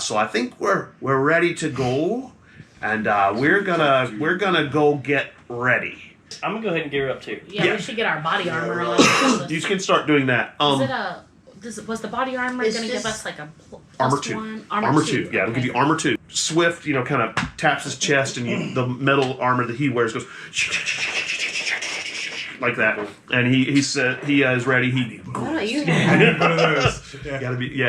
So I think we're ready to go, and we're gonna go get ready. I'm gonna go ahead and gear up too. Yeah, we should get our body armor on. You can start doing that. Was the body armor going to give us like a armor plus 2? One? Armor 2. Yeah, it'll give you armor 2. Swift, kind of taps his chest, and the metal armor that he wears goes like that. And he said he is ready. Why don't you have one of those? Gotta be,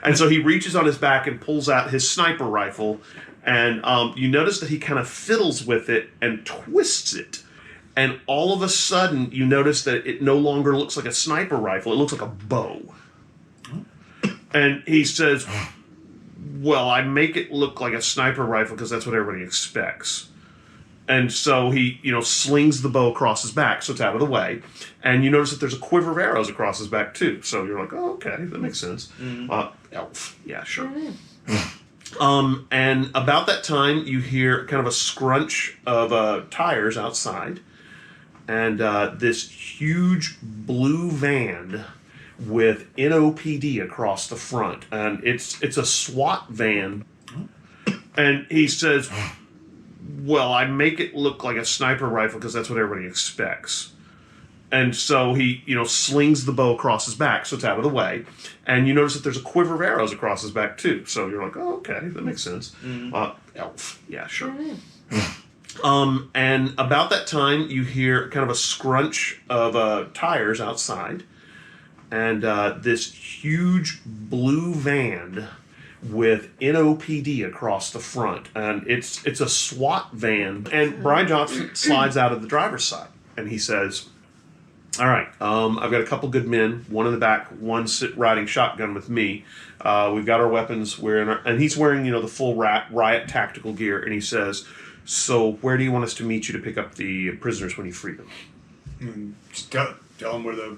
And so he reaches on his back and pulls out his sniper rifle, and you notice that he kind of fiddles with it and twists it. And all of a sudden, you notice that it no longer looks like a sniper rifle. It looks like a bow. And he says, well, I make it look like a sniper rifle because that's what everybody expects. And so he, slings the bow across his back, so it's out of the way. And you notice that there's a quiver of arrows across his back, too. So you're like, oh, okay, that makes sense. Elf. Yeah, sure. And about that time, you hear kind of a scrunch of tires outside. And this huge blue van with NOPD across the front. And it's a SWAT van. And he says, well, I make it look like a sniper rifle because that's what everybody expects. And so he, slings the bow across his back, so it's out of the way. And you notice that there's a quiver of arrows across his back, too. So you're like, oh, okay, that makes sense. Elf. Yeah, sure. And about that time, you hear kind of a scrunch of tires outside. And this huge blue van with NOPD across the front. And it's a SWAT van. And Brian Johnson slides out of the driver's side. And he says, all right, I've got a couple good men, one in the back, one riding shotgun with me. We've got our weapons. And he's wearing, the full riot tactical gear. And he says, so where do you want us to meet you to pick up the prisoners when you free them? Just tell them where the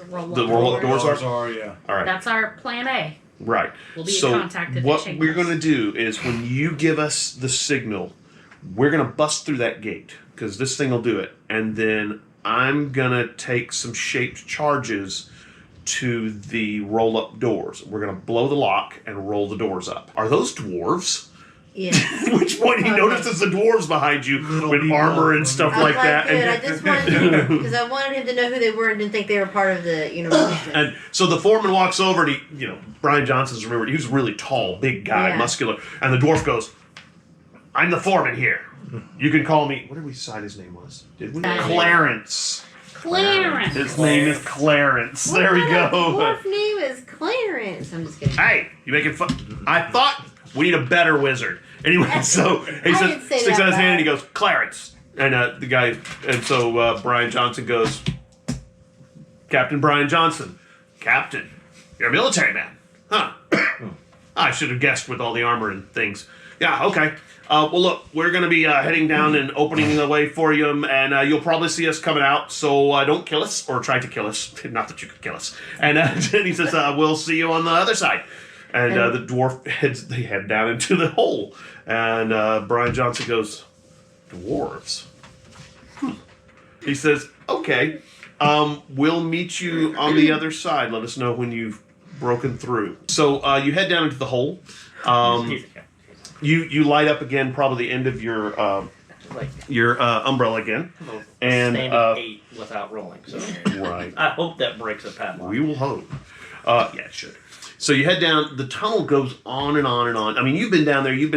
roll-up doors are. Yeah. All right. That's our plan A. Right. We'll be in contact if what we're going to do is when you give us the signal, we're going to bust through that gate because this thing will do it. And then I'm going to take some shaped charges to the roll-up doors. We're going to blow the lock and roll the doors up. Are those dwarves? Yeah. Which point he notices the dwarves behind you with armor and stuff like that. Good. I just wanted because I wanted him to know who they were and didn't think they were part of the And so the foreman walks over and Brian Johnson's remembered, he was a really tall, big guy, muscular. And the dwarf goes, I'm the foreman here. You can call me, what did we decide his name was? Did we? Clarence. Clarence. His name is Clarence. There we go. Dwarf name is Clarence. I'm just kidding. Hey, you making fun? I thought we need a better wizard. Anyway, so he sticks out his hand and he goes, Clarence. And the guy, and so Brian Johnson goes, Captain Brian Johnson. Captain, you're a military man. Huh. I should have guessed with all the armor and things. Yeah, okay. Well, look, we're going to be heading down and opening the way for you, and you'll probably see us coming out, so don't kill us, or try to kill us. Not that you could kill us. And he says, we'll see you on the other side. And the dwarf head down into the hole. And Brian Johnson goes, dwarves? He says, okay, we'll meet you on the other side. Let us know when you've broken through. So you head down into the hole. You light up again, probably the end of your umbrella again. And standing 8 without rolling. So right. I hope that breaks a padlock. We will hope. Yeah, it should. So you head down. The tunnel goes on and on and on. I mean, you've been down there. You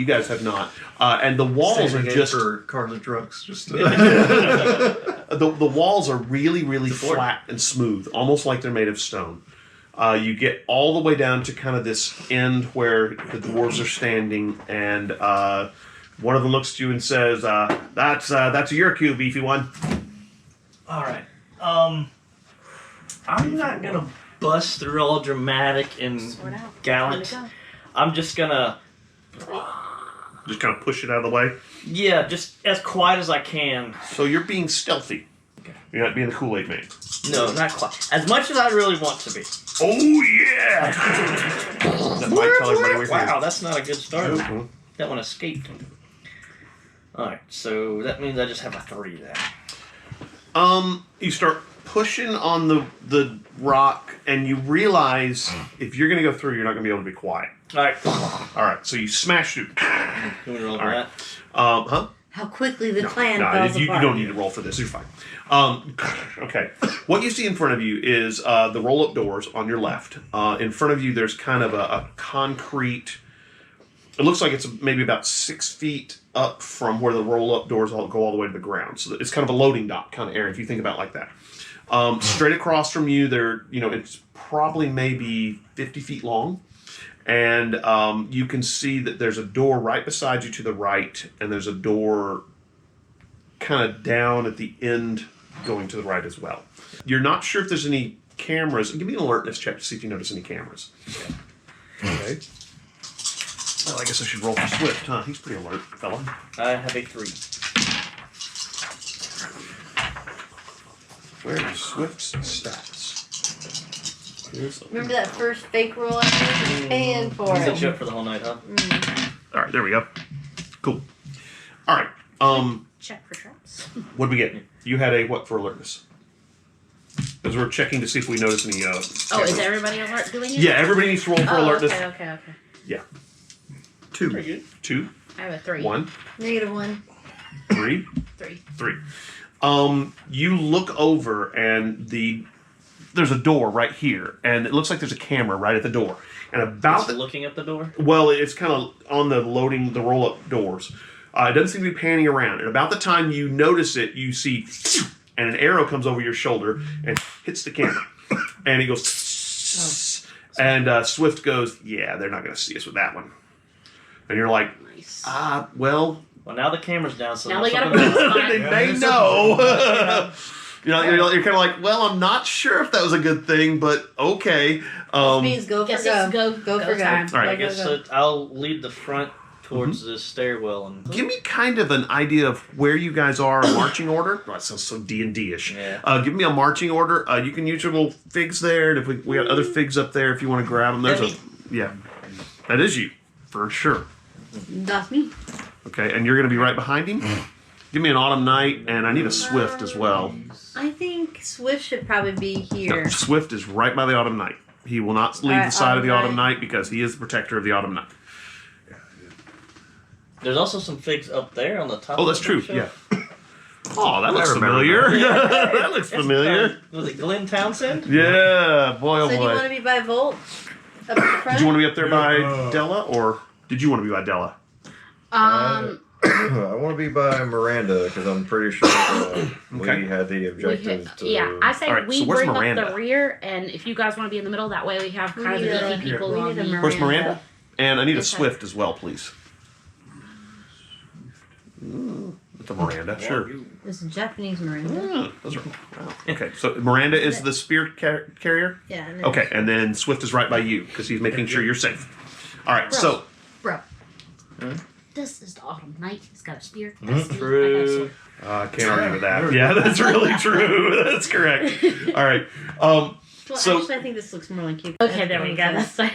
guys have not. And the walls are just for cars and trucks. Just the walls are really, really flat and smooth, almost like they're made of stone. You get all the way down to kind of this end where the dwarves are standing, and one of them looks at you and says, "That's your cue, beefy one." All right. I'm not gonna bust through all dramatic and gallant. I'm just gonna just kind of push it out of the way. Yeah, just as quiet as I can. So you're being stealthy. Okay. You're not being the Kool-Aid man. No, not quite. As much as I really want to be. Oh yeah! That might tell everybody wow, that's not a good start. Mm-hmm. That one escaped. Alright, so that means I just have a 3 then. You start pushing on the rock, and you realize if you're going to go through, you're not going to be able to be quiet. Alright. All right, so you smash through. Can we roll for All right. that? Huh? How quickly the plan No, falls you apart. don't need to roll for this. You're fine. Okay. What you see in front of you is the roll-up doors on your left. In front of you, there's kind of a concrete. It looks like it's maybe about 6 feet up from where the roll-up doors go all the way to the ground. So it's kind of a loading dock kind of area if you think about it like that. Straight across from you, it's probably maybe 50 feet long. And you can see that there's a door right beside you to the right, and there's a door kind of down at the end going to the right as well. You're not sure if there's any cameras. Give me an alertness check to see if you notice any cameras. Okay. Well, I guess I should roll for Swift, huh? He's pretty alert, fella. I have a 3. Where is Swift's stats? Remember that first fake roll I was paying for Set you it? up for the whole night, huh? All right, there we go. Cool. All right. Check for traps. What did we get? You had a what for alertness? Because we're checking to see if we notice any. Oh, is everybody alert doing it? Yeah, everybody needs to roll for alertness. Okay. Yeah. 2. Pretty good. 2. I have a 3. 1. -1. 3. 3. 3. You look over and there's a door right here, and it looks like there's a camera right at the door. And about looking at the door? well, it's kind of on the roll-up doors. It doesn't seem to be panning around. And about the time you notice it, you see, and an arrow comes over your shoulder and hits the camera. And he goes, and Swift goes, yeah, they're not going to see us with that one. And you're like, Nice. well, now the camera's down, so Now there's they gotta something put else. us they back. may know. You're kind of like, well, I'm not sure if that was a good thing, but okay. Which means go for Guess go. it's go Go for go. time. All right. I Go, guess go, go. I'll lead the front towards the stairwell and Give me kind of an idea of where you guys are in marching order. Oh, that sounds so D&D-ish. Yeah. Give me a marching order. You can use your little figs there, and if we got other figs up there if you want to grab them. Yeah, that is you for sure. That's me. Okay, and you're going to be right behind him. Give me an autumn night, and I need a Swift as well. I think Swift should probably be here. No, Swift is right by the autumn night. He will not leave the side of the autumn night because he is the protector of the autumn night. there's also some figs up there on the top. Oh, of that's the true. bookshelf. Yeah. Oh, that looks remember familiar. That looks familiar. Was it Glenn Townsend? Yeah, boy, oh So do you want boy. to be by Volt? Up at the front? Did you want to be up there by Della, or did you want to be by Della? I want to be by Miranda because I'm pretty sure Okay. we had the objective to. Yeah, I say All right, we so where's bring Miranda? up the rear, and if you guys want to be in the middle, that way we have kind of need the a- beefy people we on need a the. Where's Miranda? Miranda. And I need a Okay. Swift as well, please. With the Miranda, sure. This is Japanese Miranda. Yeah, those are, wow. Okay, so Miranda is the spear carrier? Yeah. and then- Okay, and then Swift is right by you because he's making sure you're safe. All right, Bro. so Bro. This is the autumn night. He's got a spear. Mm-hmm. That's me. True. I got a sword. I can't argue with that. Yeah, that's really true. That's correct. All right. Well, So- actually, I think this looks more like you. Okay, there we go. That's fine.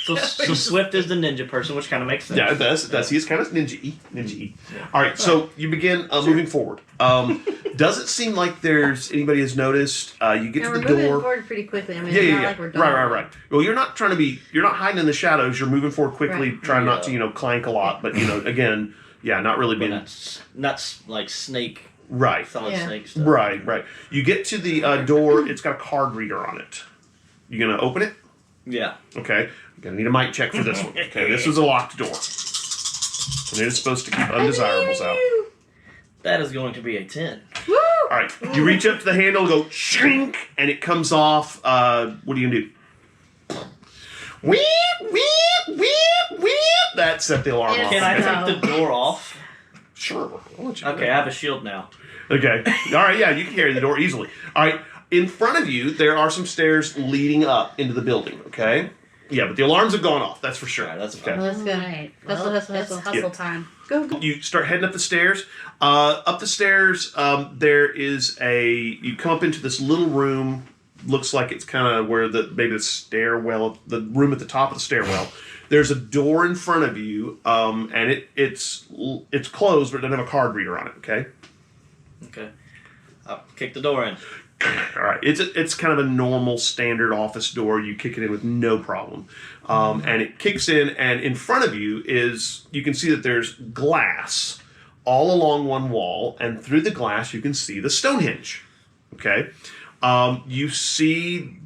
So Swift is the ninja person, which kind of makes sense. Yeah, it does. It does. He's kind of ninja-y. All right, so you begin moving forward. Does it seem like there's anybody has noticed? You get And to we're the moving door. forward pretty quickly. I mean, Yeah, it's yeah, not yeah. like we're done. Right. Well, you're not hiding in the shadows. You're moving forward quickly, Right. trying not to, clank a lot. But again, yeah, not really But being not like snake, right. solid Yeah. snake stuff. Right. You get to the door. It's got a card reader on it. You gonna open it? Yeah. Okay. You're gonna need a mic check for this one. Okay, this is a locked door, and it is supposed to keep undesirables out. That is going to be a 10. Woo! All right, you reach up to the handle, go shrink, and it comes off. What are you gonna do? Weep. That set the alarm Yes. off. Can I No. take the door off? Sure. I'll let you do Okay, I have a shield now. that. Okay. All right. Yeah, you can carry the door easily. All right. In front of you, there are some stairs leading up into the building. Okay. Yeah, but the alarms have gone off. That's for sure. All right, that's okay. fine. Let's go. Alright. Hustle, Well, hustle, it's hustle. hustle Yeah. time. Go. You start heading up the stairs. Up the stairs, there is you come up into this little room. Looks like it's kind of where maybe the stairwell, the room at the top of the stairwell. There's a door in front of you, and it's closed, but it doesn't have a card reader on it. Okay. Okay. I'll kick the door in. All right, it's kind of a normal standard office door. You kick it in with no problem, and it kicks and in front of you you can see that there's glass all along one wall, and through the glass you can see the Stonehenge. Okay, you see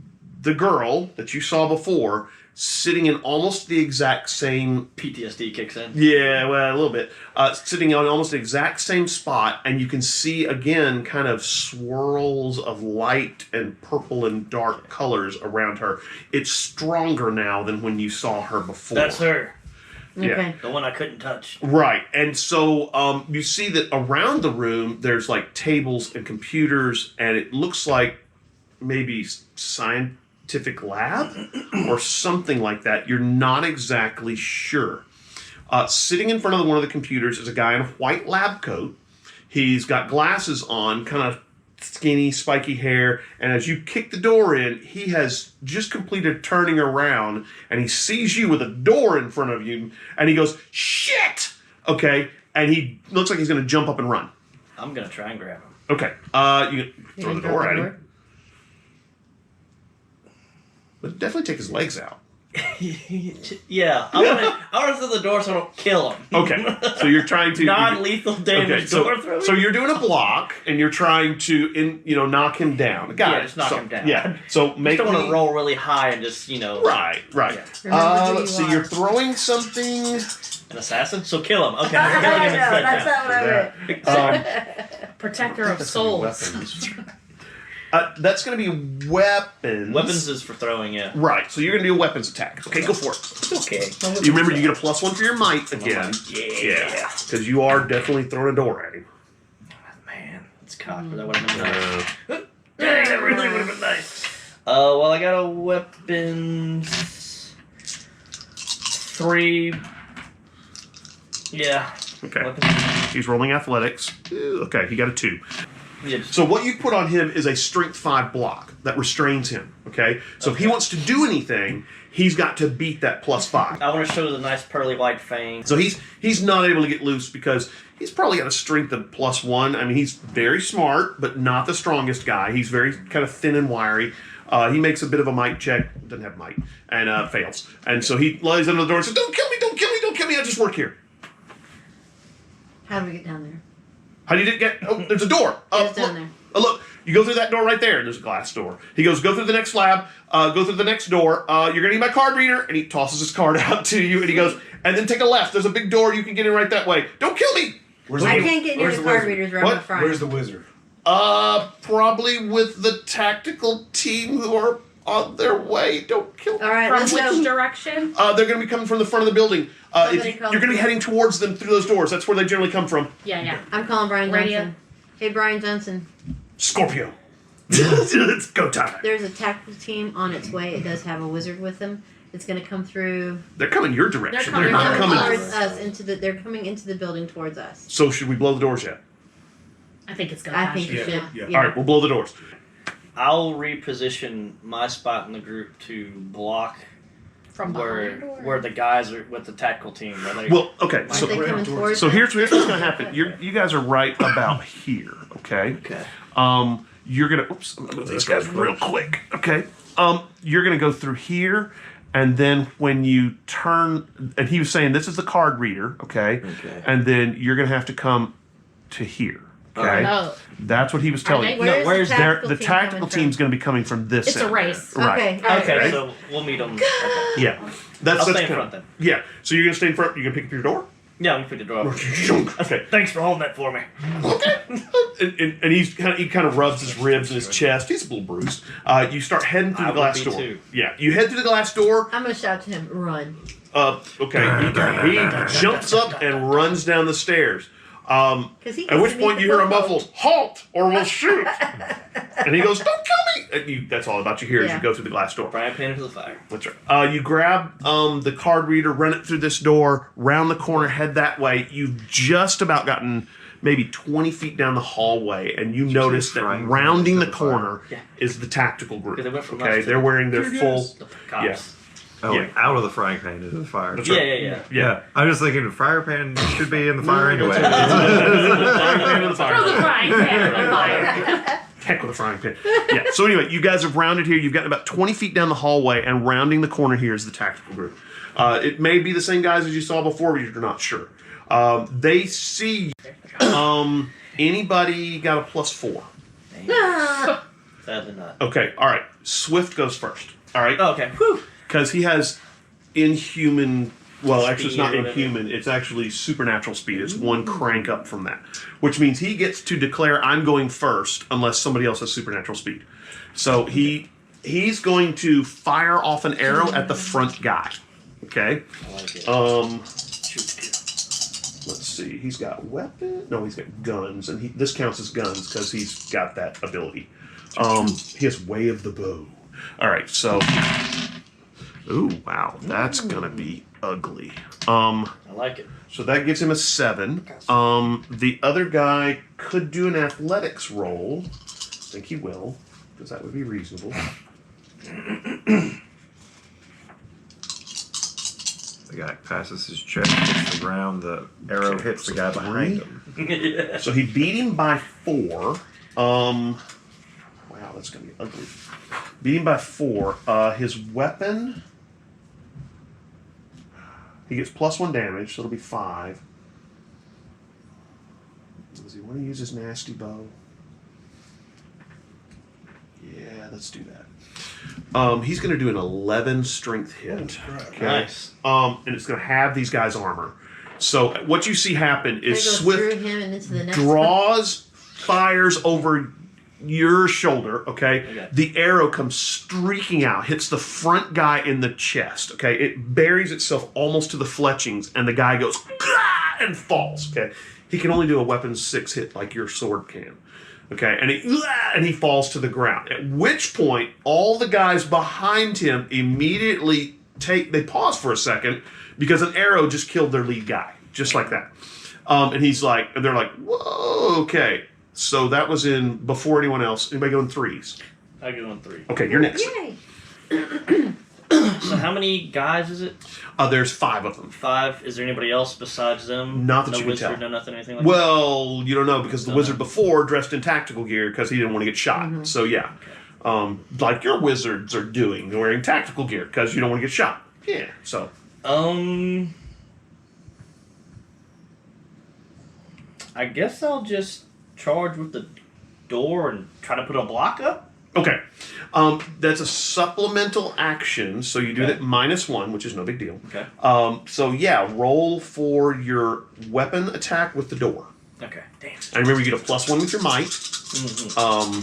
the girl that you saw before sitting in almost the exact same... PTSD kicks in. Yeah, well, a little bit. Sitting on almost the exact same spot, and you can see, again, kind of swirls of light and purple and dark colors around her. It's stronger now than when you saw her before. That's her. Yeah. Okay. The one I couldn't touch. Right, and so you see that around the room, there's like tables and computers, and it looks like maybe scientific lab or something like that. You're not exactly sure. Sitting in front of one of the computers is a guy in a white lab coat. He's got glasses on, kind of skinny, spiky hair, and as you kick the door in, he has just completed turning around, and he sees you with a door in front of you, and he goes, "Shit!" Okay, and he looks like he's going to jump up and run. I'm going to try and grab him. Okay, you throw the door at him. But definitely take his legs out. Yeah, I want to throw the door so I don't kill him. Okay, so you're trying to... Non-lethal damage door throwing? So you're doing a block, and you're trying to, knock him down. Got it. Just knock him down. Yeah, so make don't want to roll really high and just, Right. Remember who Let's you see, are. you're throwing something... An assassin? So kill him. Okay, I we're killing him know, instead that's now. not what I read. Protector of souls. That's going to be weapons. Weapons is for throwing, yeah. Right, so you're going to do a weapons attack. Okay, go for it. Okay. You remember, you get a +1 for your might again. Yeah. Because you are definitely throwing a door at him. Man, it's cocked, but that would have been nice. Dang, that really would have been nice. Well, I got a weapons 3. Yeah. Okay. Weapons. He's rolling athletics. Okay, he got a 2. Yeah, So what you put on him is a strength 5 block that restrains him. Okay? So if he wants to do anything, he's got to beat that +5. I want to show the nice pearly white fang. So he's not able to get loose because he's probably got a strength of +1. I mean, he's very smart, but not the strongest guy. He's very kind of thin and wiry. He makes a bit of a might check, doesn't have might, and fails. And so he lies under the door and says, "Don't kill me, don't kill me, don't kill me, I just work here." How do we get down there? How did it get? Oh, there's a door. It's down there. Look, you go through that door right there. There's a glass door. He goes, "Go through the next lab. Go through the next door. You're gonna need my card reader." And he tosses his card out to you, and he goes, "And then take a left. There's a big door. You can get in right that way. Don't kill me." I can't get near the card readers right What? up front. Where's the wizard? Probably with the tactical team who are on their way. Don't kill me. All right, From let's which go. direction? They're going to be coming from the front of the building. Somebody You're call going to be me. heading towards them through those doors. That's where they generally come from. Yeah. I'm calling Brian Radio. Johnson. Hey, Brian Johnson. Scorpio. It's go time. There's a tactical team on its way. It does have a wizard with them. It's going to come through. They're coming your direction. They're They're not coming coming. towards us. They're coming into the building towards us. So should we blow the doors yet? I think it's go I time. think you should. Yeah. All right, we'll blow the doors. I'll reposition my spot in the group to block From behind or? where the guys are with the tactical team. Where they, Well, okay. Aren't they coming towards So us? here's what's going to happen. You guys are right about here. Okay. Okay. You're gonna. Oops. I'm gonna move these guys real quick. Okay. You're gonna go through here, and then when you turn, and he was saying this is the card reader. Okay. Okay. And then you're gonna have to come to here. Okay. Oh, That's what he was telling you. they- Where's the tactical The team tactical coming team's going to be coming from this. it's a end. race. Right. Okay. Okay, Okay. so we'll meet them. Okay. Yeah. That's I'll stay in kinda- front then. Yeah. So you're going to stay in front. You're going to pick up your door. Yeah, I'm gonna pick the door up. Okay. Thanks for holding that for me. And he kind of rubs his ribs and his chest. He's a little bruised. You start heading through I the glass would be door. too. Yeah. You head through the glass door. I'm going to shout to him, run. Okay. He jumps up and runs down the stairs. Because he At which gets to point meet you the hear a football. muffled "halt" or "we'll shoot," and he goes, "Don't kill me!" And that's all about you hear as Yeah. you go through the glass door. Brian pan into the fire. That's right. You grab the card reader, run it through this door, round the corner, head that way. You've just about gotten maybe 20 feet down the hallway, and you notice that frying pan rounding the into the fire? corner Yeah. is the tactical group. Yeah, they went from Okay, us to- they're wearing their Here full. goes the cops. Yeah. Oh, Yeah. like out of the frying pan into the fire. That's Yeah, right. yeah, yeah. Yeah. I'm just thinking the fire pan should be in the fire anyway. Fire pan in the fire. Throw the frying pan in the fire. Heck with a frying pan. Yeah. So anyway, you guys have rounded here. You've gotten about 20 feet down the hallway, and rounding the corner here is the tactical group. It may be the same guys as you saw before, but you're not sure. They see. Anybody got a +4? Sadly not. Okay. All right. Swift goes first. All right. Oh, okay. Whew. Because he has inhuman. Well, actually, it's not Speed. inhuman. It's actually supernatural speed. It's one crank up from that, which means he gets to declare I'm going first unless somebody else has supernatural speed. So he's going to fire off an arrow at the front guy. Okay. I like it. Shoot. Let's see. He's got weapon. No, he's got guns, and this counts as guns because he's got that ability. He has way of the bow. All right. So. Ooh, wow. That's gonna be ugly. I like it. So that gives him a 7. The other guy could do an athletics roll. I think he will, because that would be reasonable. The guy passes his check, hits the ground, the arrow hits the guy behind him. Yeah. So he beat him by 4. Wow, that's gonna be ugly. Beat him by 4. His weapon, he gets +1 damage, so it'll be 5. Does he want to use his nasty bow? Yeah, let's do that. He's going to do an 11 strength hit. Okay. Nice. And it's going to have these guys' armor. So what you see happen is Goes Swift through him and into the next one. draws, fires over your shoulder, okay? Okay. The arrow comes streaking out, hits the front guy in the chest, okay? It buries itself almost to the fletchings, and the guy goes, "Gah!" and falls, okay? He can only do a weapon 6 hit like your sword can, okay? And he falls to the ground, at which point all the guys behind him immediately they pause for a second because an arrow just killed their lead guy, just like that. And they're like, whoa, okay. So that was in before anyone else. Anybody go in 3s? I go on 3. Okay, you're next. Yay! So how many guys is it? There's 5 of them. 5. Is there anybody else besides them? Not that no you can wizard, tell. no nothing, anything like Well, you don't know because the Don't wizard know. before dressed in tactical gear because he didn't want to get shot. So yeah, like your wizards are doing, wearing tactical gear because you don't want to get shot. Yeah. So that? I guess I'll just charge with the door and try to put a block up. okay, that's a supplemental action. So you do Okay. that -1, which is no big deal. Okay. So yeah, roll for your weapon attack with the door. Okay. Damn. And remember, you get a +1 with your might. Mm-hmm.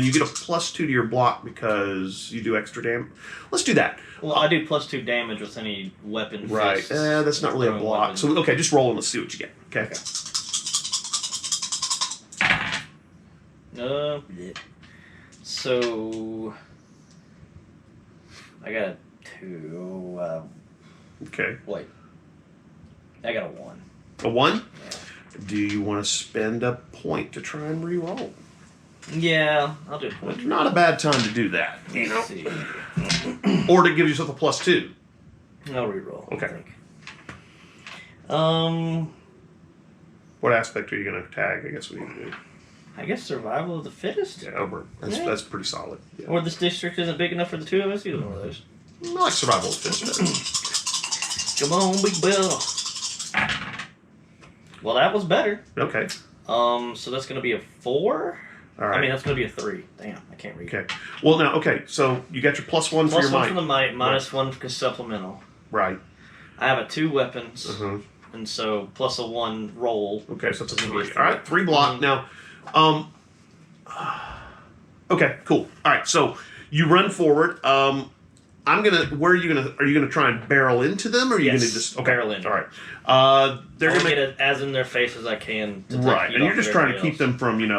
You get a +2 to your block because you do extra damage. Let's do that. Well, I do +2 damage with any weapon. Right. fists, That's not really a throwing block. weapon. So okay, just roll and let's see what you get. Okay. Yeah. So I got a 2. Okay. Wait. I got a 1. A 1? Yeah. Do you want to spend a point to try and re-roll? Yeah, I'll do a It's point. not a bad time to do that. You know? Let's see. Or to give yourself a +2. I'll reroll. Okay. I think. What aspect are you going to tag? I guess we need to do. I guess survival of the fittest. Yeah, that's Yeah. that's pretty solid. Yeah. Or this district isn't big enough for the 2 of us. Either one of those. I like survival of fist better. Come on, big Bill. Well, that was better. Okay. So that's gonna be a 4. All right. I mean, that's gonna be a 3. Damn, I can't read. Okay. Well, now, okay. So you got your +1 for your +1 might. for the might, -1 for supplemental. Right. I have 2 weapons, Uh-huh. and so plus a 1 roll. Okay, so it's a It's gonna be 3. a All right, 3 block. Now, okay, cool. All right, so you run forward. Where are you gonna try and barrel into them, or are you Yes, gonna just barrel in. All right. They're I'll gonna get it as in their face as I can. To take right, heat and you're off just of trying to everybody keep them from being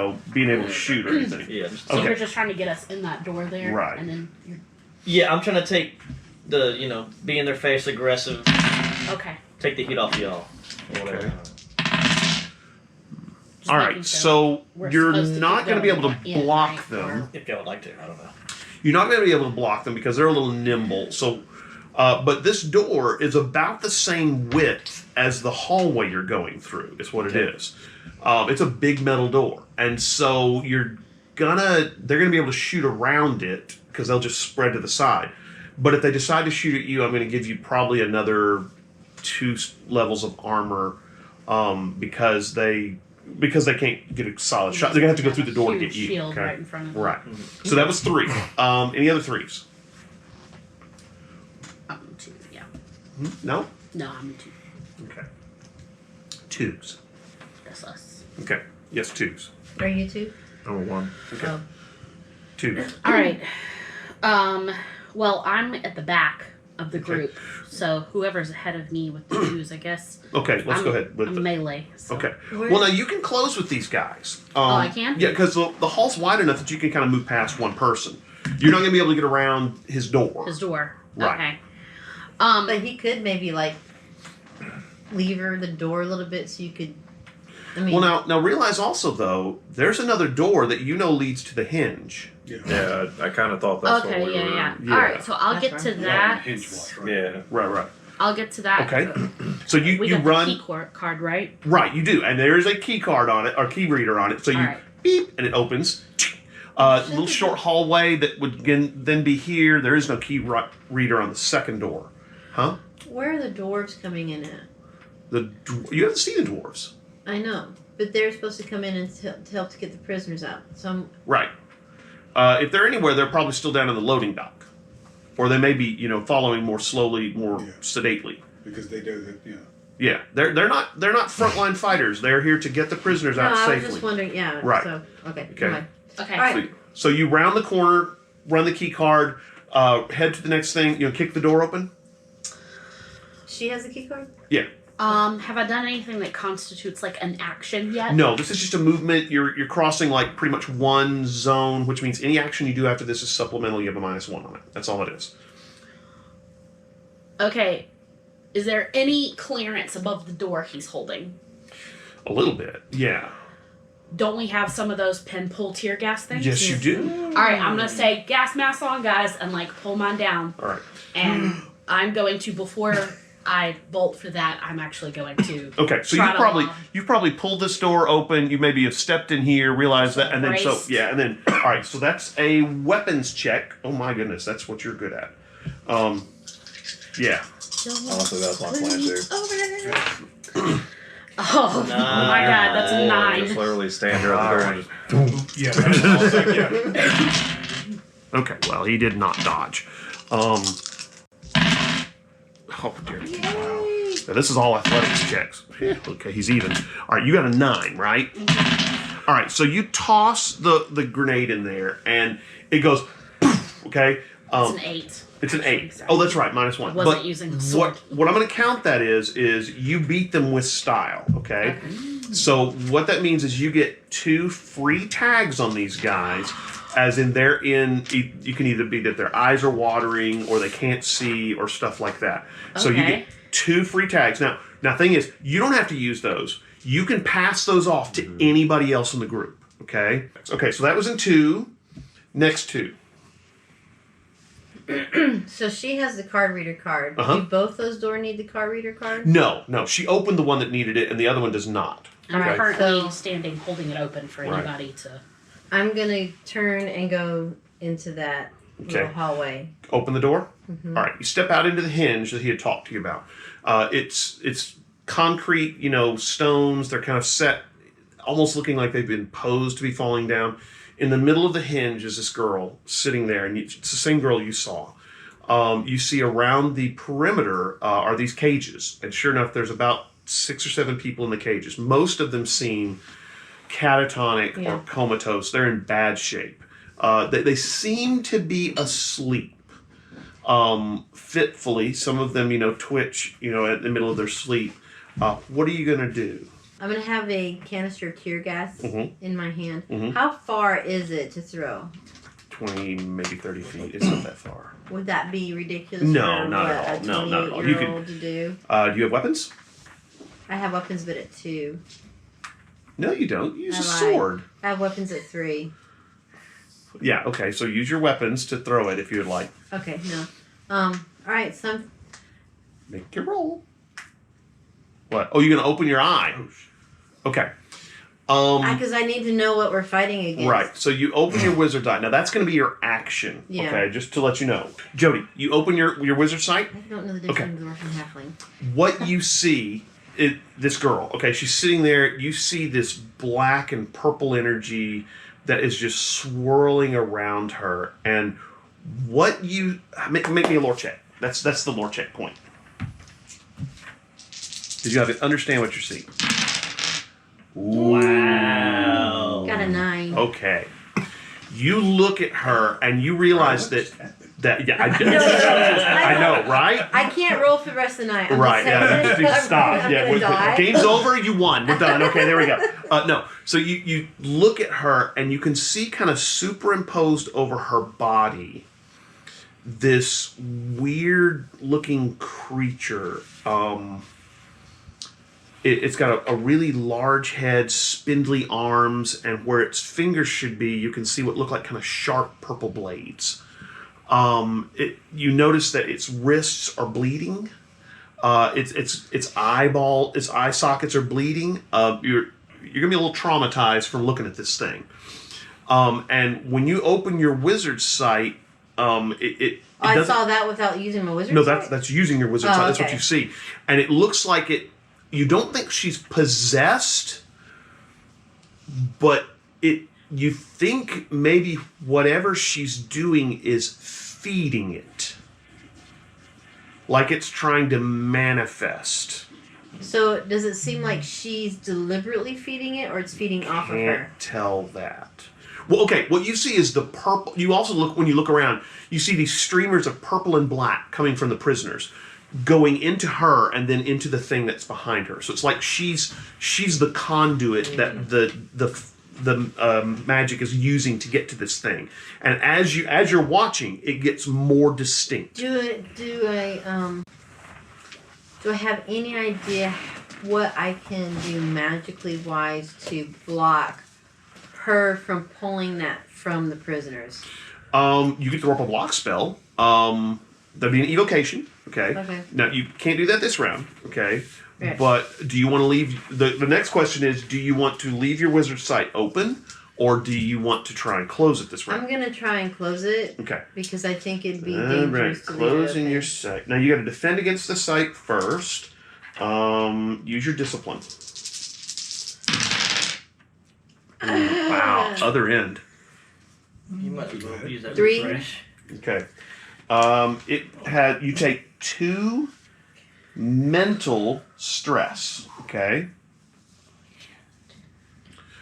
able to shoot or anything. else. Yeah, just So Okay. you're just trying to get us in that door there, Right. and then you're yeah. I'm trying to take be in their face, aggressive, okay. take the heat off y'all. Or whatever. Okay. Just All making right, sure. so We're you're supposed to not keep going to be able going to in, block right? them. If y'all would like to, I don't know. You're not going to be able to block them because they're a little nimble. So But this door is about the same width as the hallway you're going through, is what it is. It's a big metal door. And so they're gonna be able to shoot around it because they'll just spread to the side. But if they decide to shoot at you, I'm going to give you probably another 2 levels of armor because they can't get a solid shot. They're going to have to go through the door to get you. Shield right in front of them. Right. So that was 3. Any other 3s? 2, yeah. No? No, I'm 2. Okay. 2s. That's us. Okay. Yes, 2s. Are you 2? Number 1. Okay. Oh. 2s. All right. Well, I'm at the back of the group, so whoever's ahead of me with the 2s, I guess. Okay, let's go ahead with I'm the melee. So. Okay. Well, now you can close with these guys. I can? Yeah, because the hall's wide enough that you can kind of move past one person. You're not going to be able to get around his door. His door. Right. Okay. But he could maybe like lever the door a little bit so you could. I mean, Well, now realize also though, there's another door that leads to the hinge. Yeah, I kind of thought that's what Okay, we were. yeah. Yeah. All right, so I'll That's get to right. that. Hinge watch, right? Yeah. Right. I'll get to that. Okay. So you We got run. the key card, right? Right, you do, and there's a key card on it or key reader on it. So you All right. beep, and it opens. Little short hallway that would then be here. There is no key reader on the second door, huh? where are the dwarves coming in at? You haven't seen the dwarves, I know, but they're supposed to come in and to help to get the prisoners out. So right? If they're anywhere, they're probably still down in the loading dock, or they may be, following more slowly, more sedately. Because they do that, Yeah, they're not frontline fighters. They're here to get the prisoners out I was safely. just wondering. Yeah. Right. So okay. Okay. Fine. Okay. All right. So you round the corner, run the key card, head to the next thing. Kick the door open. She has the key card. Yeah. Have I done anything that constitutes like an action yet? No, this is just a movement. You're crossing like pretty much one zone, which means any action you do after this is supplemental. You have a -1 on it. That's all it is. Okay. Is there any clearance above the door he's holding? A little bit, yeah. Don't we have some of those pin pull tear gas things? Yes, you do. All right, I'm gonna say gas mask on, guys, and like pull mine down. All right. And I'm going to, before I bolt for that, I'm actually going to. Okay, so trot you've probably pulled this door open. You maybe have stepped in here, realized that, and then Braced. all right. So that's a weapons check. Oh my goodness, that's what you're good at. Yeah. Honestly, that's my plan too. Oh my god, that's a 9. Just literally stand here at the door and just. Yeah, that's all it's like, yeah. Okay. Well, he did not dodge. Oh dear. Now, this is all athletics checks. Okay, he's even. All right, you got a 9, right? All right, so you toss the grenade in there, and it goes. Poof, okay. It's an 8. It's an 8. Sorry. Oh, that's right, -1. I wasn't using the sword. What I'm going to count that is you beat them with style. Okay. So what that means is you get 2 free tags on these guys, as in they're in. You can either be that their eyes are watering or they can't see or stuff like that. So you get 2 free tags. Now, thing is, you don't have to use those. You can pass those off to anybody else in the group. Okay. Okay. So that was in 2. Next 2. So she has the card reader card. Uh-huh. Do both those doors need the card reader card? No. She opened the one that needed it, and the other one does not. I'm Okay. currently So- standing, holding it open for Right. anybody to. I'm gonna turn and go into that little Okay. hallway. Open the door. All right. You step out into the hinge that he had talked to you about. It's concrete, stones. They're kind of set, almost looking like they've been posed to be falling down. In the middle of the hinge is this girl sitting there, and it's the same girl you saw. You see around the perimeter are these cages, and sure enough, there's about 6 or 7 people in the cages. Most of them seem catatonic or comatose. They're in bad shape. They seem to be asleep fitfully. Some of them, twitch, at the middle of their sleep. What are you going to do? I'm gonna have a canister of tear gas in my hand. Mhm. How far is it to throw? 20, maybe 30 feet. It's not that far. Would that be ridiculous? No, for, not what, at all. A No, not at all. You 28-year-old to do. Do you have weapons? I have weapons, but at 2. No, you don't. Use I a lied. sword. I have weapons at 3. Yeah, okay. So use your weapons to throw it if you would like. Okay, no. All right, so Make your roll. What? Oh, you're gonna open your eye. Okay. because I need to know what we're fighting against. Right. So you open your wizard's eye. Now that's going to be your action. Yeah. Okay. Just to let you know, Jody, you open your wizard sight. I don't know the difference between dwarf and halfling. What you see, this girl. Okay, she's sitting there. You see this black and purple energy that is just swirling around her, and what you make me a lore check. That's the lore check point. Because you have to understand what you're seeing. Wow. Got a 9. Okay. You look at her and you realize that yeah, I know, right? I can't roll for the rest of the night. I'm Right, just saying. yeah, just stop. I'm Yeah, gonna die. game's over, you won. We're done. Okay, there we go. No, so you look at her and you can see kind of superimposed over her body this weird looking creature. It's got a really large head, spindly arms, and where its fingers should be, you can see what look like kind of sharp purple blades. You notice that its wrists are bleeding. Its eye sockets are bleeding. You're gonna be a little traumatized from looking at this thing. And when you open your wizard sight, I saw that without using my wizard. no, sight? that's using your wizard sight. That's what okay. you see, and it looks like it. You don't think she's possessed, but you think maybe whatever she's doing is feeding it. Like it's trying to manifest. So does it seem like she's deliberately feeding it, or it's feeding off of her? Can't tell that. Well, okay, what you see is the purple. You also when you look around, you see these streamers of purple and black coming from the prisoners, going into her and then into the thing that's behind her. So it's like she's the conduit that the magic is using to get to this thing. And as you're watching, it gets more distinct. Do I have any idea what I can do magically wise to block her from pulling that from the prisoners? You get to roll up a block spell. That'd be an evocation. Okay. Now you can't do that this round. Okay. Right. But do you want to leave the next question is, do you want to leave your wizard sight open, or do you want to try and close it this round? I'm gonna try and close it. Okay. Because I think it'd be All right. dangerous to leave it Closing open. your sight. Now you got to defend against the sight first. Use your discipline. Wow. Other end. You might as well use that 3. refresh. Okay. You take 2 mental stress. Okay.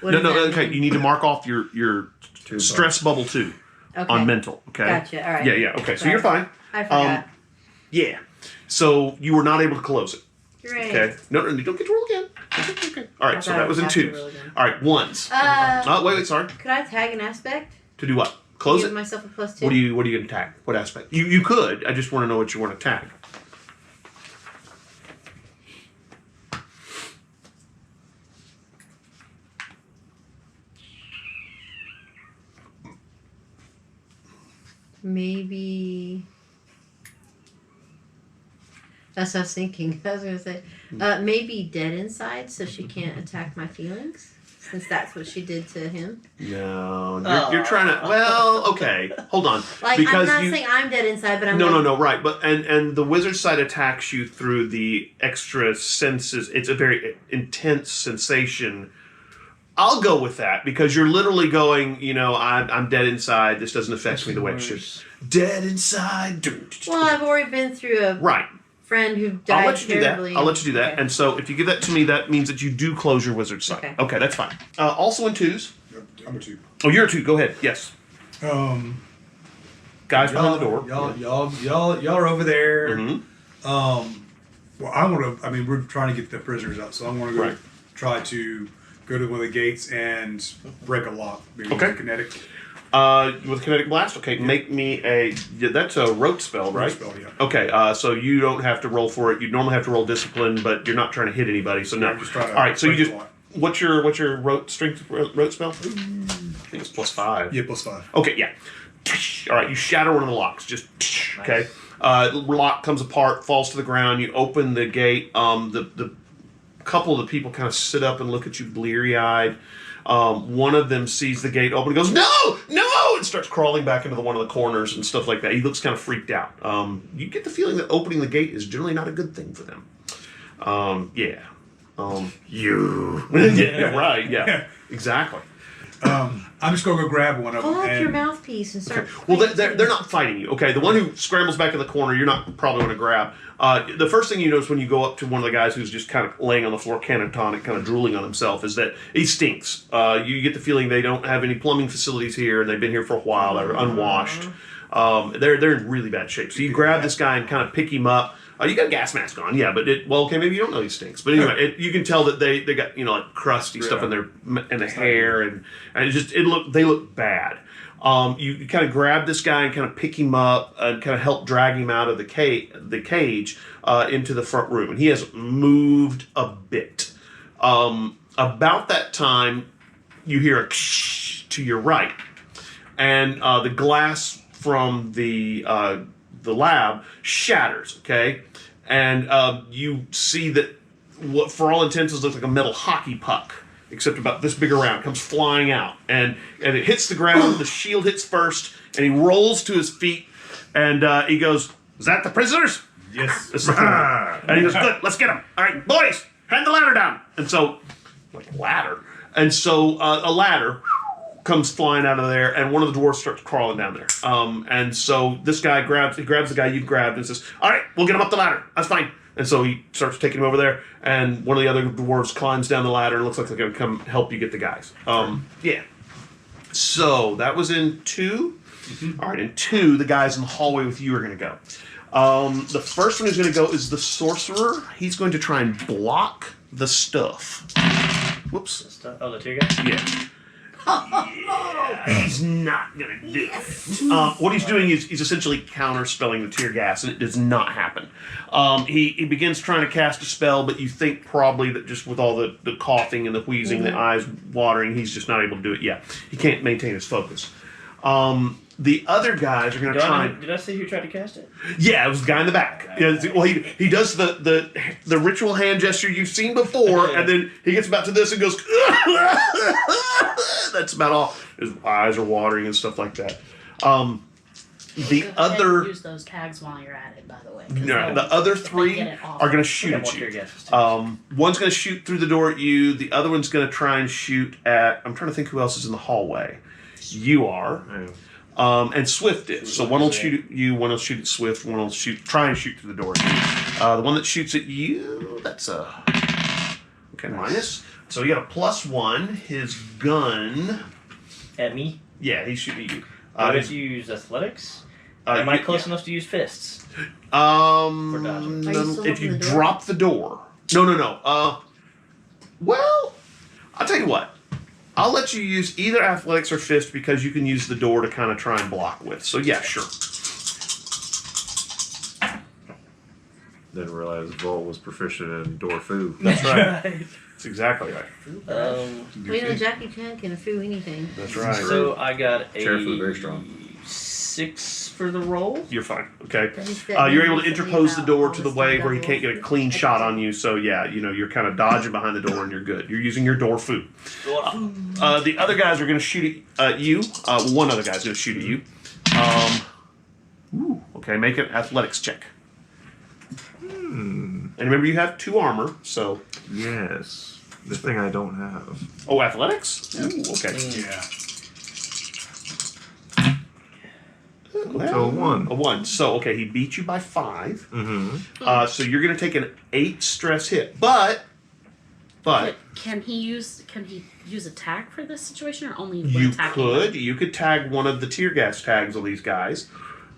What No. does that Okay. mean? You need to mark off your stress bubble 2 Okay. on mental. Okay. Gotcha. All right. Yeah. Okay. So you're fine. I forgot. Yeah. So you were not able to close it. Great. Okay. No, you don't get to roll again. Okay. All right. I So thought that I was in would have to 2s. roll again. All right. 1s. Wait. Sorry. Could I tag an aspect? To do what? Close Give it. myself a +2. What are you going to tag? What aspect? You could. I just want to know what you want to tag. Maybe. That's what I was thinking. I was gonna say, maybe dead inside, so she can't attack my feelings, since that's what she did to him. No, you're trying to. Well, okay, hold on. Like, Because I'm not saying I'm dead inside, but I'm No, right. But and the wizard side attacks you through the extra senses. It's a very intense sensation. I'll go with that because you're literally going. I'm dead inside. This doesn't affect me the way it should. Dead inside. Well, I've already been through a Right. friend who died I'll let you terribly. do that. I'll let you do that. Okay. And so if you give that to me, that means that you do close your wizard sight. Okay, that's fine. Also in 2s. I'm a 2. Oh, you're a 2. Go ahead. Yes. Guys behind the door. Y'all are over there. Mm-hmm. Well, we're trying to get the prisoners out, so I'm going to go Right. try to go to one of the gates and break a lock. Maybe Okay. with a kinetic With kinetic blast. Okay, make me a. Yeah, that's a rote spell, right? spell, yeah. Okay, so you don't have to roll for it. You normally have to roll discipline, but you're not trying to hit anybody, so no. I'm just trying to All right, so you break just. the lock. What's your rote strength rote spell? I think it's +5. Yeah, +5. Okay, yeah. All right, you shatter one of the locks. Just okay. Lock comes apart, falls to the ground. You open the gate. The couple of the people kind of sit up and look at you bleary-eyed. One of them sees the gate open and goes, "No! No!" and starts crawling back into one of the corners and stuff like that. He looks kind of freaked out. You get the feeling that opening the gate is generally not a good thing for them. Yeah. Yeah, right, yeah. Exactly. I'm just going to go grab one of Pull them. out your mouthpiece and start. Well, they're not fighting you. Okay, the one who scrambles back in the corner, you're not probably going to grab. The first thing you notice when you go up to one of the guys who's just kind of laying on the floor, catatonic, kind of drooling on himself, is that he stinks. You get the feeling they don't have any plumbing facilities here, and they've been here for a while. They're unwashed. They're in really bad shape. So you grab this guy and kind of pick him up. You got a gas mask on, yeah, but maybe you don't know he stinks. But anyway, you can tell that they got like crusty stuff in the hair, and they look bad. You kind of grab this guy and kind of pick him up and kind of help drag him out of the cage into the front room, and he has moved a bit. About that time, you hear a to your right, and the glass from the lab shatters, okay? And you see that what, for all intents, looks like a metal hockey puck, except about this big around, comes flying out. And it hits the ground, the shield hits first, and he rolls to his feet, and he goes, "Is that the prisoners?" Yes. And he goes, "Good, let's get them. All right, boys, hand the ladder down." And so, like ladder. And so a ladder comes flying out of there, and one of the dwarves starts crawling down there. And so this guy grabs the guy you grabbed and says, "All right, we'll get him up the ladder. That's fine." And so he starts taking him over there, and one of the other dwarves climbs down the ladder and looks like they're going to come help you get the guys. Yeah. So that was in 2. Mm-hmm. All right, in 2, the guys in the hallway with you are going to go. The first one who's going to go is the sorcerer. He's going to try and block the stuff. Whoops. Oh, the tear gas? Yeah. He's not gonna do it. What he's doing is he's essentially counterspelling the tear gas, and it does not happen. He begins trying to cast a spell, but you think probably that just with all the coughing and the wheezing, the eyes watering, he's just not able to do it. Yeah, he can't maintain his focus. The other guys are going to try. Did I see who tried to cast it? Yeah, it was the guy in the back. Yeah, well, he does the ritual hand gesture you've seen before, and then he gets about to this and goes. That's about all. His eyes are watering and stuff like that. The other use those tags while you're at it, by the way. No, the other 3 are going to shoot at you. One's going to shoot through the door at you. The other one's going to try and shoot at. I'm trying to think who else is in the hallway. You are. And Swift is. So one will shoot at you, one will shoot at Swift, one will try and shoot through the door. The one that shoots at you, that's a minus. So you got a +1. His gun At me? Yeah, he's shooting at you. Do I have to use athletics? Am I close enough to use fists? No, still if you open the door? drop the door. No. Well, I'll tell you what. I'll let you use either athletics or fist because you can use the door to kind of try and block with. So yeah, sure. Didn't realize Vol was proficient in door foo. That's right. That's exactly right. We know Jackie Chan can foo anything. That's right. So I got Chair food, very strong. 6 for the roll. You're fine. Okay. You're You're able to interpose the door to the way where he can't get a clean shot on you. So yeah, you're kind of dodging behind the door and you're good. You're using your door food. The other guys are going to shoot at you. One other guy's going to shoot at you. Okay, make an athletics check. And remember, you have 2 armor, so. Yes. The thing I don't have. Oh, athletics? Ooh, okay. Yeah. So a 1. A 1. So, okay, he beat you by 5. Mm-hmm. So you're going to take an 8 stress hit. But. Can he use a tag for this situation, or only You attacking could. them? You could tag one of the tear gas tags on these guys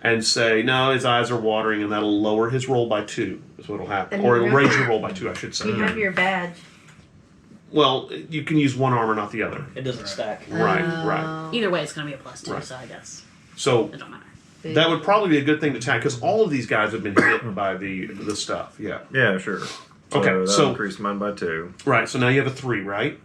and say, no, his eyes are watering, and that'll lower his roll by 2. Is what'll happen. And Or it'll remember- raise your roll by 2, I should say. You have your badge. Well, you can use one armor, not the other. It doesn't stack. Right. Either way, it's going to be a +2, Right. so I guess So it don't matter. that would probably be a good thing to tag, because all of these guys have been hit by the stuff. Yeah. Yeah, sure. Okay, that so- increased mine by 2. Right, so now you have a 3, right?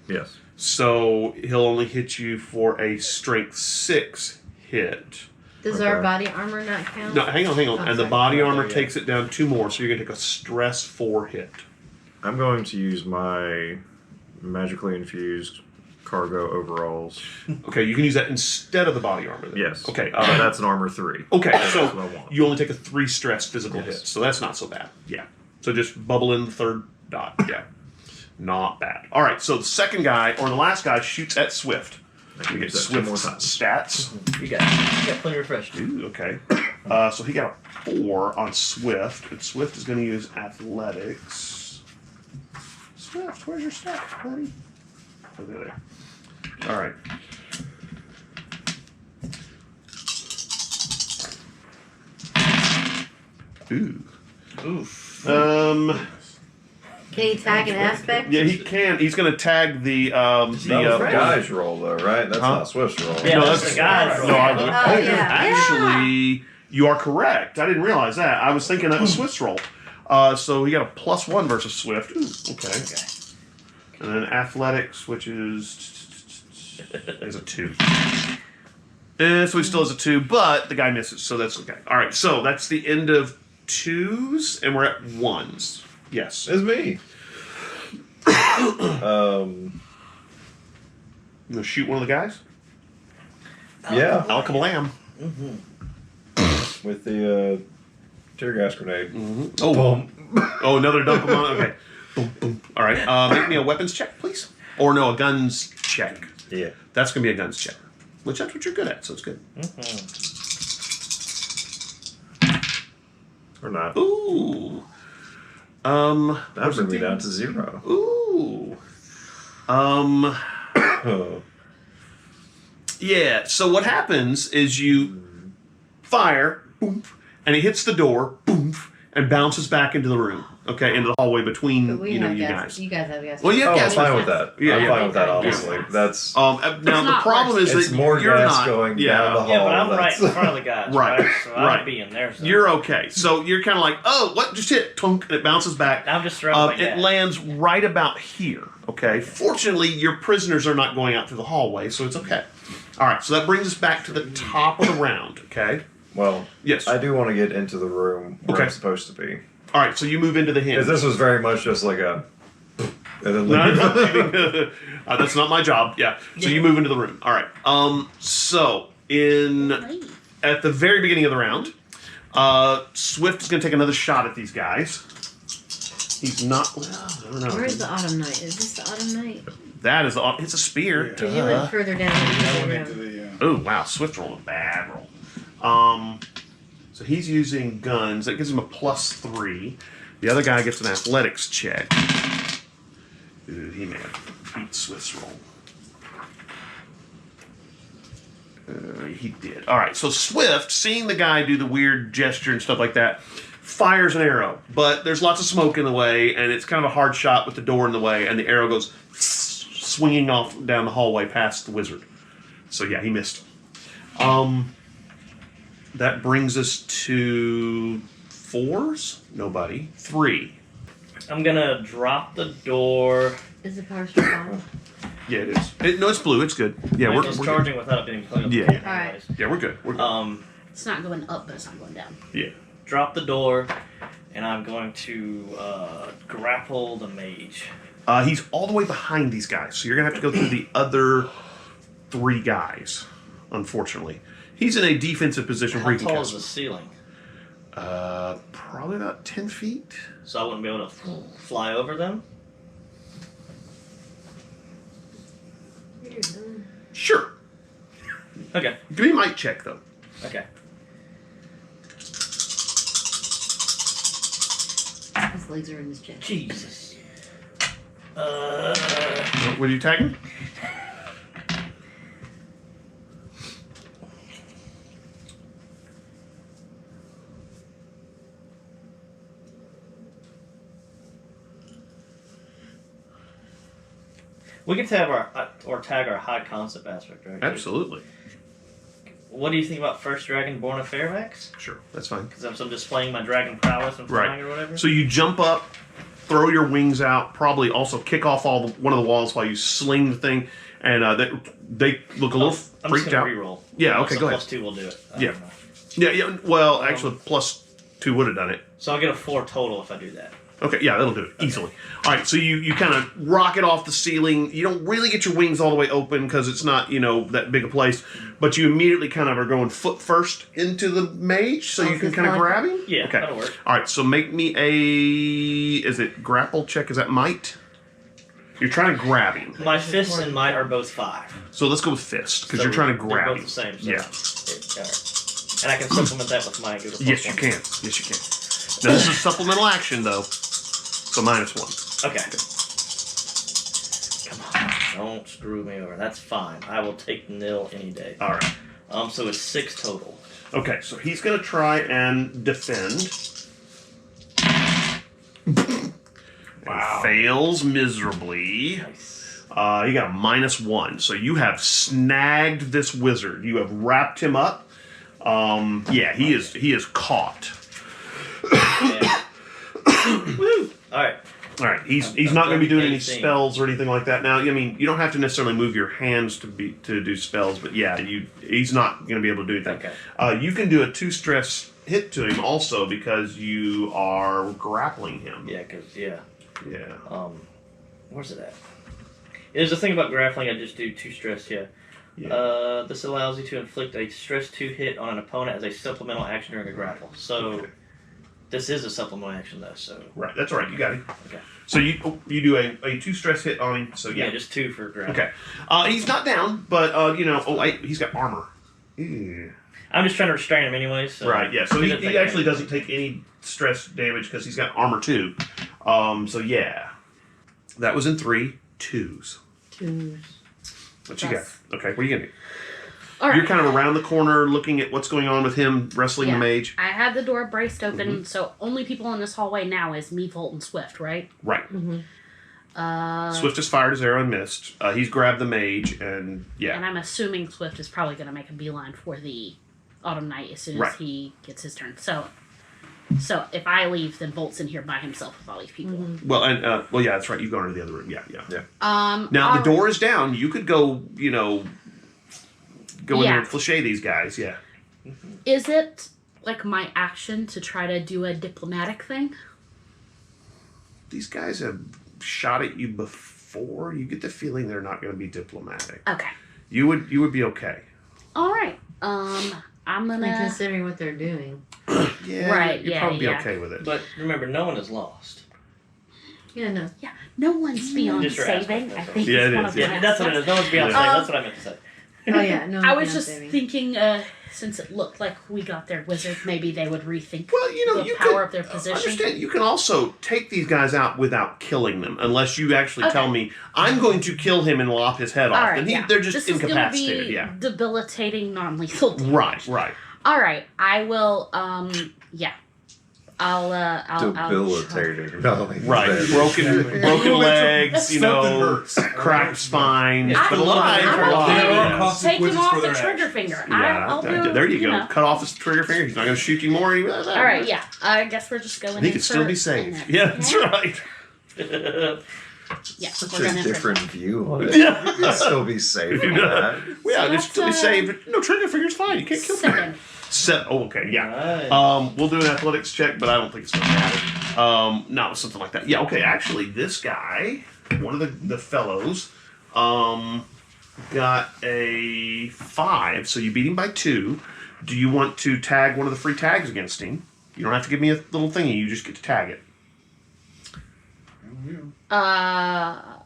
Yes. So he'll only hit you for a strength 6 hit. Does our body armor not count? No, hang on. Oh, And the sorry. body armor Yeah. takes it down 2 more, so you're gonna take a stress 4 hit. I'm going to use my magically infused cargo overalls. Okay, you can use that instead of the body armor. Then. Yes. Okay. But that's an armor 3. Okay, That's so what I want. you only take a 3 stress physical Yes. hit, so that's not so bad. Yeah. So just bubble in the 3rd dot. Yeah. Not bad. All right, so the second guy, or the last guy, shoots at Swift. I can We get use that 2 more Swift's times. stats. You got plenty refreshed. Ooh, okay. So he got a 4 on Swift, and Swift is going to use athletics. Swift, where's your stat, buddy? Oh, there. All right. Ooh. Oof. Can he tag an aspect? Yeah, he can. He's going to tag the That was the right. guy's roll, though, right? That's Huh? not Swift's roll. Yeah, No, that's that's the guy's no, I- Oh, yeah. Actually, you are correct. I didn't realize that. I was thinking that was Swift's roll. So he got a +1 versus Swift. Ooh, okay. And then athletics, which is a 2. So he still has a 2, but the guy misses, so that's okay. All right, so that's the end of 2s, and we're at 1s. Yes. It's me. You gonna shoot one of the guys? Yeah, Al Kablam. with the tear gas grenade. Oh, Boom. oh, another double one. Okay. Boom, boom. All right. Make me a weapons check, please. Or no, a guns check. Yeah. That's gonna be a guns check, which that's what you're good at, so it's good. Or not. Ooh. That'll bring me down to 0. Ooh. Oh. Yeah. So what happens is you fire, boom, and it hits the door, boom, and bounces back into the room. Okay, into the hallway between But we you have gas. guys. You guys have gas. Well, you have Oh, I'm gas. fine with that. Yeah, I'm yeah. fine with that, honestly. That's Now the not problem worse. is it's that more you're gas not going yeah. down the hall. Yeah, but I'm right that's- in front of the guys, Right, right? So right. I'd be in there. So You're okay. So you're kind of like, oh, what just hit? Tunk, and it bounces back. I'm just throwing my It gas. lands right about here. Okay. Fortunately, your prisoners are not going out through the hallway, so it's okay. All right. So that brings us back to the top of the round. Okay. Well, Yes. I do want to get into the room where Okay. I'm supposed to be. All right. So you move into the hinge. Because this was very much just like a... And then No, leave. I'm not leaving. That's not my job. Yeah. So you move into the room. All right. So at the very beginning of the round, Swift is going to take another shot at these guys. He's not. Well, I don't know. Where's the autumn night? Is this the autumn night? That is. It's a spear. Yeah. Because you went further down. That than went the into room. the. Oh wow, Swift rolled a bad roll. So he's using guns. That gives him a +3. The other guy gets an athletics check. Ooh, he may have beat Swift's roll. He did. All right. So Swift, seeing the guy do the weird gesture and stuff like that, fires an arrow. But there's lots of smoke in the way, and it's kind of a hard shot with the door in the way, and the arrow goes swinging off down the hallway past the wizard. So yeah, he missed. That brings us to 4s. Nobody. 3. I'm gonna drop the door. Is the power still on? Yeah, it is. No, it's blue. It's good. Yeah, Mine we're is good. charging without it being plugged up. Yeah. Anyways. Alright. Yeah, we're good. We're good. It's not going up, but it's not going down. Yeah. Drop the door, and I'm going to grapple the mage. He's all the way behind these guys, so you're gonna have to go through the other 3 guys. Unfortunately, he's in a defensive position How where he can tall is cast. the ceiling? Probably about 10 feet. So I wouldn't be able to fly over them. Sure. Okay. Give me a might check though. Okay. His legs are in his chest. Jesus. What are you tagging? We can tag our high concept aspect, right? Absolutely. What do you think about First Dragon Born of Fairfax? Sure, that's fine. Because I'm displaying my dragon prowess and flying or whatever. So you jump up throw your wings out. Probably also kick off one of the walls while you sling the thing, and they look a little I'm freaked just gonna out. Reroll. Yeah, okay, go ahead. +2 will do it. I Yeah. don't know. Yeah. Well, actually, +2 would have done it. So I'll get a 4 total if I do that. Okay, yeah, that'll do it easily. All right, so you kind of rocket off the ceiling. You don't really get your wings all the way open because it's not that big a place, but you immediately kind of are going foot first into the mage, so you can kind of grab him. Yeah, okay. that'll work. All right, so make me is it grapple check? Is that might? You're trying to grab him. My fists and might are both 5. So let's go with fist because So you're trying to they're grab both him. the same. So Yeah. All right. And I can supplement that with my good. Yes, you can. Yes, you can. Now this is supplemental action though, so -1. Okay. Come on, don't screw me over. That's fine. I will take nil any day. All right. So it's 6 total. Okay, so he's going to try and defend. Wow. Fails miserably. Nice. You got a -1. So you have snagged this wizard. You have wrapped him up. Yeah, he is caught. Yeah. Woo! All right. All right, he's not going to be doing any 18. spells or anything like that. Now, I mean, you don't have to necessarily move your hands to do spells, but yeah, he's not going to be able to do anything. Okay. You can do a 2 stress hit to him also because you are grappling him. Yeah, because Yeah. where's it at? There's a thing about grappling. I just do 2 stress. Yeah. Yeah. This allows you to inflict a stress 2 hit on an opponent as a supplemental action during a grapple. So. Okay. This is a supplemental action, though, so... Right, that's all right. You got it. Okay. So you do a 2 stress hit on him. So Yeah, yeah. just 2 for grapple. Okay. He's not down, but he's got armor. Ew. I'm just trying to restrain him anyway, so... Right. Yeah. So he doesn't take actually damage. doesn't take any stress damage because he's got armor too. So yeah, that was in 3 2s. What you got? Okay. What are you gonna do? All right. You're kind of around the corner looking at what's going on with him wrestling Yeah. the mage. I had the door braced open, Mm-hmm. so only people in this hallway now is me, Volt, and Swift, right? Right. Uh, Swift has fired his arrow and missed. He's grabbed the mage and yeah. And I'm assuming Swift is probably going to make a beeline for the Autumn Knight as soon as Right. he gets his turn. So if I leave, then Volt's in here by himself with all these people. Well, and yeah, that's right. You've gone to the other room. Yeah. Now the all door is down. You could go, go in there Yeah. and flachet these guys. Yeah. Is it like my action to try to do a diplomatic thing? These guys have shot at you before. You get the feeling they're not going to be diplomatic. Okay. You would be okay. All right. I'm And gonna. considering what they're doing. Yeah. Right, You'd yeah, probably be yeah. okay with it. But remember, no one is lost. Yeah, no. Yeah. No one's beyond Just your saving. aspect, I that's think all. Yeah, is it one is, of yeah. my Yeah, that's what it is. No one's beyond Yeah. saving. That's what I meant to say. Oh yeah, no. I was not just saving. thinking, since it looked like we got their wizard, maybe they would rethink Well, the you power could of their position. understand. You can also take these guys out without killing them, unless you actually Okay. tell me I'm going to kill him and lop his head off. All right, And yeah. they're just this is incapacitated. gonna be Yeah. debilitating, non-lethal damage. Right. All right, I will. Yeah, I'll. Debilitating. Not only Right. that. Broken legs. Something hurts. Cracked spine. I- But alive. I'm for okay. alive. There are Yeah. consequences Take him off for the their trigger actions. finger. Yeah, I'll do. there you go. know. Cut off his trigger finger. He's not going to shoot you more. All All right, yeah. I guess we're just going. He in can still for- be saved. in Yeah, there. that's right. Yeah, Such we're going a in for- different view on it. Yeah. You can still be safe from that. Yeah, So it's still be that's, saved. No, trigger finger's fine. You can't kill him. Second. Okay, yeah. Nice. We'll do an athletics check, but I don't think it's going to matter. No, something like that. Yeah, okay, actually, this guy, one of the fellows, got a 5, so you beat him by 2. Do you want to tag one of the free tags against him? You don't have to give me a little thingy, you just get to tag it.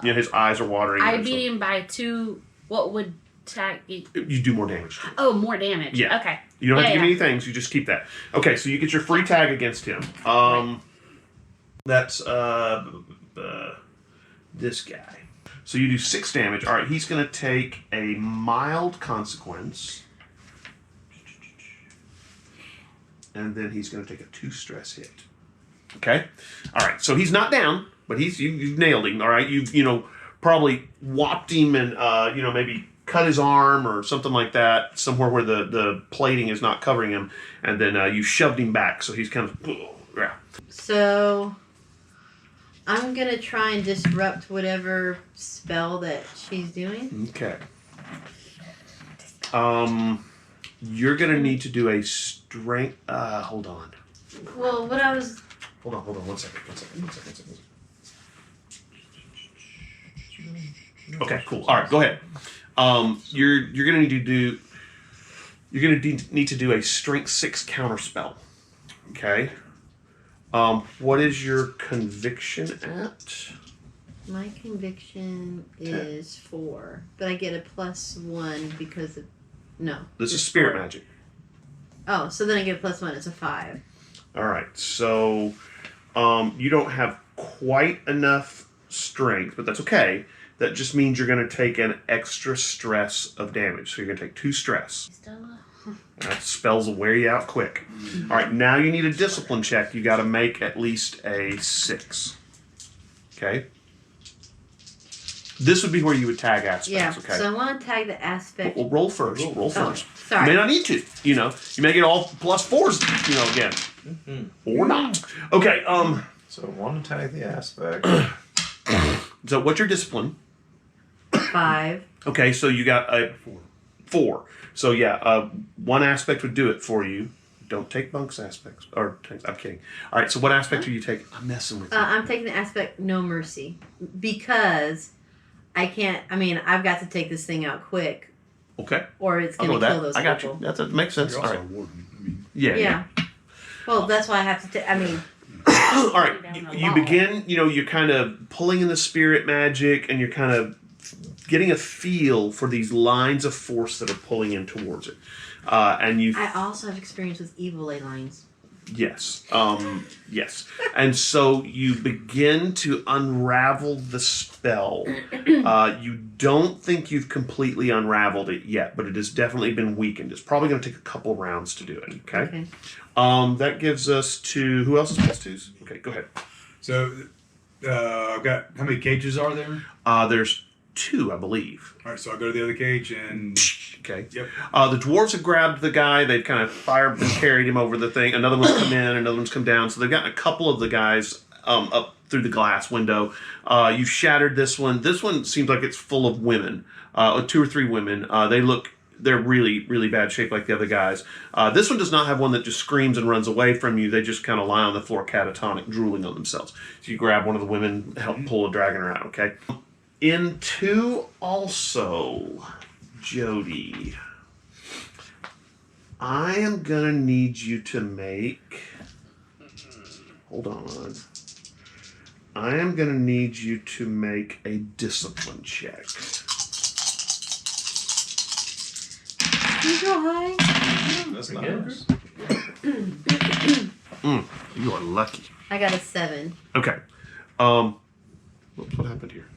His eyes are watering. I beat him by 2. What would tag? You do more damage to him. Oh, more damage. Yeah. Okay. You don't have to Yeah, give me any things, you just keep that. Okay, so you get your free tag against him. That's this guy. So you do 6 damage. Alright, he's gonna take a mild consequence. And then he's gonna take a 2 stress hit. Okay? Alright, so he's not down, but you've nailed him, alright? You've probably whopped him and maybe cut his arm or something like that, somewhere where the plating is not covering him, and then you shoved him back, so he's kind of yeah. So I'm gonna try and disrupt whatever spell that she's doing. Okay. You're gonna need to do a strength. Hold on. Well, what I was. Hold on. One second. Okay, cool. All right, go ahead. You're gonna need to do. You're gonna need to do a strength 6 counter spell. Okay. What is your conviction at? My conviction is 4, but I get a +1 because of. No. This is it's spirit 4. magic. Oh, so then I get a +1. It's a 5. All right, so you don't have quite enough strength, but that's okay. That just means you're going to take an extra stress of damage. So you're going to take 2 stress. Stella. That spells will wear you out quick. All right, now you need a discipline check. You got to make at least a 6. Okay. This would be where you would tag aspects. Yeah. Okay. So I want to tag the aspect. Well, roll first. Roll first. Sorry. You may not need to. You know, you may get all +4s. You know, again, or not. Okay. So one to tag the aspect. So what's your discipline? 5. Okay, so you got a 4. So yeah, one aspect would do it for you. Don't take Bunk's aspects. I'm kidding. All right, so what aspect are you taking? I'm messing with you. I'm taking the aspect no mercy because I can't. I mean, I've got to take this thing out quick, Okay, or it's I'll going go to with kill that. those I got people. you. That makes sense. You're All also right. a warden. I mean, Yeah. Well, that's why I have to. I mean, All right, Down the you wall. begin. You know, you're kind of pulling in the spirit magic, and you're kind of getting a feel for these lines of force that are pulling in towards it. And you I also have experience with evil ley lines. Yes. Yes. And so you begin to unravel the spell. You don't think you've completely unraveled it yet, but it has definitely been weakened. It's probably going to take a couple rounds to do it. Okay. That gives us to who else is +2s? Okay, go ahead. So, I've got how many cages are there? There's 2, I believe. All right, so I'll go to the other cage and. Okay. Yep. The dwarves have grabbed the guy. They've kind of fired and carried him over the thing. Another one's come in. Another one's come down. So they've gotten a couple of the guys up through the glass window. You've shattered this one. This one seems like it's full of women. 2 or 3 women. They're really, really bad shape like the other guys. This one does not have one that just screams and runs away from you. They just kind of lie on the floor catatonic, drooling on themselves. So you grab one of the women, help pull a dragon her out, okay? In 2 also, Jody, I am going to need you to make... Hold on. I am going to need you to make a discipline check. You go high. That's nice. You are lucky. I got a 7. Okay. Whoops, what happened here?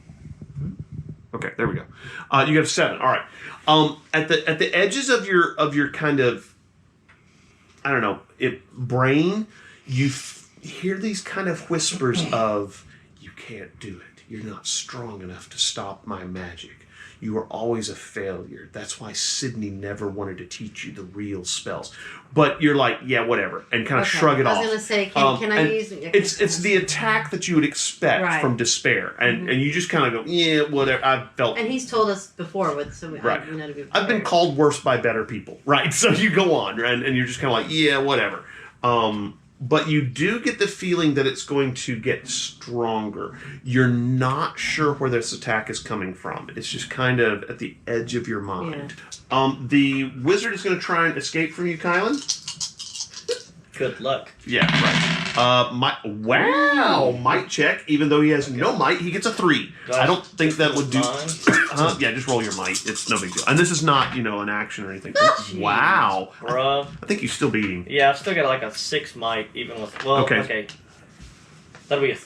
Okay, there we go. You got a 7. All right. At the edges of your kind of, I don't know, brain, you hear these kind of whispers of, you can't do it. You're not strong enough to stop my magic. You are always a failure. That's why Sydney never wanted to teach you the real spells. But you're like, yeah, whatever, and kind of shrug it off. I was going to say, can I and use... It's the attack that you would expect from despair, and you just kind of go, yeah, whatever. I felt. And he's told us before, so we know to be I've been called worse by better people, right? So you go on, and you're just kind of like, yeah, whatever. But you do get the feeling that it's going to get stronger. You're not sure where this attack is coming from. It's just kind of at the edge of your mind. Yeah. The wizard is going to try and escape from you, Kylan. Good luck. Yeah, right. Might check. Even though he has no might, he gets a 3. I don't think that would do. Yeah, just roll your might. It's no big deal. And this is not, an action or anything. Wow. Bruh. I think you still beat him. Yeah, I've still got like a 6 might, even with. Well, okay. That'll be a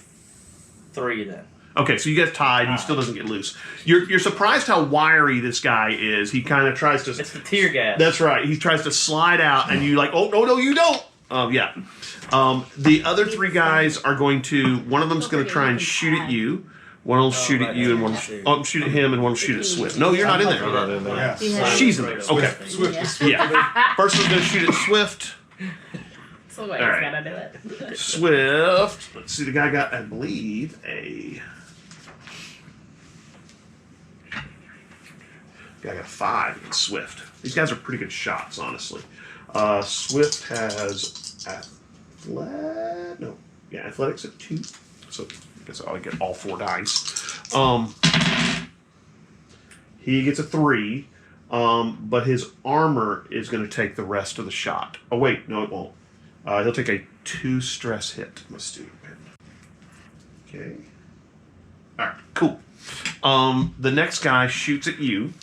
3 then. Okay, so you guys tied. He still doesn't get loose. You're surprised how wiry this guy is. He kind of tries to. It's the tear gas. That's right. He tries to slide out, and you like, oh no, you don't. Yeah. The other 3 guys are going to. One of them's going to try and shoot at you. One will shoot at you, and one will shoot at him, and one will shoot at Swift. No, you're not in there. Not in there. Yeah. She's in there. Okay. Swift. Yeah. First one's going to shoot at Swift. Somebody's All right. gotta do it. Swift. Let's see. The guy got, I believe, a. Guy got a 5 in Swift. These guys are pretty good shots, honestly. Swift has athletics at 2. So I guess I'll get all 4 dice. He gets a 3, but his armor is going to take the rest of the shot. Oh wait, no, it won't. He'll take a 2 stress hit. Stupid. Okay. All right, cool. The next guy shoots at you.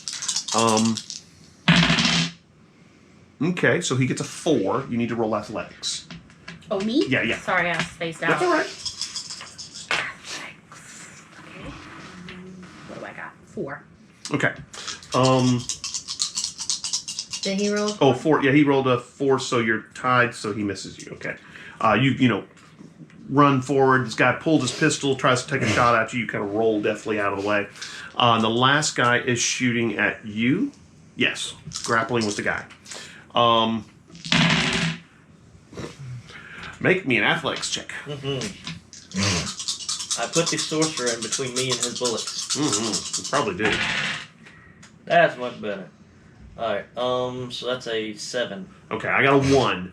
Okay, so he gets a 4. You need to roll athletics. Oh, me? Yeah. Sorry, I spaced out. That's all right. Athletics. Okay. What do I got? 4. Okay. Did he roll? Oh, 4. Yeah, he rolled a 4, so you're tied. So he misses you. Okay. You run forward. This guy pulls his pistol, tries to take a shot at you. You kind of roll deftly out of the way. The last guy is shooting at you. Yes, grappling with the guy. Make me an athletics check. I put the sorcerer in between me and his bullets. You probably did. That's much better. Alright, so that's a 7. Okay, I got a 1.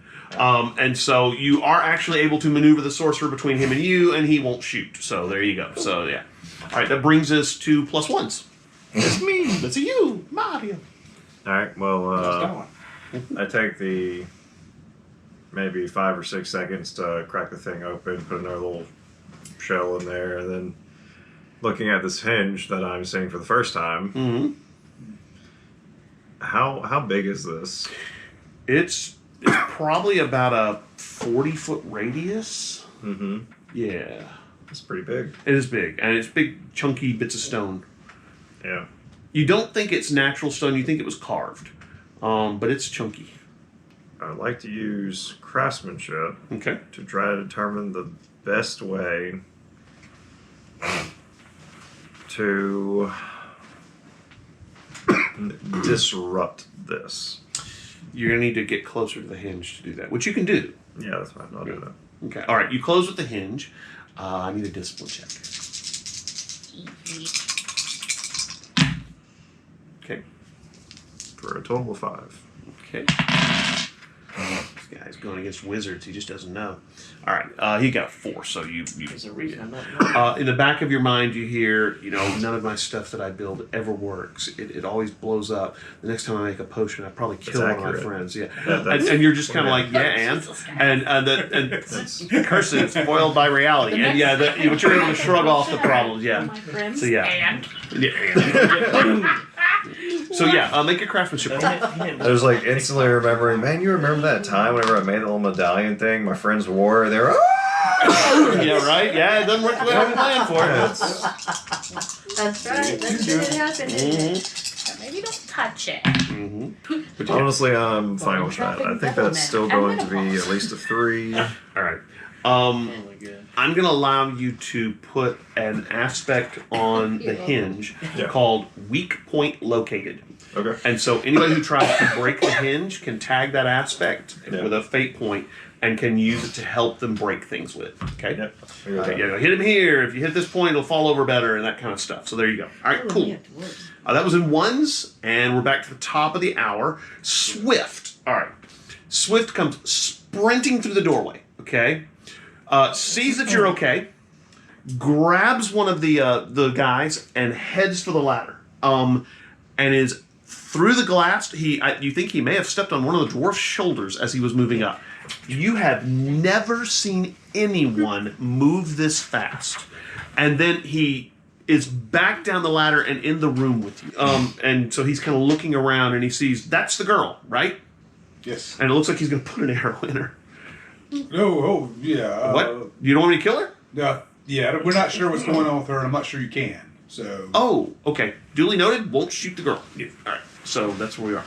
And so you are actually able to maneuver the sorcerer between him and you, and he won't shoot. So there you go. So yeah. All right, that brings us to +1s. It's me. That's you, Mario. All right. Well, I take the maybe 5 or 6 seconds to crack the thing open, put another little shell in there, and then looking at this hinge that I'm seeing for the first time. Mm-hmm. How big is this? It's probably about a 40-foot radius. Mm-hmm. Yeah. It's pretty big. It is big, and it's big, chunky bits of stone. Yeah. You don't think it's natural stone, you think it was carved. But it's chunky. I would like to use craftsmanship Okay. to try to determine the best way to disrupt this. You're going to need to get closer to the hinge to do that, which you can do. Yeah, that's fine. I'll do that. Okay. All right, you close with the hinge. I need a discipline check. Okay. For a total of 5. Okay. This guy's going against wizards. He just doesn't know. All right. He got a 4, so you There's a reason I'm not in the back of your mind, you hear, none of my stuff that I build ever works. It always blows up. The next time I make a potion, I probably kill one of my friends. Yeah, and you're just kind of like, yeah, and cursive spoiled by reality, and yeah, but you're able to shrug off the problems. Yeah, My friends. so yeah, And. So yeah, make a craftsmanship roll. I was like instantly remembering, man, you remember that time whenever I made the little medallion thing? My friends wore, they were, Yeah, right. Yeah, it doesn't work the way I'm planning for it. That's right. That's what happened. Maybe don't touch it. But honestly, I'm fine with that. I think that's still going to be at least a 3. All right. really good. I'm going to allow you to put an aspect on the hinge called weak point located. Okay. And so anybody who tries to break the hinge can tag that aspect with a fate point and can use it to help them break things with. Okay? Yep. Okay, hit him here. If you hit this point, it'll fall over better and that kind of stuff. So there you go. All right, cool. That was in 1s, and we're back to the top of the hour. Swift. All right. Swift comes sprinting through the doorway. Okay? Sees that you're okay, grabs one of the guys and heads for the ladder. And is through the glass. You think he may have stepped on one of the dwarf's shoulders as he was moving up. You have never seen anyone move this fast. And then he is back down the ladder and in the room with you. And so he's kind of looking around and he sees that's the girl, right? Yes. And it looks like he's going to put an arrow in her. No, oh, yeah. What? You don't want me to kill her? No, yeah, we're not sure what's going on with her, and I'm not sure you can. So. Oh, okay. Duly noted. Won't shoot the girl. Yeah. All right. So that's where we are.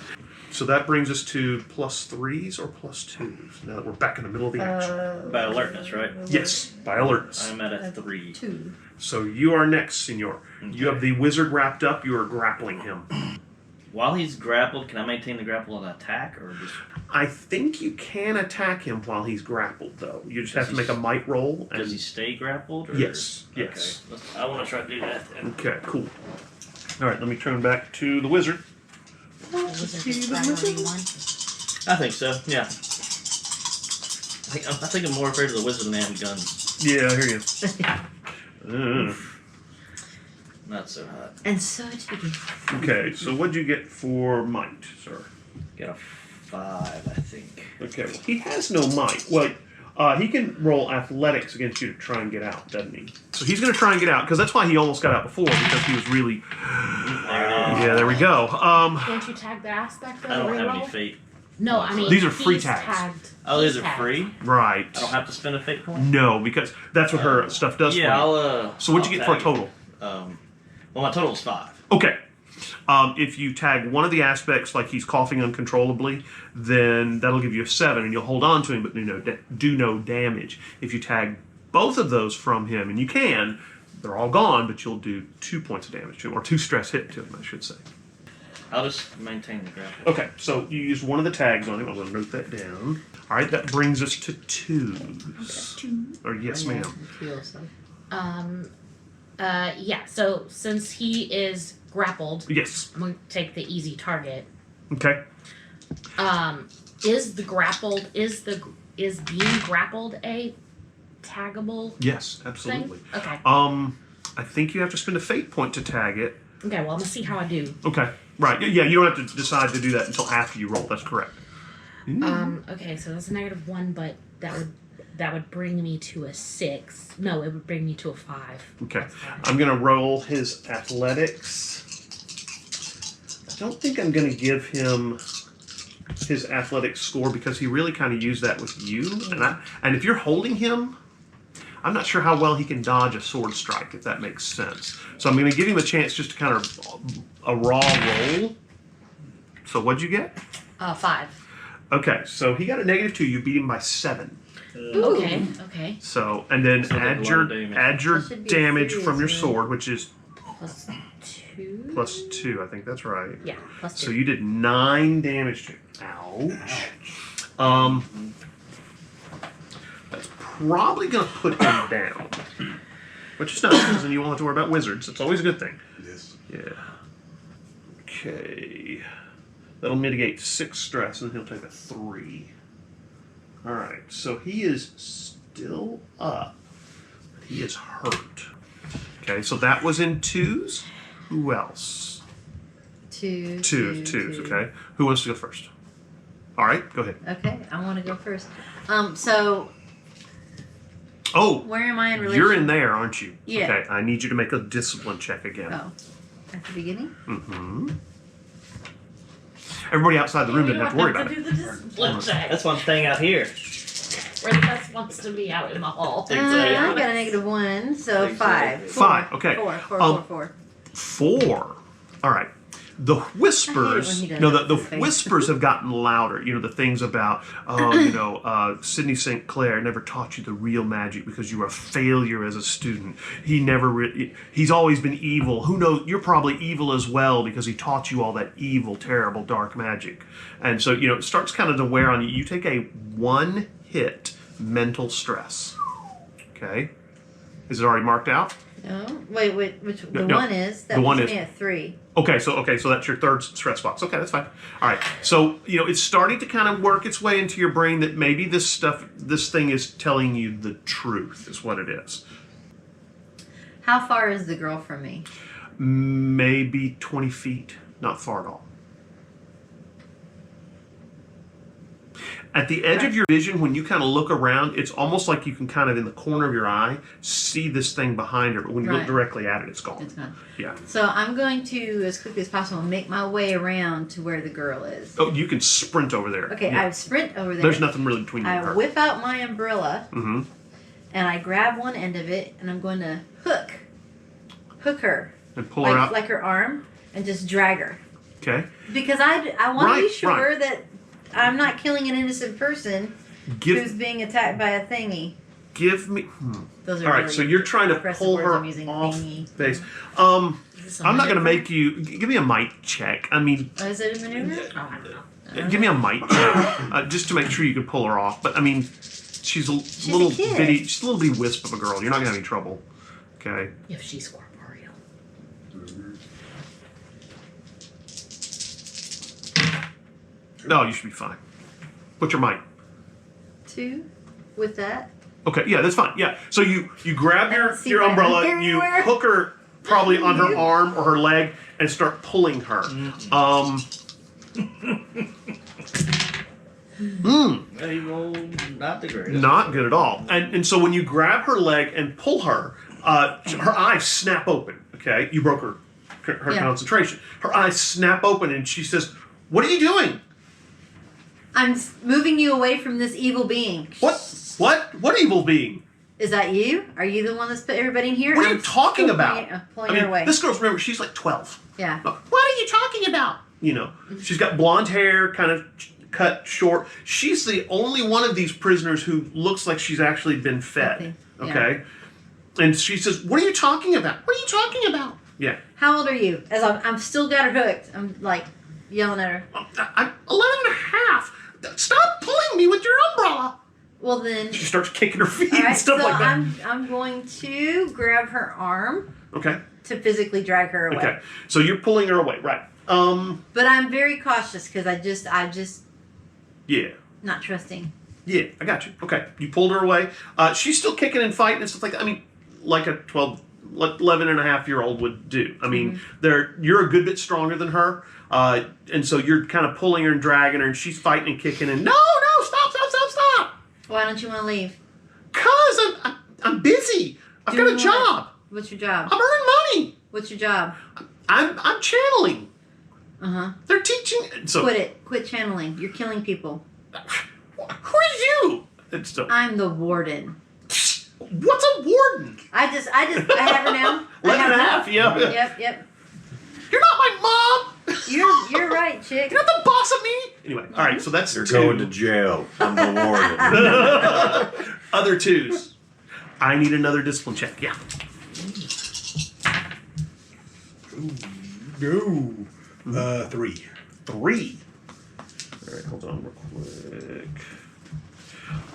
So that brings us to +3s or +2s. Now that we're back in the middle of the action. By alertness, right? Yes, by alertness. I'm at a 3. 2. So you are next, Senor. Okay. You have the wizard wrapped up. You are grappling him. While he's grappled, can I maintain the grapple and attack, or just I think you can attack him while he's grappled, though. You just have to make a might roll. And... does he stay grappled? Or... Yes. Yes. Okay. I want to try to do that then. Okay. Cool. All right. Let me turn back to the wizard. I think so. Yeah. I think I'm more afraid of the wizard than I am guns. Yeah, I hear you. Not so hot. And so it begins. Okay, so what'd you get for might, sir? Got a 5, I think. Okay, well, he has no might. Well, he can roll athletics against you to try and get out, doesn't he? So he's going to try and get out, because that's why he almost got out before, because he was really... Yeah, there we go. Can't you tag the aspect of I the don't have reroll? any fate. No, I mean These are free he's tags. Tagged. Oh, these are tagged. free? Right. I don't have to spend a fate point? No, because that's what her stuff does Yeah, for you. I'll, So what'd you get for a tag total? Well, my total is 5. Okay. If you tag one of the aspects, like he's coughing uncontrollably, then that'll give you a 7, and you'll hold on to him, but do no damage. If you tag both of those from him, and you can, they're all gone, but you'll do 2 points of damage to him, or 2 stress hit to him, I should say. I'll just maintain the grapple. Okay, so you used one of the tags on him. I'm going to note that down. All right, that brings us to 2s. Or yes, ma'am. Yeah. So since he is grappled, Yes. I'm going to take the easy target. Okay. Is being grappled a taggable Yes, absolutely. thing? Okay. I think you have to spend a fate point to tag it. Okay. Well, I'm gonna see how I do. Okay. Right. Yeah, you don't have to decide to do that until after you roll. That's correct. Okay. So that's a -1, but that would bring me to a 6. No, it would bring me to a 5. Okay. I'm going to roll his athletics. I don't think I'm going to give him his athletics score because he really kind of used that with you. And if you're holding him, I'm not sure how well he can dodge a sword strike, if that makes sense. So I'm going to give him a chance just to kind of a raw roll. So what'd you get? 5. Okay, so he got a -2. You beat him by 7. Okay. Okay. So, and then So add that's your a lot of damage. add your That should be damage serious, from your right? sword, which is +2. +2. I think that's right. Yeah. +2. So you did 9 damage to him. Ouch. That's probably going to put him down. Which is nice, because then you won't have to worry about wizards. It's always a good thing. Yes. Yeah. Okay. That'll mitigate 6 stress, and he'll take a 3. Alright, so he is still up. But he is hurt. Okay, so that was in 2s. Who else? 2. 2s, okay. Who wants to go first? Alright, go ahead. Okay, I want to go first. So Oh, where am I in relation? you're in there, aren't you? Yeah. Okay, I need you to make a discipline check again. Oh, at the beginning. Mm-hmm. Everybody outside the room didn't have to worry about it. Do the discipline check. That's why I'm staying out here. Where the best wants to be out in the hall. I got a -1, so Exactly. 5. 5, okay. 4. 4. All right. The whispers, I hate it when he does no, that the to his face. whispers have gotten louder. You know, the things about, Sidney St. Clair never taught you the real magic because you were a failure as a student. He's always been evil. Who knows? You're probably evil as well because he taught you all that evil, terrible, dark magic. And so, it starts kind of to wear on you. You take a 1-hit mental stress. Okay? Is it already marked out? No, wait, which the No, one is that the one puts is- me at 3. Okay, so that's your 3rd stress box. Okay, that's fine. All right. So, it's starting to kind of work its way into your brain that maybe this thing is telling you the truth, is what it is. How far is the girl from me? Maybe 20 feet, not far at all. At the edge of your vision, when you kind of look around, it's almost like you can kind of, in the corner of your eye, see this thing behind her. But when you look Right. directly at it, it's gone. It's gone. Yeah. So I'm going to, as quickly as possible, make my way around to where the girl is. Oh, you can sprint over there. Okay, Yeah. I sprint over there. There's nothing really between you and I her. whip out my umbrella Mm-hmm. and I grab one end of it and I'm going to hook her, And pull her out. like her arm, and just drag her. Okay. Because I want to Right, be sure right. that I'm not killing an innocent person who's being attacked by a thingy. Give me. Those are All right, really so you're trying to impressive pull words her I'm using, off thingy. base. this a I'm not going to maneuver? make you. Give me a might check. I mean, Oh, is it a maneuver? Oh, I don't know. give me a might check just to make sure you can pull her off. But I mean, she's a a little kid. bitty. She's a little bitty wisp of a girl. You're not going to have any trouble. Okay. If she's corporeal. No, you should be fine. What's your might? 2 with that. Okay, yeah, that's fine. Yeah, so you grab I don't see your my umbrella, finger you anywhere. hook her probably on her arm or her leg, and start pulling her. They rolled not the greatest. Not good at all. And so when you grab her leg and pull her, her eyes snap open. Okay, you broke her Yeah. concentration. Her eyes snap open, and she says, "What are you doing? I'm moving you away from this evil being. What evil being? Is that you? Are you the one that's put everybody in here? What are you I'm talking still about? Pulling her away. This girl's, remember, she's like 12. Yeah. What are you talking about? You know, she's got blonde hair, kind of cut short. She's the only one of these prisoners who looks like she's actually been fed. Okay, Okay? And she says, "What are you talking about? What are you talking about?" Yeah. How old are you? As I'm still got her hooked. I'm like yelling at her. I'm 11 and a half. Stop pulling me with your umbrella. Well then. She starts kicking her feet All and right, stuff so like that. I'm going to grab her arm Okay. to physically drag her away. Okay. So you're pulling her away, right? But I'm very cautious because I just Yeah. not trusting. Yeah, I got you. Okay, you pulled her away. She's still kicking and fighting and stuff like that. I mean, like a 11 and a half year old would do. I mean, you're a good bit stronger than her. And so you're kind of pulling her and dragging her, and she's fighting and kicking and, no, stop. Why don't you want to leave? Because I'm busy. I've got a Doing what? job. What's your job? I'm earning money. What's your job? I'm channeling. Uh-huh. They're teaching. So Quit it. Quit channeling. You're killing people. Who are you? It's so, I'm the warden. what's a warden? I have her now. 11 and a half, yeah. Yep. You're not my mom. You're right, chick. You're not the boss of me. Anyway, all right. So that's You're 2. going to jail. I'm the warden. Other 2s. I need another discipline check. Yeah. No. 3. 3. All right. Hold on real quick.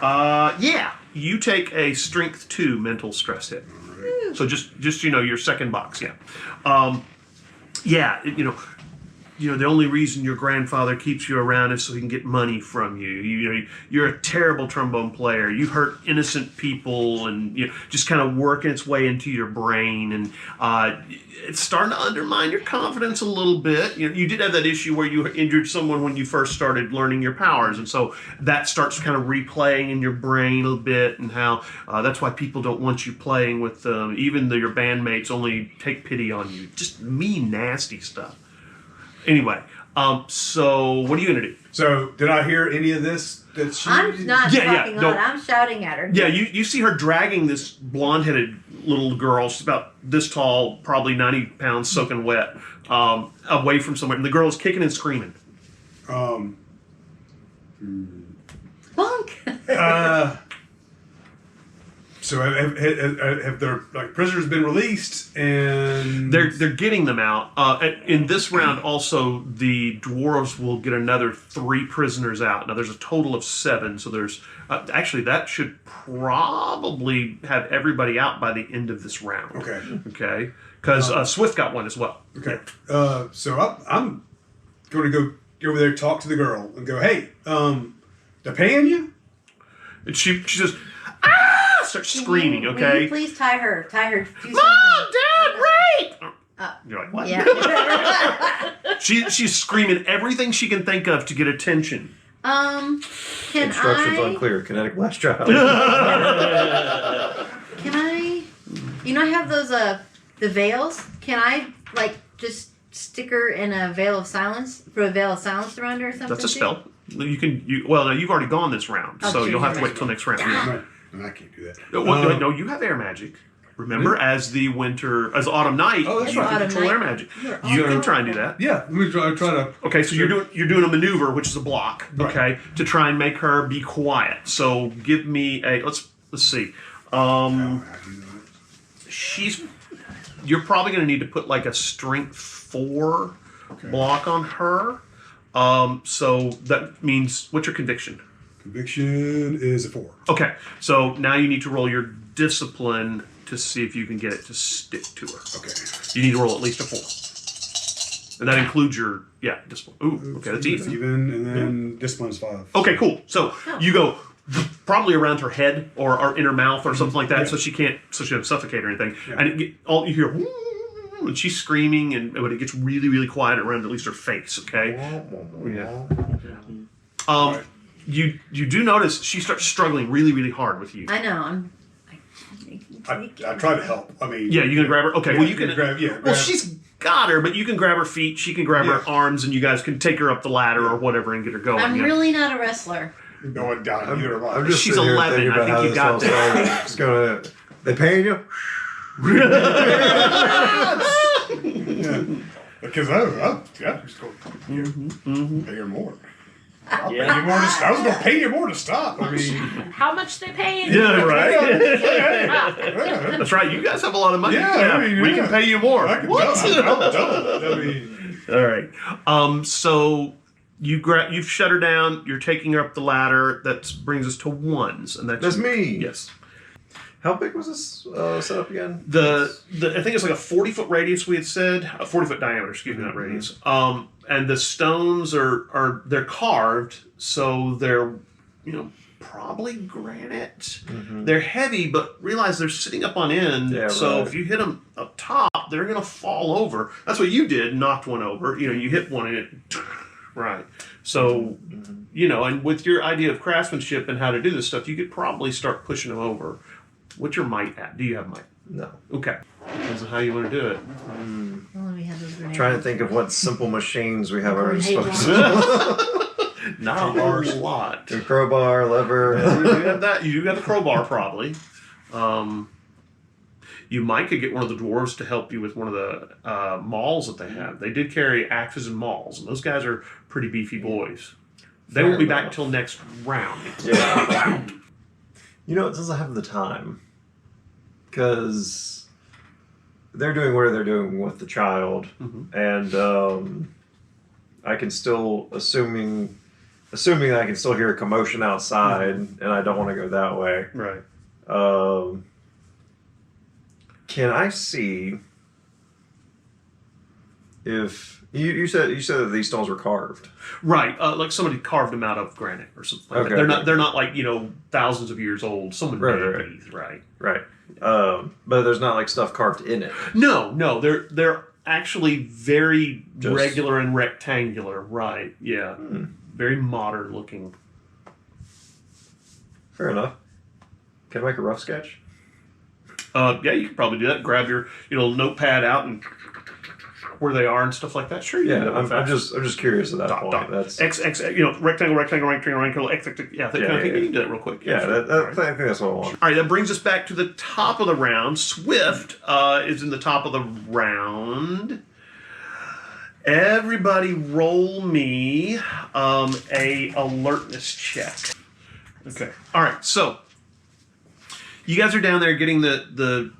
Yeah. You take a strength 2 mental stress hit. So just your second box. Yeah. Yeah. The only reason your grandfather keeps you around is so he can get money from you. You're a terrible trombone player. You hurt innocent people, and just kind of working its way into your brain, and it's starting to undermine your confidence a little bit. You did have that issue where you injured someone when you first started learning your powers, and so that starts kind of replaying in your brain a little bit, and how that's why people don't want you playing with them. Even though your bandmates only take pity on you. Just mean, nasty stuff. Anyway, so what are you gonna do? So, did I hear any of this? That she? I'm not talking no. on. I'm shouting at her. Yeah, you see her dragging this blonde-headed little girl. She's about this tall, probably 90 pounds, soaking wet, away from somewhere. And the girl's kicking and screaming. Bonk. So have their prisoners been released, and They're getting them out. In this round, also the dwarves will get another 3 prisoners out. Now there's a total of 7, so there's actually that should probably have everybody out by the end of this round. Okay, because Swift got one as well. Okay. So I'm going to go over there, talk to the girl, and go, hey, they're paying you? And she says, starts screaming. Will Okay, you please tie her. Do something. Mom, Dad, rape! You're like, what? Yeah. She's screaming everything she can think of to get attention. Can Instructions I? unclear. Kinetic blast child. Can I? I have those the veils. Can I just stick her in a veil of silence? Put a veil of silence around her or something? That's a too? spell. Well, now you've already gone this round, Oh, so geez, you'll have to you're wait till next round. right. No, I can't do that. No, you have air magic. Remember, as autumn night, Oh, that's you right. can Autumn control night. air magic. You're You can awesome. try and do that. Yeah, let me try to. Okay, so you're doing a maneuver, which is a block. Right. Okay, to try and make her be quiet. So give me a let's see. How do you know that? She's you're probably going to need to put like a strength 4 block on her. So that means, what's your conviction? Conviction is a 4. Okay, so now you need to roll your discipline to see if you can get it to stick to her. Okay. You need to roll at least a 4. And that includes your, discipline. Ooh, okay, that's even. Even, and then discipline is 5. Okay, cool. So you go probably around her head or in her mouth or something like that, so she doesn't suffocate or anything. Yeah. And all you hear, and she's screaming, but it gets really, really quiet around at least her face. Okay. Yeah. You do notice she starts struggling really, really hard with you. I know. I try to help. I mean, yeah, you gonna grab her? Okay, yeah, well you can grab. Yeah, well, she's got her, but you can grab her feet. She can grab her arms, and you guys can take her up the ladder or whatever and get her going. I'm really not a wrestler. No, neither am I. I'm just She's sitting here 11. thinking about I think how you this got all this. started. Just gonna. They paying you? Because I just go pay her more. I'll pay you more I was going to pay you more to stop. I mean, How much they paying? Yeah, right. yeah. That's right. You guys have a lot of money. Yeah, I mean, we can pay you more. I can What? I'll double it. I mean, All right. So you've shut her down. You're taking her up the ladder. That brings us to 1s, and That's me. Yes. How big was this setup again? The I think it's like a 40-foot radius. We had said a 40-foot diameter. Excuse me, not radius. And the stones they're carved, so they're probably granite. Mm-hmm. They're heavy, but realize they're sitting up on end. Yeah, so right. if you hit them up top, they're gonna fall over. That's what you did. Knocked one over. You hit one and it. Right. So and with your idea of craftsmanship and how to do this stuff, you could probably start pushing them over. What's your might at? Do you have might? No. Okay. Depends on how you want to do it. Well, we have those grenades. Trying to think of what simple machines we have at our Grenade disposal. Not a whole lot. A crowbar, lever. You do have that. You do have the crowbar, probably. You might could get one of the dwarves to help you with one of the mauls that they have. They did carry axes and mauls, and those guys are pretty beefy boys. They won't be back until next round. Yeah. It doesn't have the time. Because they're doing what they're doing with the child. Mm-hmm. And I can still, assuming I can still hear a commotion outside, and I don't want to go that way. Right. Can I see if you said that these stones were carved? Right. Like somebody carved them out of granite or something like that. They're not like, thousands of years old. Someone made these, right? Right. But there's not like stuff carved in it. No. They're actually very regular and rectangular. Right. Yeah. Very modern looking. Fair enough. Can I make a rough sketch? Yeah, you could probably do that. Grab your notepad out and where they are and stuff like that. Sure. You Yeah, I'm just curious at that point. That's X, rectangle, X. Yeah, that kind of thing. You can do that real quick. I think that's what I want. All right, that brings us back to the top of the round. Swift is in the top of the round. Everybody roll me a alertness check. Okay. All right, so you guys are down there getting the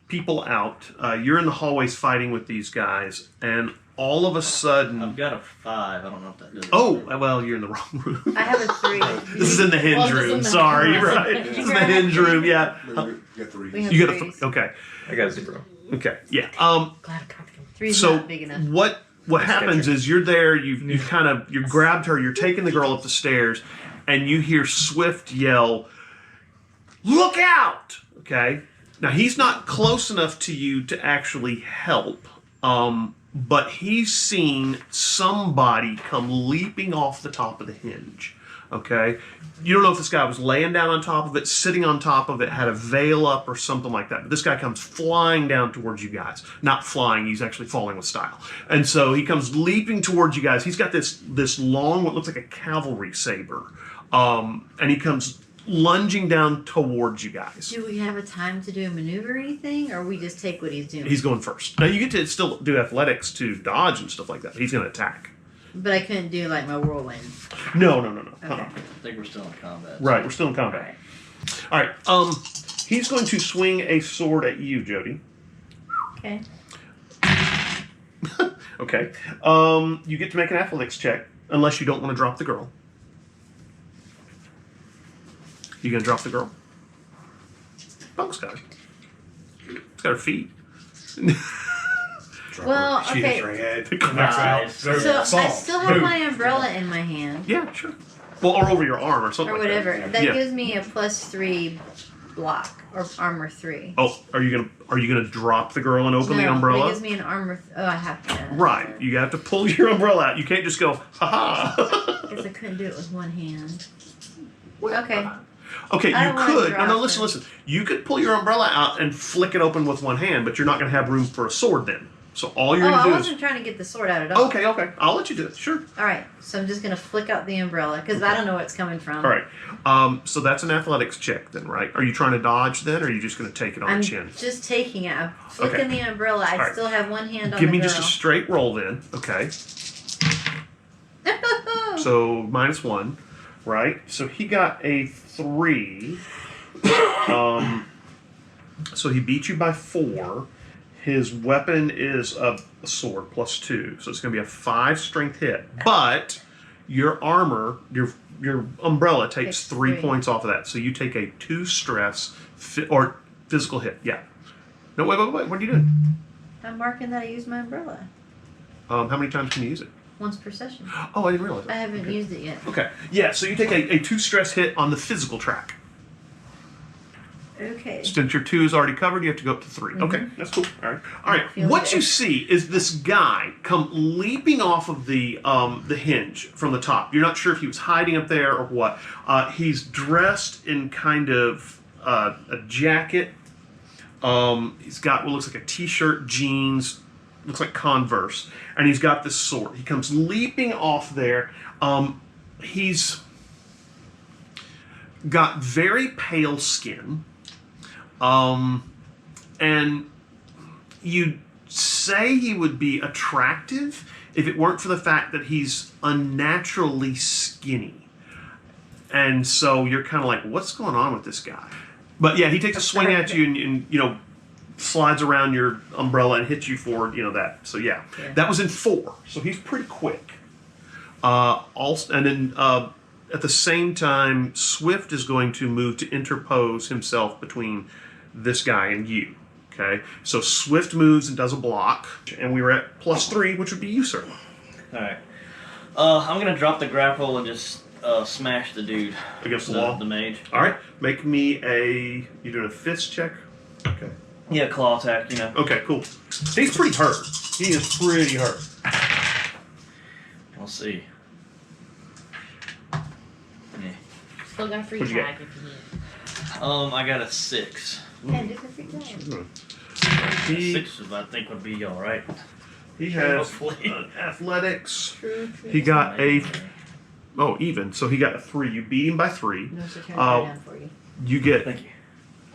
people out. You're in the hallways fighting with these guys, and all of a sudden... I've got a 5. I don't know if that does it. Oh, well, you're in the wrong room. I have a 3. This is in the hinge room. Sorry, right? This is the hinge room. Yeah. you got 3. We have You got a 3s. okay. I got a 0. Okay. Yeah. Glad I got them. 3's So not big enough. what happens is you're there. You've grabbed her. You're taking the girl up the stairs, and you hear Swift yell, "Look out!" Okay. Now he's not close enough to you to actually help. But he's seen somebody come leaping off the top of the hinge. Okay? You don't know if this guy was laying down on top of it, sitting on top of it, had a veil up or something like that. But this guy comes flying down towards you guys. Not flying, he's actually falling with style. And so he comes leaping towards you guys. He's got this long, what looks like a cavalry saber. And he comes lunging down towards you guys. Do we have a time to do a maneuver or anything, or we just take what he's doing? He's going first. Now you get to still do athletics to dodge and stuff like that. He's going to attack. But I couldn't do like my whirlwind. No. Okay. I think we're still in combat. Right, we're still in combat. All right. He's going to swing a sword at you, Jody. Okay. Okay. You get to make an athletics check, unless you don't want to drop the girl. You gonna drop the girl? Bunk's got her. It's got her feet. Well, She hits okay. her head. Nice. Knocks out. So So Song. I still have Boom. my umbrella in my hand. Yeah, sure. Well, or over your arm or something Or like whatever. that. That Yeah. gives me a +3 block or armor 3. Oh, are you gonna drop the girl and open the It umbrella? gives me an armor. I have to. Right. You have to pull your umbrella out. You can't just go, ha ha. Guess I couldn't do it with one hand. Okay. Okay, I you don't wanna could. drop No, listen. You could pull your umbrella out and flick it open with one hand, but you're not going to have room for a sword then. So all you're Oh, going I to do wasn't trying to get the sword out at all. Okay. I'll let you do it. Sure. All right. So I'm just gonna flick out the umbrella because I don't know where it's coming from. All right. So that's an athletics check then, right? Are you trying to dodge then, or are you just going to take it on I'm the chin? just taking it. I'm flicking Okay. the umbrella. I All right. still have one hand on Give the me girl. just a straight roll then. Okay. So -1, right? So he got a 3. So he beat you by 4. His weapon is a sword +2, so it's going to be a 5 strength hit. But your armor, your umbrella takes Takes 3 3. points off of that. So you take a 2 stress or physical hit. Yeah. No, wait. What are you doing? I'm marking that I used my umbrella How many times can you use it? once per session. Oh, I didn't realize I that. haven't Okay. used it yet. Okay. Yeah. So you take a 2 stress hit on the physical track. Okay. Since your 2 is already covered, you have to go up to 3. Okay, that's cool. All right. All right. Feels What good. you see is this guy come leaping off of the hinge from the top. You're not sure if he was hiding up there or what. He's dressed in kind of a jacket. He's got what looks like a t-shirt, jeans, looks like Converse, and he's got this sword. He comes leaping off there. He's got very pale skin. And you'd say he would be attractive if it weren't for the fact that he's unnaturally skinny. And so you're kind of like, what's going on with this guy? But yeah, he takes a swing at you and slides around your umbrella and hits you for, that. So yeah, that was in 4. So he's pretty quick. Also, and then at the same time, Swift is going to move to interpose himself between this guy and you. Okay, so Swift moves and does a block, and we were at +3, which would be you, sir. Alright. I'm gonna drop the grapple and just smash the dude. Against the wall? The mage. All right, make me you doing a fist check? Okay. Yeah, claw attack, Okay, cool. He's pretty hurt. He is pretty hurt. We'll see. Yeah. Still got a free What'd you tag if you need it. I got a 6. And it's a free time. He 6 I think would be alright. he has Hopefully. athletics. True. He got even. So he got a 3. You beat him by 3. No, so turn it Oh. down for you. You get Thank you.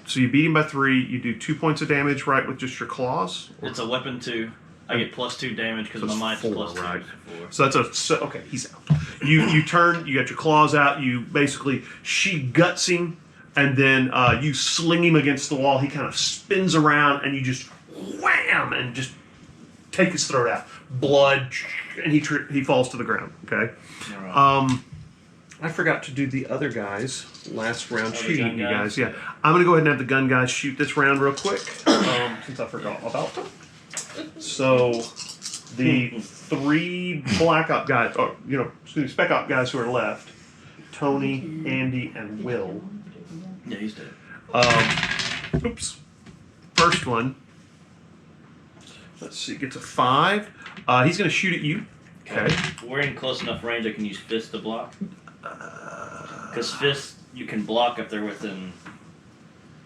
so you beat him by 3. You do 2 points of damage, right, with just your claws. It's a weapon 2. I get +2 damage because So my it's might's 4, +2. right? 4. So that's okay. He's out. You turn. You got your claws out. You basically she guts him, and then you sling him against the wall. He kind of spins around, and you just wham and just take his throat out. Blood, and he falls to the ground. Okay. Alright. I forgot to do the other guys last round the shooting gun you guys. guys? Yeah, I'm gonna go ahead and have the gun guys shoot this round real quick since I forgot about them. So the 3 black op guys, or spec op guys who are left, Tony, Andy, and Will. Yeah, he's dead. Oops. First one. Let's see, gets a 5. He's gonna shoot at you. Okay. We're in close enough range I can use fist to block. Because fist, you can block if they're within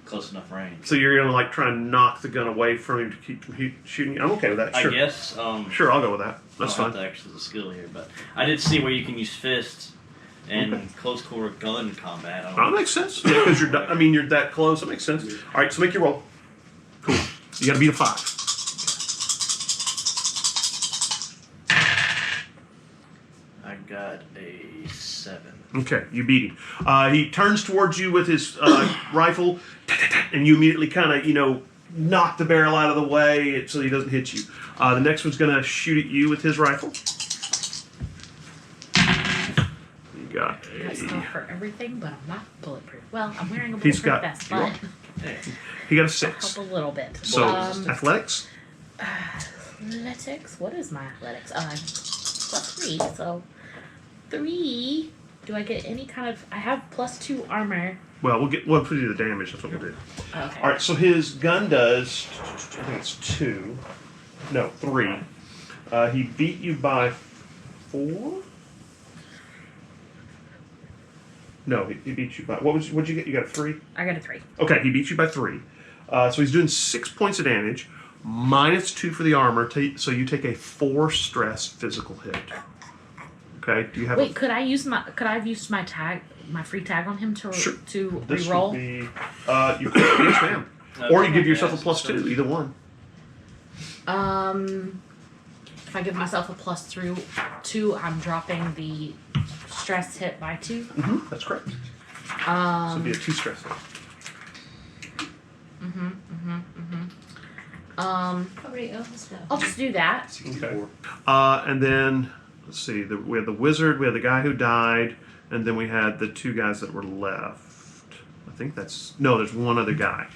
close enough range. So you're gonna try and knock the gun away from him to keep from shooting you. I'm okay with that. Sure. I guess. Sure, I'll go with that. That's I don't fine. have to access the skill here, but I did see where you can use fist and close quarter gun combat. I That don't makes sense. Yeah, because you're that close. That makes sense. All right, so make your roll. Cool. You got to beat a 5. I got a 7. Okay, you beat him. He turns towards you with his rifle, and you immediately kind of, knock the barrel out of the way so he doesn't hit you. The next one's going to shoot at you with his rifle. You got That's not for everything, but I'm not bulletproof. Well, I'm wearing a He's bulletproof got- vest, but he got a I'll 6. help a little bit. So athletics. Athletics? What is my athletics? I'm +3, so 3. Do I get any kind of? I have +2 armor. Well, we'll put you the damage. That's what we'll do. Okay. All right. So his gun does. I think it's 2. No, 3. He beat you by 4. No, he beat you by. What'd you get? You got a 3. I got a 3. Okay, he beat you by 3. So he's doing 6 points of damage, -2 for the armor. So you take a 4 stress physical hit. Okay. Do you have? Wait, could I have used my tag, my free tag on him to Sure. to This reroll? would be. You could. Yes, ma'am. Or you give yourself a +2. Either one. If I give myself a +2, I'm dropping the stress hit by 2. Mm-hmm. That's correct. So it'd be a 2 stress hit. How many elves now? I'll just do that. Okay. And then let's see. We had the wizard. We had the guy who died, and then we had the 2 guys that were left. I think there's one other guy.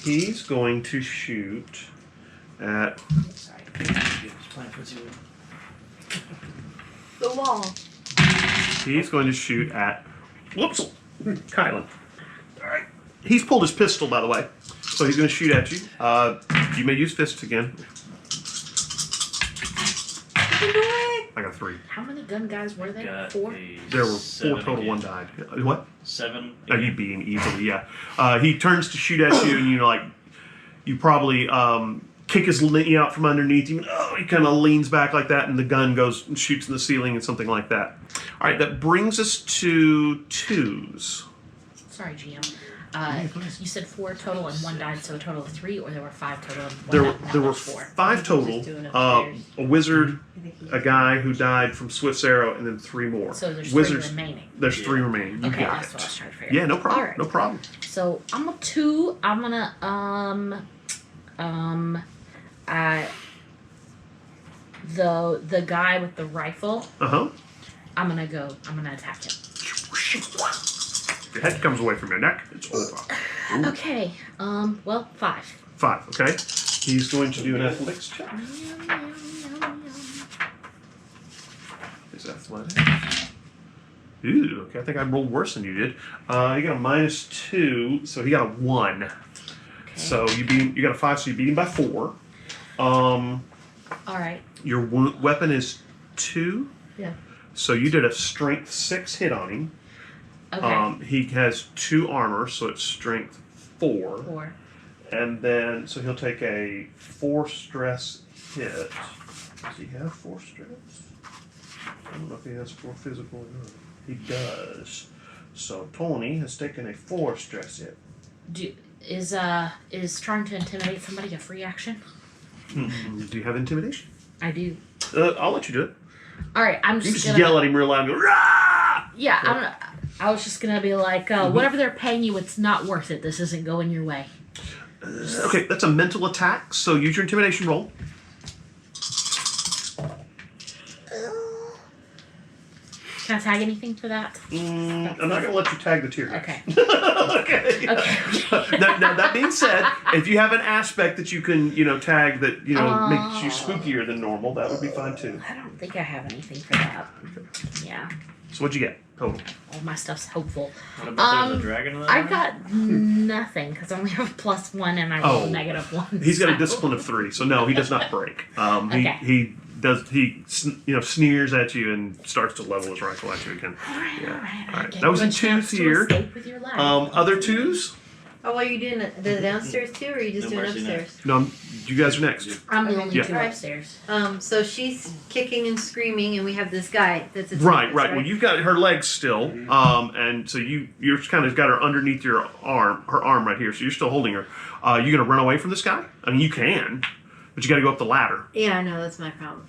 He's going to shoot at. Sorry. The wall. He's going to shoot at. Whoops, Kylan. All right. He's pulled his pistol, by the way, so he's going to shoot at you. You may use fists again. I got 3. How many gun guys were there? Got 4? There were 4 7 total. again. 1 died. What? 7. Oh, you beat him easily, yeah. He turns to shoot at you, and you probably kick his knee out from underneath you. Oh, he kind of leans back like that, and the gun goes and shoots in the ceiling and something like that. All right, that brings us to 2s. Sorry, GM. You said 4 total and 1 died, so a total of 3, or there were 5 total and 1 There died? were 4. 5 total. Just doing upstairs. A wizard, a guy who died from Swift's arrow, and then 3 more. So there's Wizards. 3 remaining. There's 3 remaining. You Okay, got that's it. what I was trying to figure out. Yeah, no problem. Alright. No problem. So I'm a 2. I'm gonna the guy with the rifle. I'm gonna attack him. Your head comes away from your neck. It's over. Okay. Well, 5. 5. Okay. He's going to do an athletics check. Is athletics? Ooh. Okay. I think I rolled worse than you did. You got a -2, so he got a 1. Okay. So you beat him, you got a 5, so you beat him by 4. All right. Your weapon is 2. Yeah. So you did a strength 6 hit on him. Okay. He has 2 armor, so it's strength 4. 4. And then, so he'll take a 4 stress hit. Does he have 4 stress? I don't know if he has 4 physical or not. He does. So Tony has taken a 4 stress hit. Is trying to intimidate somebody a free action? Do you have intimidation? I do. I'll let you do it. All right. I'm You just just gonna yell at him real loud and go, "Rah!" Yeah. I was just gonna be like, whatever they're paying you, it's not worth it. This isn't going your way. Okay, that's a mental attack, so use your intimidation roll. Can I tag anything for that? I'm not going to let you tag the tier. Okay. Okay. Okay. Now, that being said, if you have an aspect that you can, tag that, makes you spookier than normal, that would be fine too. I don't think I have anything for that. Yeah. So what'd you get total? All my stuff's hopeful. What about there's a dragon in that I one? got nothing because I only have a +1 and I rolled a -1. He's got a so- discipline of 3, so no, he does not break. Okay. He sneers at you and starts to level his rifle at you again. All right. Alright, that was a 2 here. Escape with your life. Other 2s? Oh, well, you doing the downstairs too, or are you just No doing mercy, no. upstairs? No, you guys are next. I'm the only Yeah. 2 Alright. upstairs. So she's kicking and screaming, and we have this guy that's Right. Well, you've got her legs still, and so you're kind of got her underneath her arm right here. So you're still holding her. You gonna run away from this guy? I mean, you can, but you got to go up the ladder. Yeah, I know that's my problem.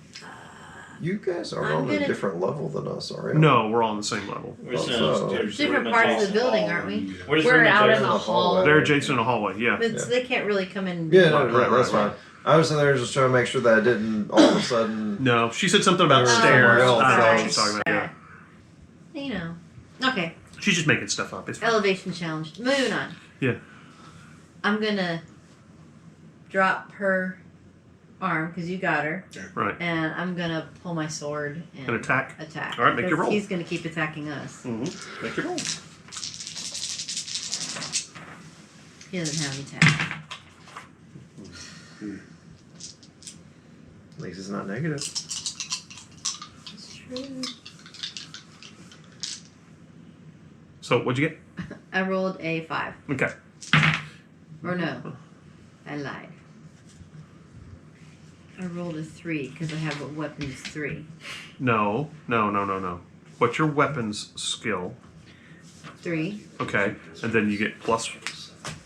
You guys are I'm on a gonna- different level than us, are you? No, we're all on the same level. We're Different parts of the building, aren't we? We're out in the hall. They're adjacent in a hallway. Yeah. But so they can't really come in. Yeah, no, Right, that's fine. I was in there just trying to make sure that I didn't all of a sudden. No, she said something about They were stairs. somewhere else. I don't know what Right. she's talking about. Yeah. You know. Okay. She's just making stuff up. It's fine. Elevation challenge. Moving on. Yeah. I'm gonna drop her arm because you got her, Right. and I'm gonna pull my sword and An attack. Attack. All right, make your Because roll. He's gonna keep attacking us. Mm-hmm. Make your roll. He doesn't have any attack. At least it's not negative. It's true. So what'd you get? I rolled a 5. Okay. Or no, I lied. I rolled a 3 because I have a weapons 3. No. What's your weapons skill? 3. Okay. And then you get plus.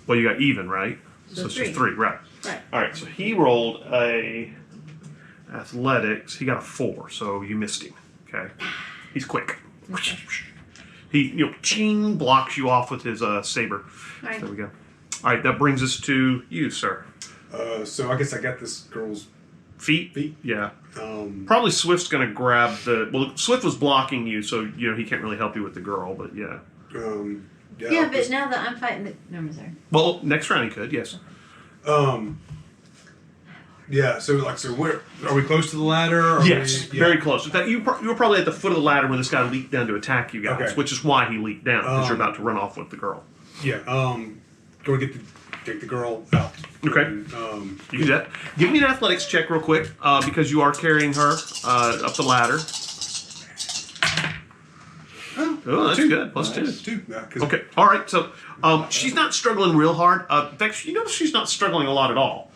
Well, you got even, right? So it's just 3. 3, right? Right. All right. So he rolled a athletics. He got a 4, so you missed him. Okay. He's quick. Okay. He, ching, blocks you off with his saber. Right. There we go. All right. That brings us to you, sir. So I guess I got this girl's Feet. feet. Yeah. Um, Probably Swift's gonna grab the. Well, Swift was blocking you, so he can't really help you with the girl. But yeah. Yeah, I'll but just- now that I'm fighting the... No, I'm sorry. Well, next round he could. Yes. Yeah. So where are we close to the ladder? Or Yes. we, yeah. Very close. In fact, you were probably at the foot of the ladder when this guy leaped down to attack you guys, Okay. which is why he leaped down because you're Um, about to run off with the girl. Yeah. Go take the girl out. Okay. And, You can do that. Give me an athletics check real quick because you are carrying her up the ladder. Oh, that's good. Plus nice. 2. 2. Yeah, 'cause- Okay. All right. So she's not struggling real hard. In fact, you notice she's not struggling a lot at all.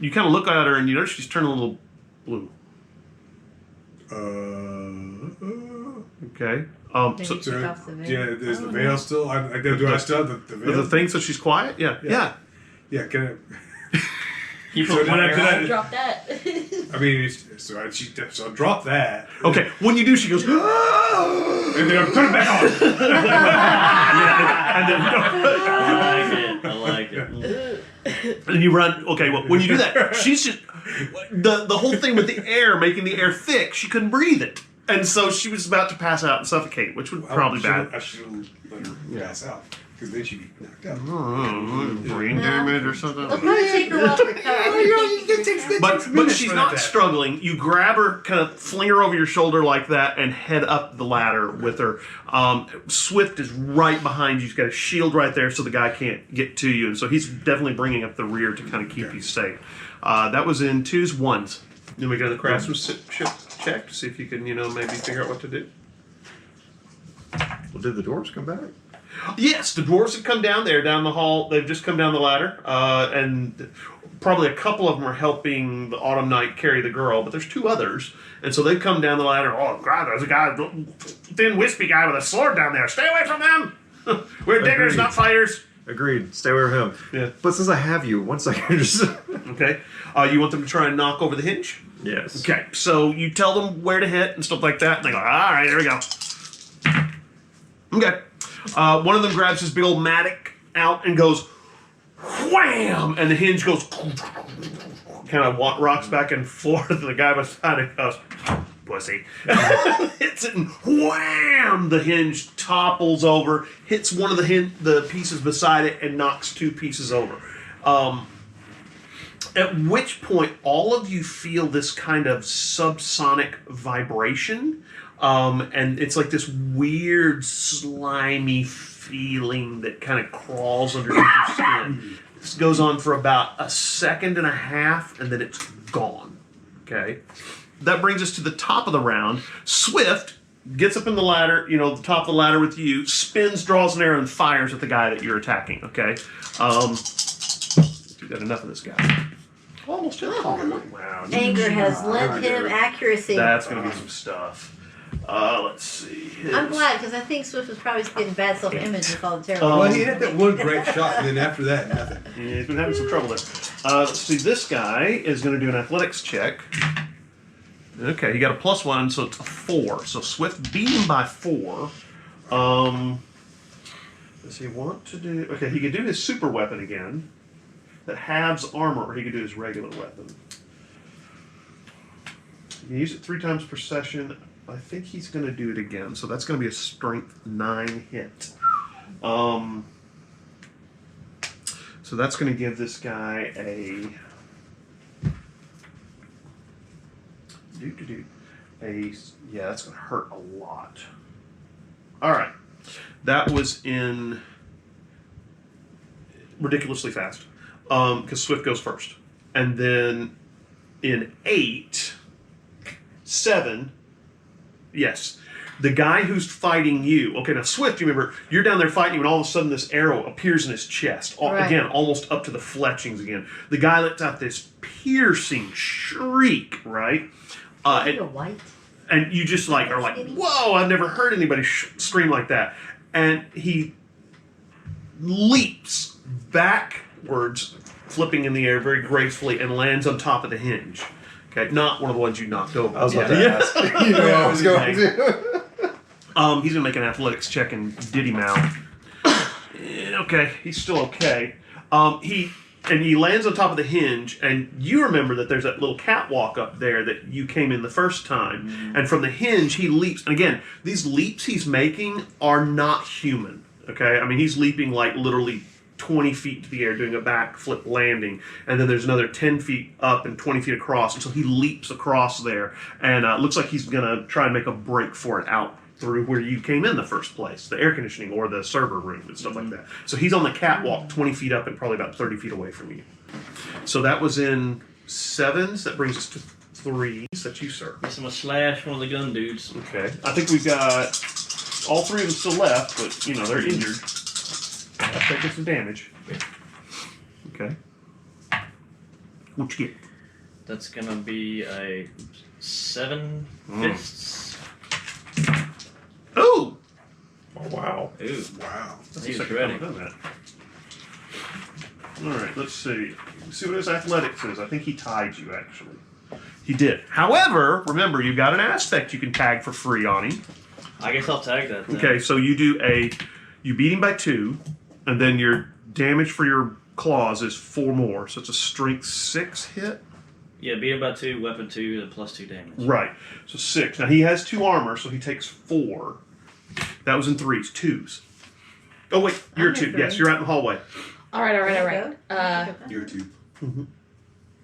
You kind of look at her and you notice she's turning a little blue. Okay. Maybe So take off the veil. Yeah. Is the veil still? Do I still have the veil? the thing, so she's quiet. Yeah. Yeah. Yeah. Can I? You So did I? Drop that. I mean, so I drop that. Okay. When you do, she goes. "Ah!" And then I'm putting it back on. And then I like it. and you run. Okay. Well, when you do that, she's just the whole thing with the air, making the air thick. She couldn't breathe it, and so she was about to pass out and suffocate, which would probably bad. I should have let her pass out because then she'd be knocked out. Brain damage or something. It'll probably take her a while to recover. But she's not struggling. You grab her, kind of fling her over your shoulder like that, and head up the ladder with her. Swift is right behind you. He's got a shield right there, so the guy can't get to you, and so he's definitely bringing up the rear to kind of keep you safe. That was in 2s, 1s. Then we got the craftsmanship check to see if you can, maybe figure out what to do. Well, did the dwarves come back? Yes, the dwarves have come down there, down the hall. They've just come down the ladder, and probably a couple of them are helping the Autumn Knight carry the girl, but there's 2 others, and so they've come down the ladder. Oh, God, there's a guy, thin, wispy guy with a sword down there. Stay away from them! We're diggers, Agreed. not fighters. Agreed. Stay away from him. Yeah. But since I have you, one second, just. Okay. You want them to try and knock over the hinge? Yes. Okay, so you tell them where to hit and stuff like that, and they go, all right, there we go. Okay. One of them grabs his big old mattock out and goes, wham! And the hinge goes, kind of rocks back and forth, and the guy beside it goes, pussy. Hits it and wham! The hinge topples over, hits one of the pieces beside it, and knocks 2 pieces over. At which point, all of you feel this kind of subsonic vibration, and it's like this weird, slimy feeling that kind of crawls underneath your skin. This goes on for about 1.5 seconds, and then it's gone. Okay? That brings us to the top of the round. Swift gets up in the ladder, the top of the ladder with you, spins, draws an arrow, and fires at the guy that you're attacking. Okay? We've got enough of this guy. Almost hit the Wow. Anger has lent him accuracy. That's going to be some stuff. Let's see. I'm glad because I think Swift was probably getting bad self-image with all the terrible. Well, he had that one great shot, and then after that, nothing. Yeah, he's been having some trouble there. Let's see. This guy is going to do an athletics check. Okay, he got a +1, so it's a 4. So Swift beat him by 4. Does he want to do... Okay, he could do his super weapon again. That halves armor, or he could do his regular weapon. You can use it 3 times per session. I think he's going to do it again. So that's going to be a strength 9 hit. So that's going to give this guy a... Yeah, that's going to hurt a lot. All right. That was in ridiculously fast. Because Swift goes first. And then in 8, 7, yes. The guy who's fighting you. Okay, now Swift, you remember, you're down there fighting you, and all of a sudden this arrow appears in his chest. Right. Again, almost up to the fletchings again. The guy lets out this piercing shriek, right? You're white. And you just like are like, whoa! I've never heard anybody scream like that. And he leaps backwards, flipping in the air very gracefully, and lands on top of the hinge. Okay, not one of the ones you knocked over. I was about to ask. You know, I was going to. He's gonna make an athletics check and did him out. Okay, he's still okay. He lands on top of the hinge, and you remember that there's that little catwalk up there that you came in the first time. Mm-hmm. And from the hinge, he leaps. And again, these leaps he's making are not human. Okay, I mean he's leaping like literally 20 feet into the air, doing a backflip landing, and then there's another 10 feet up and 20 feet across, and so he leaps across there, and looks like he's gonna try and make a break for it out through where you came in the first place, the air conditioning or the server room and stuff like that. So he's on the catwalk 20 feet up and probably about 30 feet away from you. So that was in 7s. That brings us to 3s. That's you, sir. Guess I'm gonna slash one of the gun dudes. Okay. I think we've got all 3 of them still left, but, you know, they're injured. I'll take some damage. Okay. What you get? That's gonna be a 7 fists. Ooh! Oh, wow. Ooh. Wow. That's He the was second ready. time I've done that. Alright, let's see. Let's see what his athletics is. I think he tied you, actually. He did. However, remember, you've got an aspect you can tag for free on him. I guess I'll tag that then. Okay, so you beat him by 2, and then your damage for your claws is 4 more. So it's a strength 6 hit. Yeah, beat him by 2, weapon 2, and +2 damage. Right. So 6. Now he has 2 armor, so he takes 4. That was in 3s. 2s. Oh wait, you're 2. Yes, you're out in the hallway. All right. You're 2.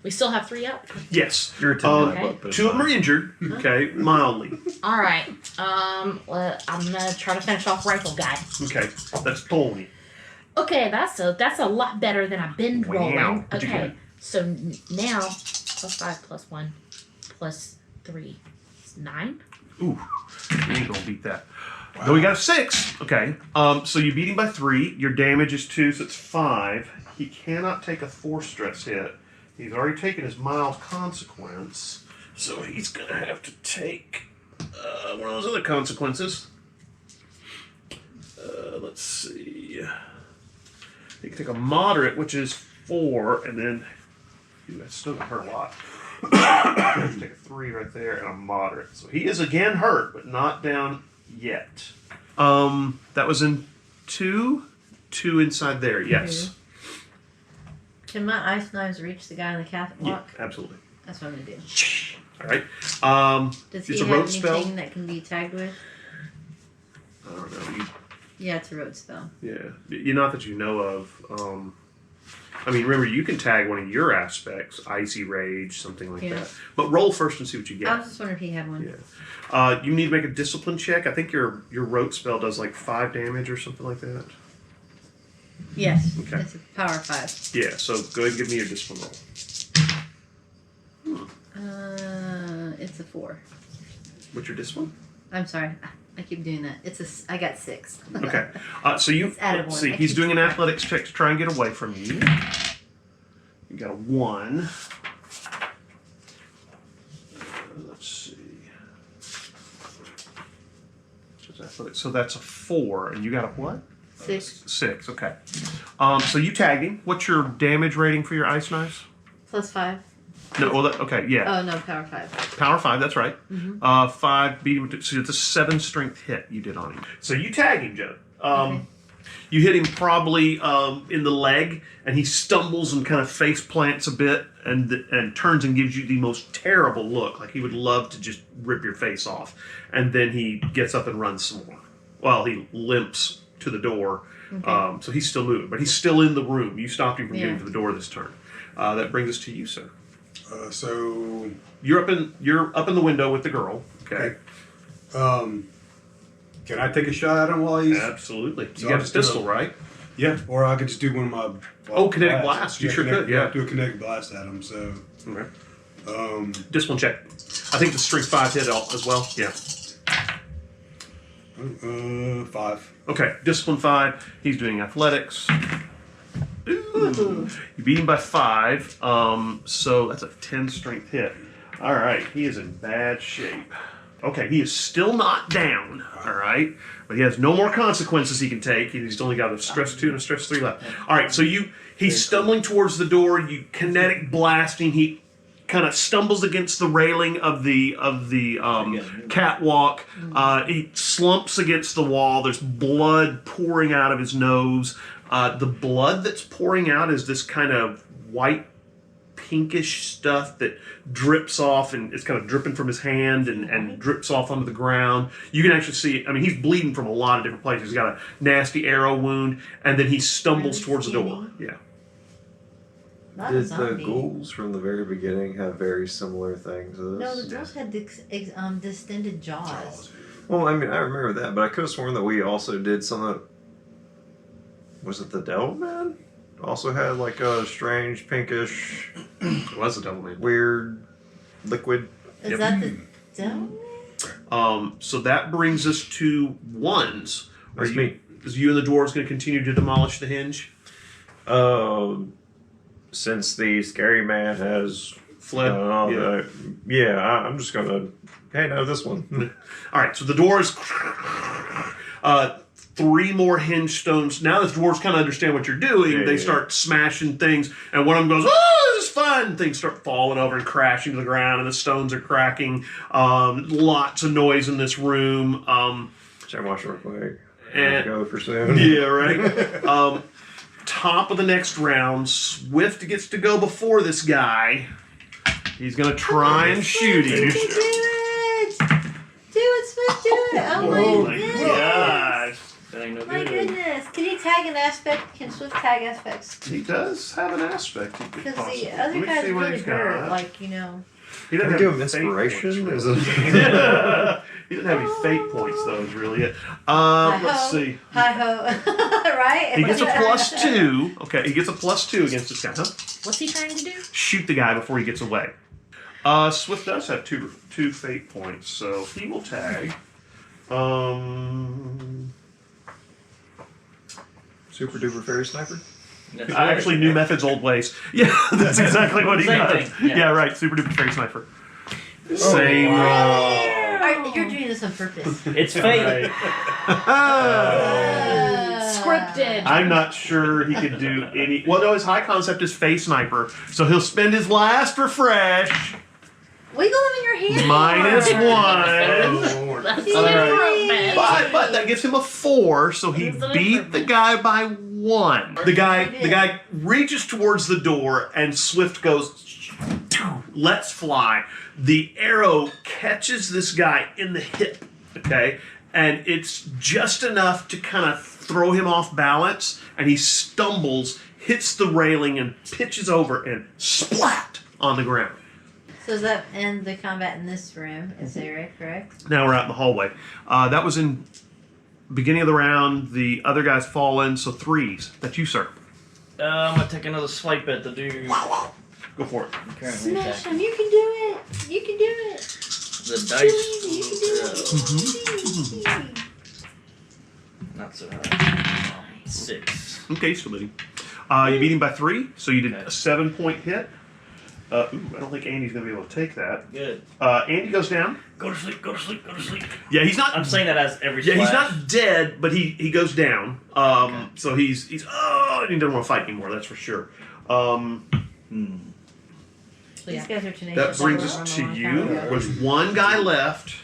We still have 3 up. Yes. You're a 10. Okay. 2 of them are injured. Okay, mildly. All right. I'm gonna try to finish off rifle guy. Okay, that's Tony. Okay, that's a lot better than I've been rolling. Wow. What'd you Okay, get? so now +5 +1 +3 is 9. Ooh, you ain't gonna beat that. Wow. No, we got a 6. Okay. So you beat him by 3. Your damage is 2, so it's 5. He cannot take a 4 stress hit. He's already taken his mild consequence, so he's gonna have to take one of those other consequences. Let's see. He can take a moderate, which is 4, and then that's still gonna hurt a lot. Take a 3 right there and a moderate. So he is again hurt, but not down yet. That was in 2 inside there. Yes. Can my ice knives reach the guy on the catwalk? Yeah, absolutely. That's what I'm gonna do. All right. Does it's he a have road spell. anything that can be tagged with? I don't know. Yeah, it's a road spell. Not that you know of. I mean, remember, you can tag one of your aspects, Icy Rage, something like that. But roll first and see what you get. I was just wondering if he had one. Yeah. You need to make a discipline check. I think your rote spell does like 5 damage or something like that. Yes. Okay. It's a power 5. Yeah, so go ahead and give me your discipline roll. It's a 4. What's your discipline? I'm sorry. I keep doing that. I got 6. Okay. So you It's added let's one. see. I He's keep doing an doing athletics check to try and get away from you. You got a 1. Let's see. So that's a 4, and you got a what? 6 6. Okay. So you tagged him. What's your damage rating for your ice knives? +5. No, well, okay, yeah. Oh no, power 5. Power 5, that's right. Mm-hmm. 5, beat him to, so it's a 7 strength hit you did on him. So you tag him, Joe. Okay. You hit him probably in the leg, and he stumbles and kind of face plants a bit, and turns and gives you the most terrible look, like he would love to just rip your face off. And then he gets up and runs some more. Well, he limps to the door, so he's still moving, but he's still in the room. You stopped him from getting to the door this turn. That brings us to you, sir. So You're up in the window with the girl. Okay. Can I take a shot at him while he's? Absolutely. So You got a pistol, right? Yeah, or I could just do one of my. Kinetic blast. You sure could. Yeah. Do a kinetic blast at him. So. Okay. Discipline check. I think the strength 5 hit as well. Yeah. 5. Okay. Discipline 5. He's doing athletics. Ooh. You beat him by 5. So that's a 10 strength hit. All right. He is in bad shape. Okay, he is still not down, all right? But he has no more consequences he can take. He's only got a stress 2 and a stress 3 left. All right, so he's stumbling towards the door. You kinetic blasting. He kind of stumbles against the railing of the catwalk. He slumps against the wall. There's blood pouring out of his nose. The blood that's pouring out is this kind of white, pinkish stuff that drips off, and it's kind of dripping from his hand and drips off onto the ground. You can actually see, I mean, he's bleeding from a lot of different places. He's got a nasty arrow wound, and then he stumbles towards the door. Yeah. Did the ghouls from the very beginning have very similar things to this? No, the ghouls had distended jaws. Well, I mean, I remember that, but I could have sworn that we also did some of... Was it the Devil Man? Also had like a strange pinkish... It was the Devil Man. Weird liquid. Is that the devil? So that brings us to ones. That's me. Is you and the dwarves going to continue to demolish the hinge? Since the scary man has Fled? I'm just gonna. Hey, no, this one. All right, so the doors. 3 more hinge stones. Now the dwarves kind of understand what you're doing. They start smashing things, and one of them goes, "Oh, this is fun!" Things start falling over and crashing to the ground, and the stones are cracking. Lots of noise in this room. Check watch real quick. And go for soon. Yeah, right. Top of the next round, Swift gets to go before this guy. He's gonna try and shoot him. Do it, Swift, do it! Oh my goodness! Gosh. That ain't no My good. goodness! Can he tag an aspect? Can Swift tag aspects? He does have an aspect. Because the other guy's really hurt, like, you know. He doesn't Can we have give him any fate inspiration? points, Is it? He doesn't have any fate points, though, is really it. Let's see. Hi ho. Right? He gets a +2. Okay, he gets a +2 against this guy. Huh? What's he trying to do? Shoot the guy before he gets away. Swift does have two fate points, so he will tag. Super duper fairy sniper. I actually knew Method's old ways. Yeah, that's exactly what he Same does. thing, yeah. Yeah, right. Super duper fairy sniper. Same roll. You're doing this on purpose. It's fate. Scripted. I'm not sure he could do any. Well, no, his high concept is face sniper, so he'll spend his last refresh. Wiggle them in your hand. -1. That's All an right. improvement. But that gives him a 4, so he That's an beat the improvement. guy by 1. The guy reaches towards the door, and Swift goes, lets fly. The arrow catches this guy in the hip, okay? And it's just enough to kind of throw him off balance, and he stumbles, hits the railing, and pitches over and splat on the ground. So does that end the combat in this room? Is that right, correct? Now we're out in the hallway. That was in beginning of the round. The other guy's fallen, so 3s. That's you, sir. I'm gonna take another swipe at the dude. Go for it. Currently Smash attacking. him. You can do it. You can do it. The Too dice. easy. You can do it. Not so high. 6. Okay, so Liddy. You beat him by 3, so you did Okay. a 7-point hit. I don't think Andy's going to be able to take that. Good. Andy goes down. Go to sleep. Go to sleep. Go to sleep. Yeah, he's not. I'm saying that as every. Yeah, he's splash. not dead, but he goes down. So he's he doesn't want to fight anymore. That's for sure. These guys are tenacious. That brings I'll us run to a you. long time ago. There's one guy left.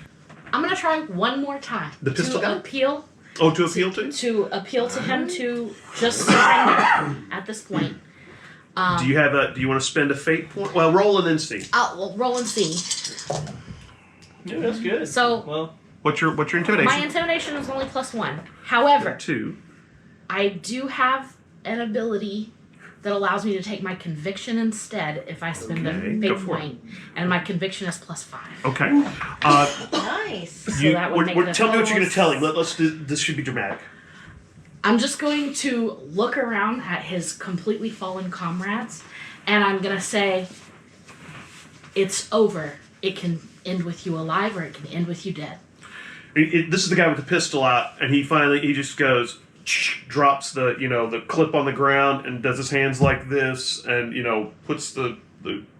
I'm gonna try one more time. The pistol to guy? appeal Oh, to appeal to? to appeal to him to just surrender at this point. Do you want to spend a fate point? Well, roll an instinct. I'll roll and see. Yeah, that's good. So- well, What's your intimidation? My intimidation is only +1. However, 2. I do have an ability that allows me to take my conviction instead if I spend Okay, a go fate for it. point, and my conviction is +5. Okay. Nice. So that would make it a tell me what total you're going of to tell him. Let's do, this should be dramatic. I'm just going to look around at his completely fallen comrades, and I'm going to say, it's over. It can end with you alive, or it can end with you dead. This is the guy with the pistol out, and he just goes, drops the the clip on the ground, and does his hands like this, and puts the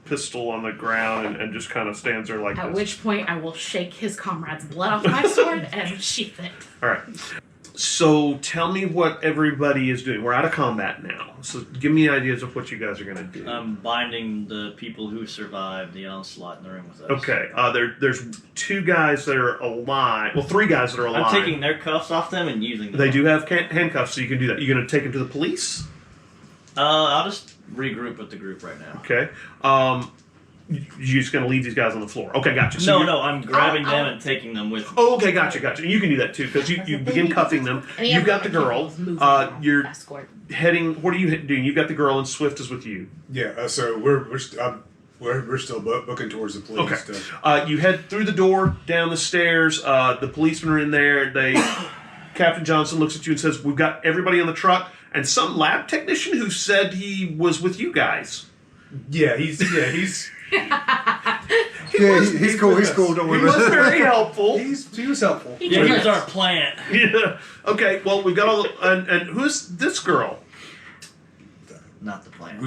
pistol on the ground, and just kind of stands there like At this. which point, I will shake his comrade's blood off my sword and sheath it. All right. So tell me what everybody is doing. We're out of combat now. So give me ideas of what you guys are going to do. I'm binding the people who survived the onslaught in the room with us. Okay. There's 2 guys that are alive. Well, 3 guys that are alive. I'm taking their cuffs off them and using them. They do have handcuffs, so you can do that. You going to take them to the police? I'll just regroup with the group right now. Okay. You're just going to leave these guys on the floor. Okay, gotcha. So No, I'm grabbing them and taking them with me. Oh, okay, gotcha. And you can do that too, because you begin cuffing them. And he You've got has the girl. other people moving You're escort. heading. What are you doing? You've got the girl, and Swift is with you. Yeah, so we're still booking towards the police. Okay. Stuff. You head through the door, down the stairs. The policemen are in there. Captain Johnson looks at you and says, "We've got everybody on the truck, and some lab technician who said he was with you guys." Yeah, he's He's cool. He's cool. Don't worry He was about it. very helpful. he was helpful. Yeah, here's our plant. Yeah. Okay. Well, we've got all. And who's this girl? Not the plant.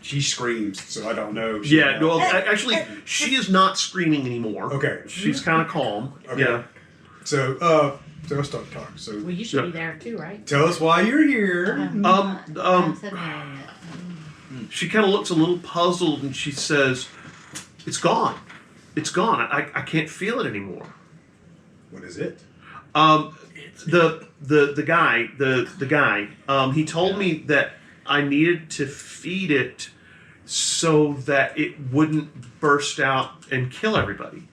She screams, so I don't know. Yeah. Well, actually, she is not screaming anymore. Okay. She's kind of calm. Okay. Yeah. So let's start talking. So Well, you should be there too, right? tell us why you're here. I said no yet. She kind of looks a little puzzled, and she says, "It's gone. It's gone. I can't feel it anymore." What is it? The guy. He told me that I needed to feed it so that it wouldn't burst out and kill everybody.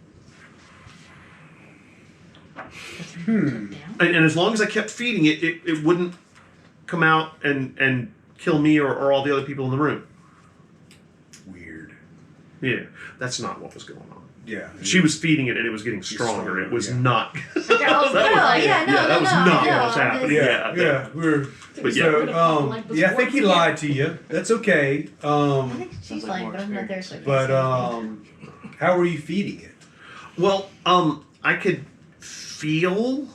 And as long as I kept feeding it, it wouldn't come out and kill me or all the other people in the room. Weird. Yeah, that's not what was going on. Yeah. She was feeding it and it was getting stronger. It was yeah. not. That was not what was happening. Yeah. We're. But yeah. So I think he lied to you. That's okay. I think she's lying, but I'm not there. So I can't But say anything. how are you feeding it? Well, I could feel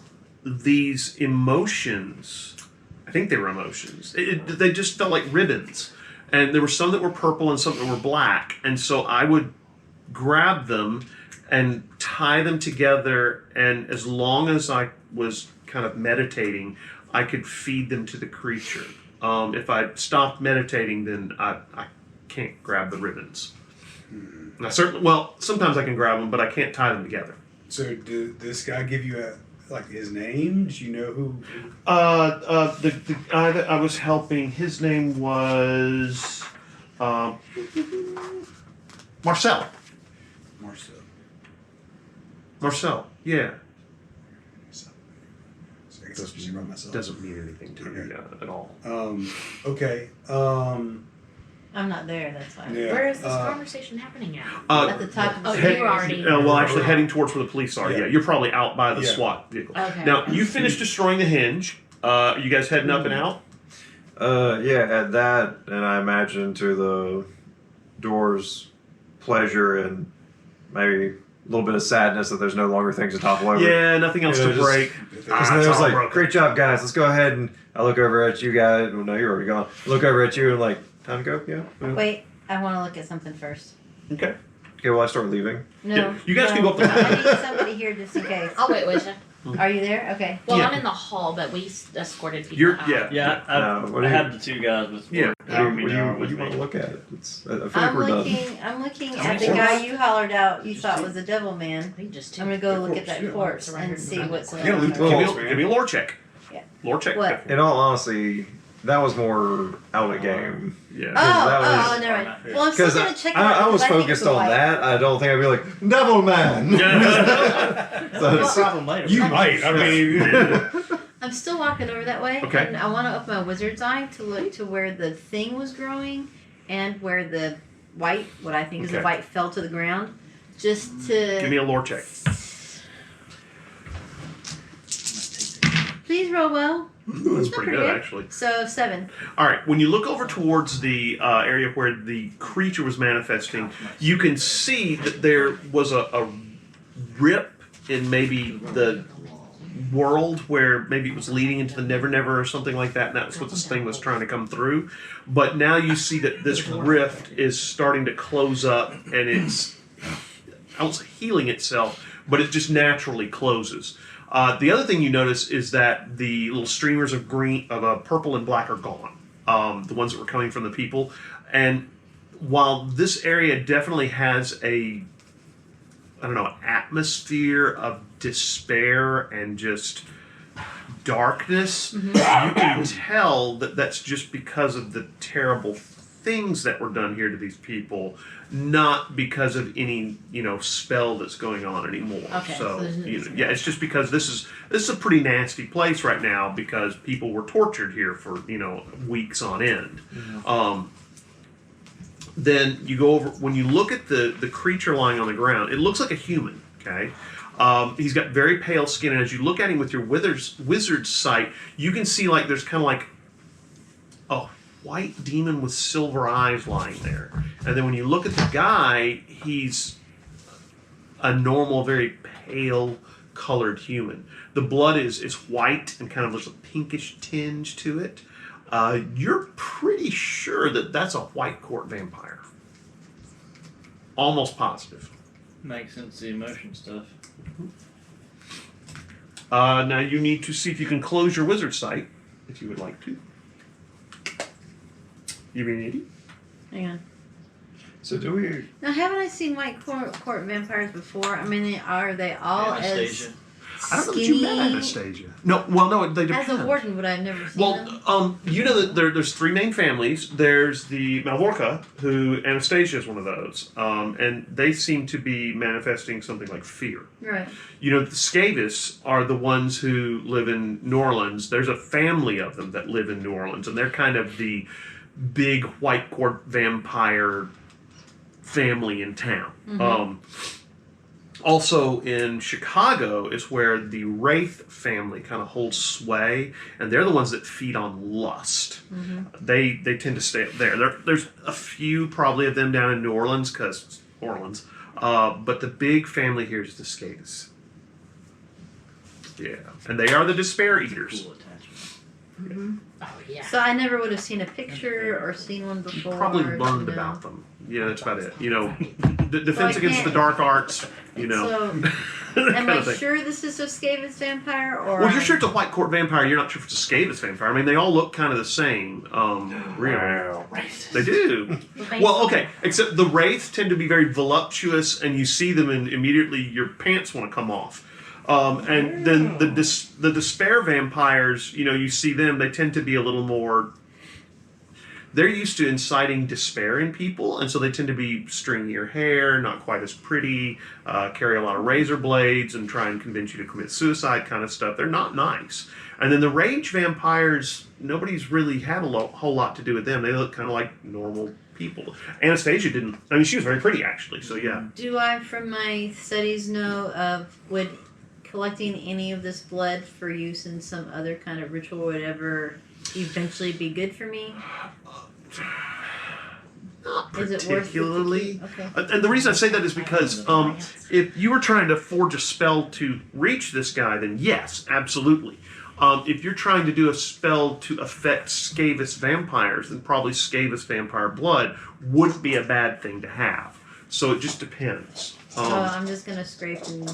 these emotions. I think they were emotions. They just felt like ribbons. And there were some that were purple and some that were black. And so I would grab them and tie them together. And as long as I was kind of meditating, I could feed them to the creature. If I stopped meditating, then I can't grab the ribbons. And sometimes I can grab them, but I can't tie them together. So did this guy give you his name? Do you know who? The guy that I was helping, his name was Marcel. Marcel, yeah. I guess I should run myself. Doesn't mean anything to me at all. Okay. I'm not there. That's why. Yeah. Where is this conversation happening at? At the top of the Oh, stairs. you were already. Actually heading towards where the police are. Yeah. Yeah, you're probably out by the Yeah. SWAT vehicle. Okay. Now, you finished destroying the hinge. Are you guys heading up and out? Yeah, at that, and I imagine to the door's pleasure and maybe a little bit of sadness that there's no longer things to topple over. Yeah, nothing else to just- break. Because then it was like, great job, guys. Let's go ahead and I look over at you guys. Well, no, you're already gone. Look over at you and like, time to go? Yeah. Wait, I want to look at something first. Okay. Okay, well, I start leaving. No. Yeah, you guys can go up the- I need somebody here just in case. I'll wait with you. Are you there? Okay. Well, Yeah. I'm in the hall, but we escorted people You're out. Yeah, what do I you- have the two guys with Yeah. helping me What do now you with want to me. look at? I feel like we're done. I'm looking How at the many guy corpses? you hollered out you thought was a devil man. I think just two. I'm gonna go The look at corpse, that yeah. corpse and see what's going Yeah, on. loot the there. Give me, kills, a, man. give me a lore check. Yeah. Lore check. What? In all honesty, that was more out of game. Yeah. Oh, that oh, was- never mind. Well, I'm still Because gonna check it out. I was because think focused it's a on white. that. I don't think I'd be like, Devil Man! The So, problem later. You might. I mean, I'm still walking over that way, Okay. and I want to open my wizard's eye to look to where the thing was growing and where the white, what I think is the Okay. white, fell to the ground, just to. Give me a lore check. Please roll well. That's pretty good, actually. So 7. All right, when you look over towards the area where the creature was manifesting, you can see that there was a rip in maybe the world where maybe it was leading into the Never Never or something like that, and that's what this thing was trying to come through. But now you see that this rift is starting to close up, and it's, I won't say healing itself, but it just naturally closes. The other thing you notice is that the little streamers of green, purple and black are gone. The ones that were coming from the people, and while this area definitely has a, I don't know, atmosphere of despair and just darkness, you can tell that that's just because of the terrible things that were done here to these people, not because of any, spell that's going on anymore. Okay, so there's no- yeah, it's just because this is a pretty nasty place right now because people were tortured here for weeks on end. Then you go over, when you look at the creature lying on the ground, it looks like a human. Okay. He's got very pale skin, and as you look at him with your wizard's sight, you can see like there's kind of like a white demon with silver eyes lying there. And then when you look at the guy, he's a normal, very pale colored human. The blood is white and kind of there's a pinkish tinge to it. You're pretty sure that that's a white court vampire. Almost positive. Makes sense, the emotion stuff. Now you need to see if you can close your wizard sight, if you would like to. You mean 80? Hang on. so do we... Now, haven't I seen white court vampires before? I mean, are they all Anastasia. as I don't know that you met skinny Anastasia. No, they depend. as a warden? Would I've never seen them? Well, you know that there's three main families. There's the Malvorka, who Anastasia is one of those, and they seem to be manifesting something like fear. Right. The Scavis are the ones who live in New Orleans. There's a family of them that live in New Orleans, and they're kind of the big white court vampire family in town. Also in Chicago is where the Wraith family kind of holds sway, and they're the ones that feed on lust. They tend to stay up there. There's a few probably of them down in New Orleans, because Orleans, but the big family here is the Scavis. Yeah, and they are the Despair Eaters. Cool attachment. Oh yeah. So I never would have seen a picture or seen one before. You probably learned you know. about them. Yeah, that's about it. Defense I against the can't- dark arts. So, that am kind I of thing. sure this is a Scavis vampire, or? Well, you're sure it's a white court vampire. You're not sure if it's a Scavis vampire. I mean, they all look kind of the same. Really, Wow. they do. Well, okay. Except the wraiths tend to be very voluptuous, and you see them, and immediately your pants want to come off. And then the despair vampires, you see them. They tend to be a little more. They're used to inciting despair in people, and so they tend to be stringier hair, not quite as pretty, carry a lot of razor blades, and try and convince you to commit suicide kind of stuff. They're not nice. And then the rage vampires, nobody's really had a whole lot to do with them. They look kind of like normal people. Anastasia didn't. I mean, she was very pretty, actually, so yeah. Do I, from my studies, know of would collecting any of this blood for use in some other kind of ritual would ever eventually be good for me? Not Is it worth particularly. Okay. And the reason I say that is because if you were trying to forge a spell to reach this guy, then yes, absolutely. If you're trying to do a spell to affect Scavis vampires, then probably Scavis vampire blood wouldn't be a bad thing to have. So it just depends. So I'm just gonna scrape and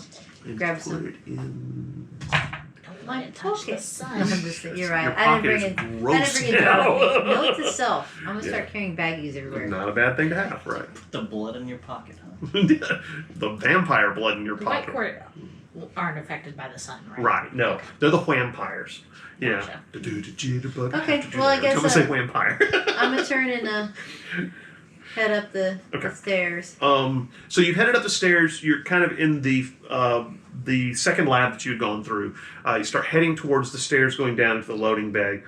And grab put some. it in. Don't let it touch the No, sun. I'm just, you're right. Your I pocket didn't is bring it. I gross didn't bring it. now. Note to self: I'm gonna Yeah. start carrying baggies everywhere. Not a bad thing to have, right? The blood in your pocket, huh? The vampire blood in your The white pocket. court aren't affected by the sun, right? Right, no. They're the vampires. Yeah. Gotcha. Okay, well, I guess, I'm gonna say vampire. I'm gonna turn and head up the Okay. stairs. So you've headed up the stairs. You're kind of in the second lab that you had gone through. You start heading towards the stairs going down into the loading bay.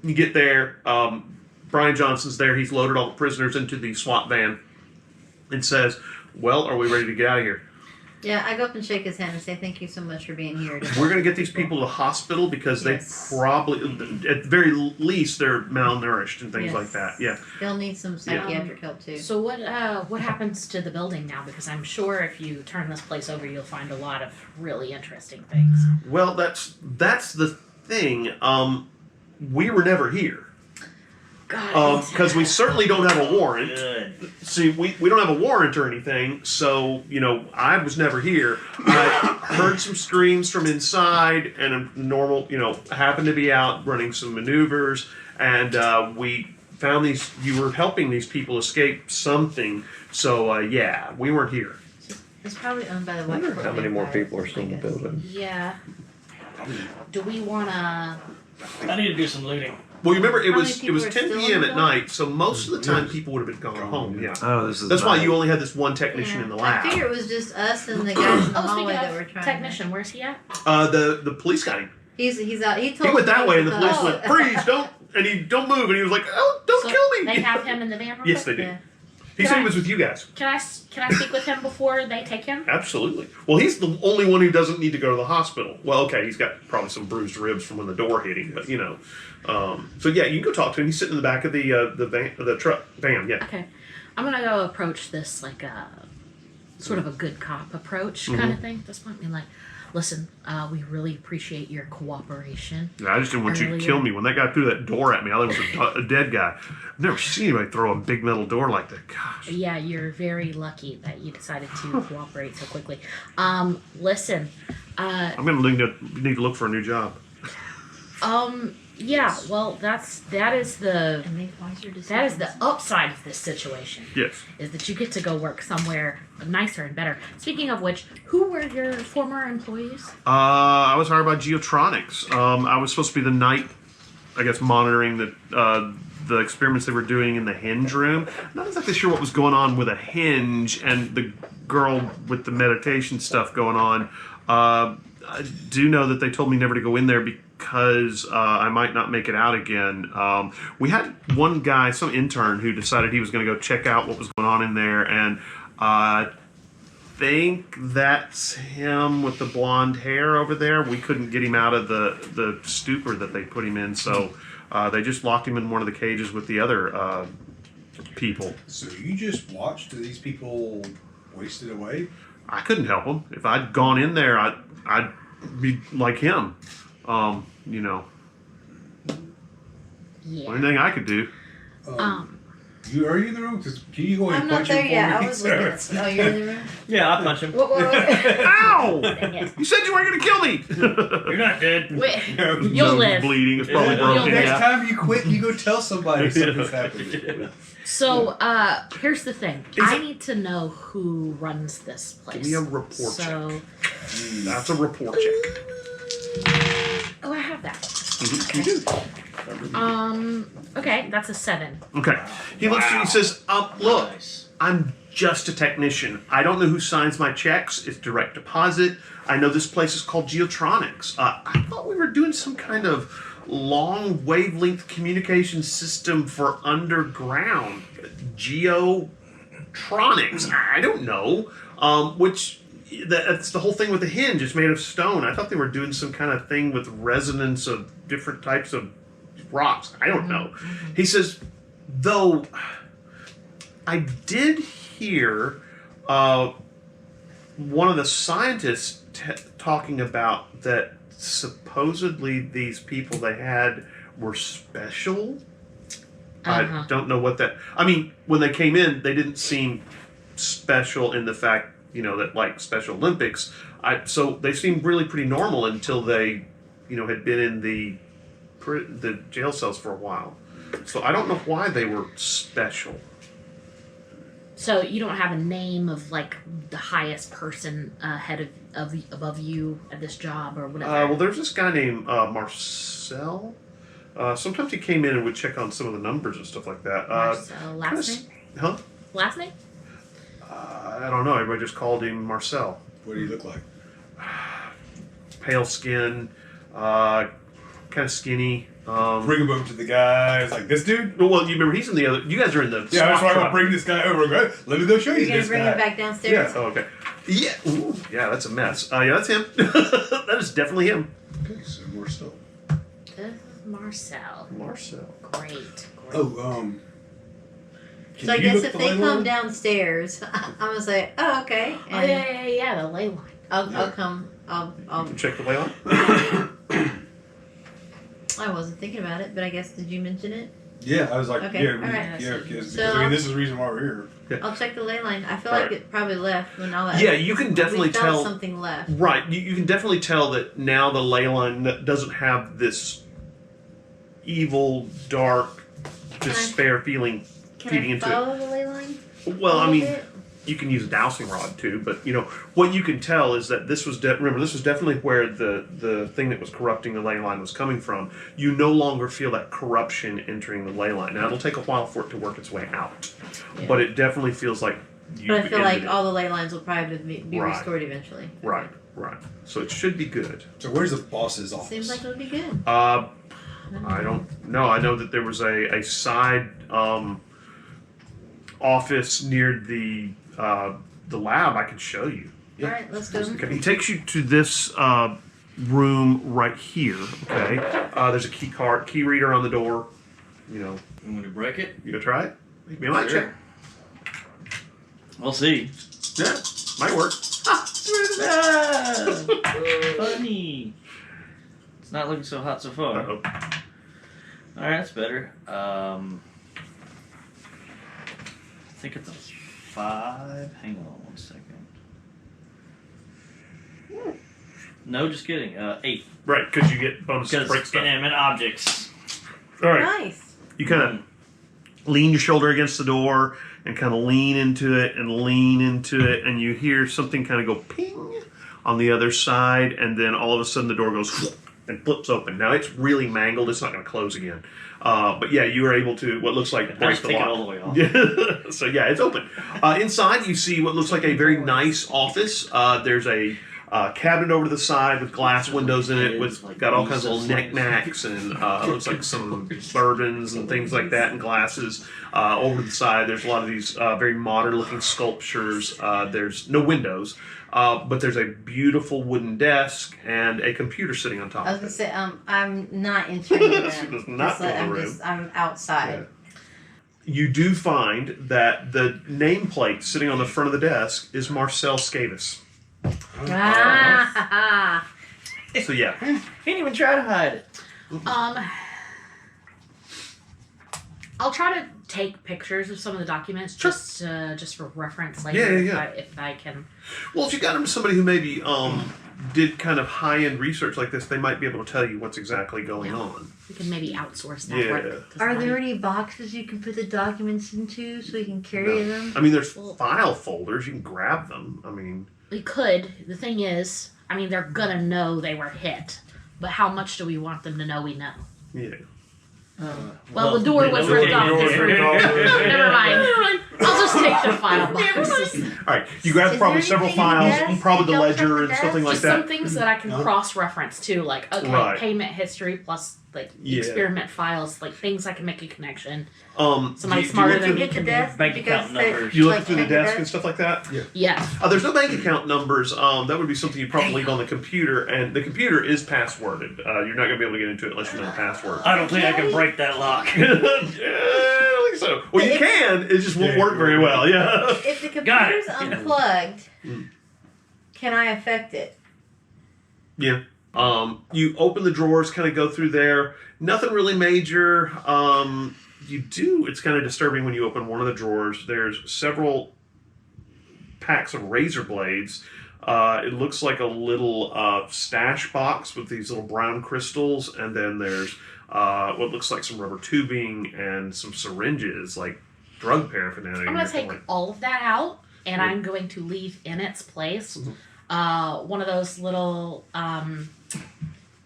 You get there. Brian Johnson's there. He's loaded all the prisoners into the SWAT van and says, "Well, are we ready to get out of here?" Yeah, I go up and shake his hand and say thank you so much for being here. We're going to get these people to the hospital because Yes. they probably, at the very least, they're malnourished and things Yes. like that. Yeah. They'll need some psychiatric help too. So what happens to the building now? Because I'm sure if you turn this place over, you'll find a lot of really interesting things. Well, that's the thing. We were never here. God, Because we certainly don't have a warrant. Good. See, we don't have a warrant or anything, so, I was never here. I heard some screams from inside, and a normal, happened to be out running some maneuvers, and we found you were helping these people escape something, so, yeah, we weren't here. It's probably owned by the I white wonder coat how many more vampires, people are still in the I guess. building. Yeah. Do we wanna? I need to do some looting. Well, you remember, it How was many it was people are 10 still p.m. in at the night, so most of the time Yes. people would have been gone home, yeah. Oh, this is. That's why nice. you only had this one technician in the I lab. figure it was just us and the guys in the Oh, hallway speaking that were of trying. technician, where's he at? The police guy, He's out. He told he went me that way, and the to police tell- went, "Freeze! Don't!" And he don't move, and he was like, "Oh, don't So kill me!" They have him in the van. Real Yes, quick? they do. Yeah. He said he was with you guys. Can I speak with him before they take him? Absolutely. Well, he's the only one who doesn't need to go to the hospital. Well, okay, he's got probably some bruised ribs from when the door hit him, but so yeah, you can go talk to him. He's sitting in the back of the truck van. Yeah. Okay, I'm gonna go approach this like a sort of a good cop approach kind of thing. At this point, being like, listen, we really appreciate your cooperation. Yeah, I just didn't want you to Earlier. kill me. When that guy threw that door at me, I thought it was a dead guy. I've never seen anybody throw a big metal door like that. Gosh. Yeah, you're very lucky that you decided to cooperate so quickly. Listen, I'm going to need to look for a new job. yeah, well, that is the And make wiser decisions. that is the upside of this situation. Yes. Is that you get to go work somewhere nicer and better. Speaking of which, who were your former employees? I was hired by Geotronixs. I was supposed to be the night, I guess, monitoring the experiments they were doing in the hinge room. Not exactly sure what was going on with a hinge and the girl with the meditation stuff going on. I do know that they told me never to go in there because I might not make it out again. We had one guy, some intern, who decided he was going to go check out what was going on in there, and I think that's him with the blonde hair over there. We couldn't get him out of the stupor that they put him in, so they just locked him in one of the cages with the other people. So you just watched these people wasted away? I couldn't help him. If I'd gone in there, I'd be like him. Yeah. Anything I could do. Are you in the room? Can you go and I'm not punch there him yet. for I me, was looking sir? at. Oh, you're in the room. Yeah, I'll punch him. What was it? Ow! Dang it. You said you weren't going to kill me. You're not dead. Wait, No. you'll Nose live. bleeding. It's probably Yeah. broken. Next Yeah. time you quit, you go tell somebody something's happening. So, here's the thing. Is I it- need to know who runs this place. Give me a report So, That's a report check. oh, I have that. You do. Okay, that's a 7. Okay. He looks at you and he says, look, Nice. I'm just a technician. I don't know who signs my checks. It's direct deposit. I know this place is called Geotronixs. I thought we were doing some kind of long wavelength communication system for underground. Geotronixs. I don't know. That's the whole thing with the hinge. It's made of stone. I thought they were doing some kind of thing with resonance of different types of rocks. I don't know. He says, though, I did hear one of the scientists talking about that supposedly these people they had were special. I don't know what that... I mean, when they came in, they didn't seem special in the fact that like Special Olympics. So they seemed really pretty normal until they, had been in the jail cells for a while. So I don't know why they were special. So you don't have a name of like the highest person head of above you at this job or whatever. Well, there's this guy named Marcel. Sometimes he came in and would check on some of the numbers and stuff like that. Marcel, last name? Huh? Last name? I don't know. Everybody just called him Marcel. What do you look like? Pale skin, kind of skinny. Bring him over to the guys like this dude. Well, you remember he's in the other. You guys are in the. Yeah, that's SWAT why I'm gonna truck. bring this guy over. Go, let me go show you You're gonna this bring guy. him back downstairs. Oh, okay. Yeah. Ooh, yeah, that's a mess. Yeah, that's him. That is definitely him. Okay, so we're still. This is Marcel. Marcel. Great. Oh, can So I you guess look if the they ley come line? downstairs, I'm gonna say, "Oh, okay," Oh and yeah, the ley line. I'll come. I'll. Check the way on. I wasn't thinking about it, but I guess did you mention it? Yeah, I was like, Okay, yeah, alright. yeah, because So- I mean, this is the reason why we're here. I'll check the ley line. I feel All like right. it probably left when all that. Yeah, you can definitely we felt tell. something left. Right, you can definitely tell that now the ley line doesn't have this evil, dark, despair feeling Can feeding I into follow the ley line? Well, a I little mean, bit? you can use a dowsing rod too, but what you can tell is that this was remember this was definitely where the thing that was corrupting the ley line was coming from. You no longer feel that corruption entering the ley line. Now it'll take a while for it to work its way out, Yeah. but it definitely feels like you. But I feel like ended it. all the ley lines will probably be Right. restored eventually. Right. So it should be good. So where's the boss's office? Seems like it'll be good. I don't know. I know that there was a side office near the lab. I can show you. All right, let's go. Okay, he takes you to this room right here. Okay, there's a key reader on the door. You want to break it? You gonna try it? Maybe I might check. We'll see. Yeah, might work. Funny. It's not looking so hot so far. Uh-oh. Alright, that's better. I think it's a 5. Hang on 1 second. No, just kidding. 8. Right, because you get bonus Because break stuff. inanimate objects. All right, Nice. you kind of lean your shoulder against the door and kind of lean into it, and you hear something kind of go ping on the other side, and then all of a sudden the door goes and flips open. Now it's really mangled; it's not going to close again. But yeah, you are able to what looks like I break just the take it lock. all the way off. Yeah. So yeah, it's open. Inside, you see what looks like a very nice office. There's a cabinet over to the side with glass windows in it, with got all kinds of little knickknacks and looks like some bourbons and things like that, and glasses. Over to the side, there's a lot of these very modern-looking sculptures. There's no windows, but there's a beautiful wooden desk and a computer sitting on top I of was gonna it. say, I'm not entering the She room. does not Just like- go in the I'm room. I'm outside. You do find that the nameplate sitting on the front of the desk is Marcel Scavis. Ah, So yeah, He didn't even try to hide it. I'll try to take pictures of some of the documents Sure. just for reference later. Yeah. If I can. well, if you got somebody who maybe did kind of high-end research like this, they might be able to tell you what's exactly going on. We can maybe outsource that Yeah. work. to are there somebody. any boxes you can put the documents into so you can carry them? I mean, there's file folders. You can grab them. I mean, We could. The thing is, I mean, they're gonna know they were hit, but how much do we want them to know we know? yeah. Well, the door was ripped off. Never mind. I'll just take the file boxes. All right, you grab Is probably there several anything in the files, desk probably the you don't have ledger the and something desk? like Just that. some things that I can cross-reference too, like okay, Right. payment history plus like Yeah. experiment files, like things I can make a connection. Somebody Somebody smarter look than through, me Hit the can do. desk. Bank Did you guys account say- numbers. you look like, through the check the desk and desk? stuff like that? Yeah. There's no bank account numbers. That would be something you probably leave on the computer, and the computer is passworded. You're not going to be able to get into it unless you know the password. I don't think I can break that lock. Yeah, I don't think so. Well, you can. It just won't work very well. Yeah. If the Got it. computer's unplugged, Mm. can I affect it? Yeah. You open the drawers, kind of go through there. Nothing really major. You do. It's kind of disturbing when you open one of the drawers. There's several packs of razor blades. It looks like a little stash box with these little brown crystals, and then there's what looks like some rubber tubing and some syringes, like drug paraphernalia. I'm going to take all of that out, and I'm going to leave in its place one of those little...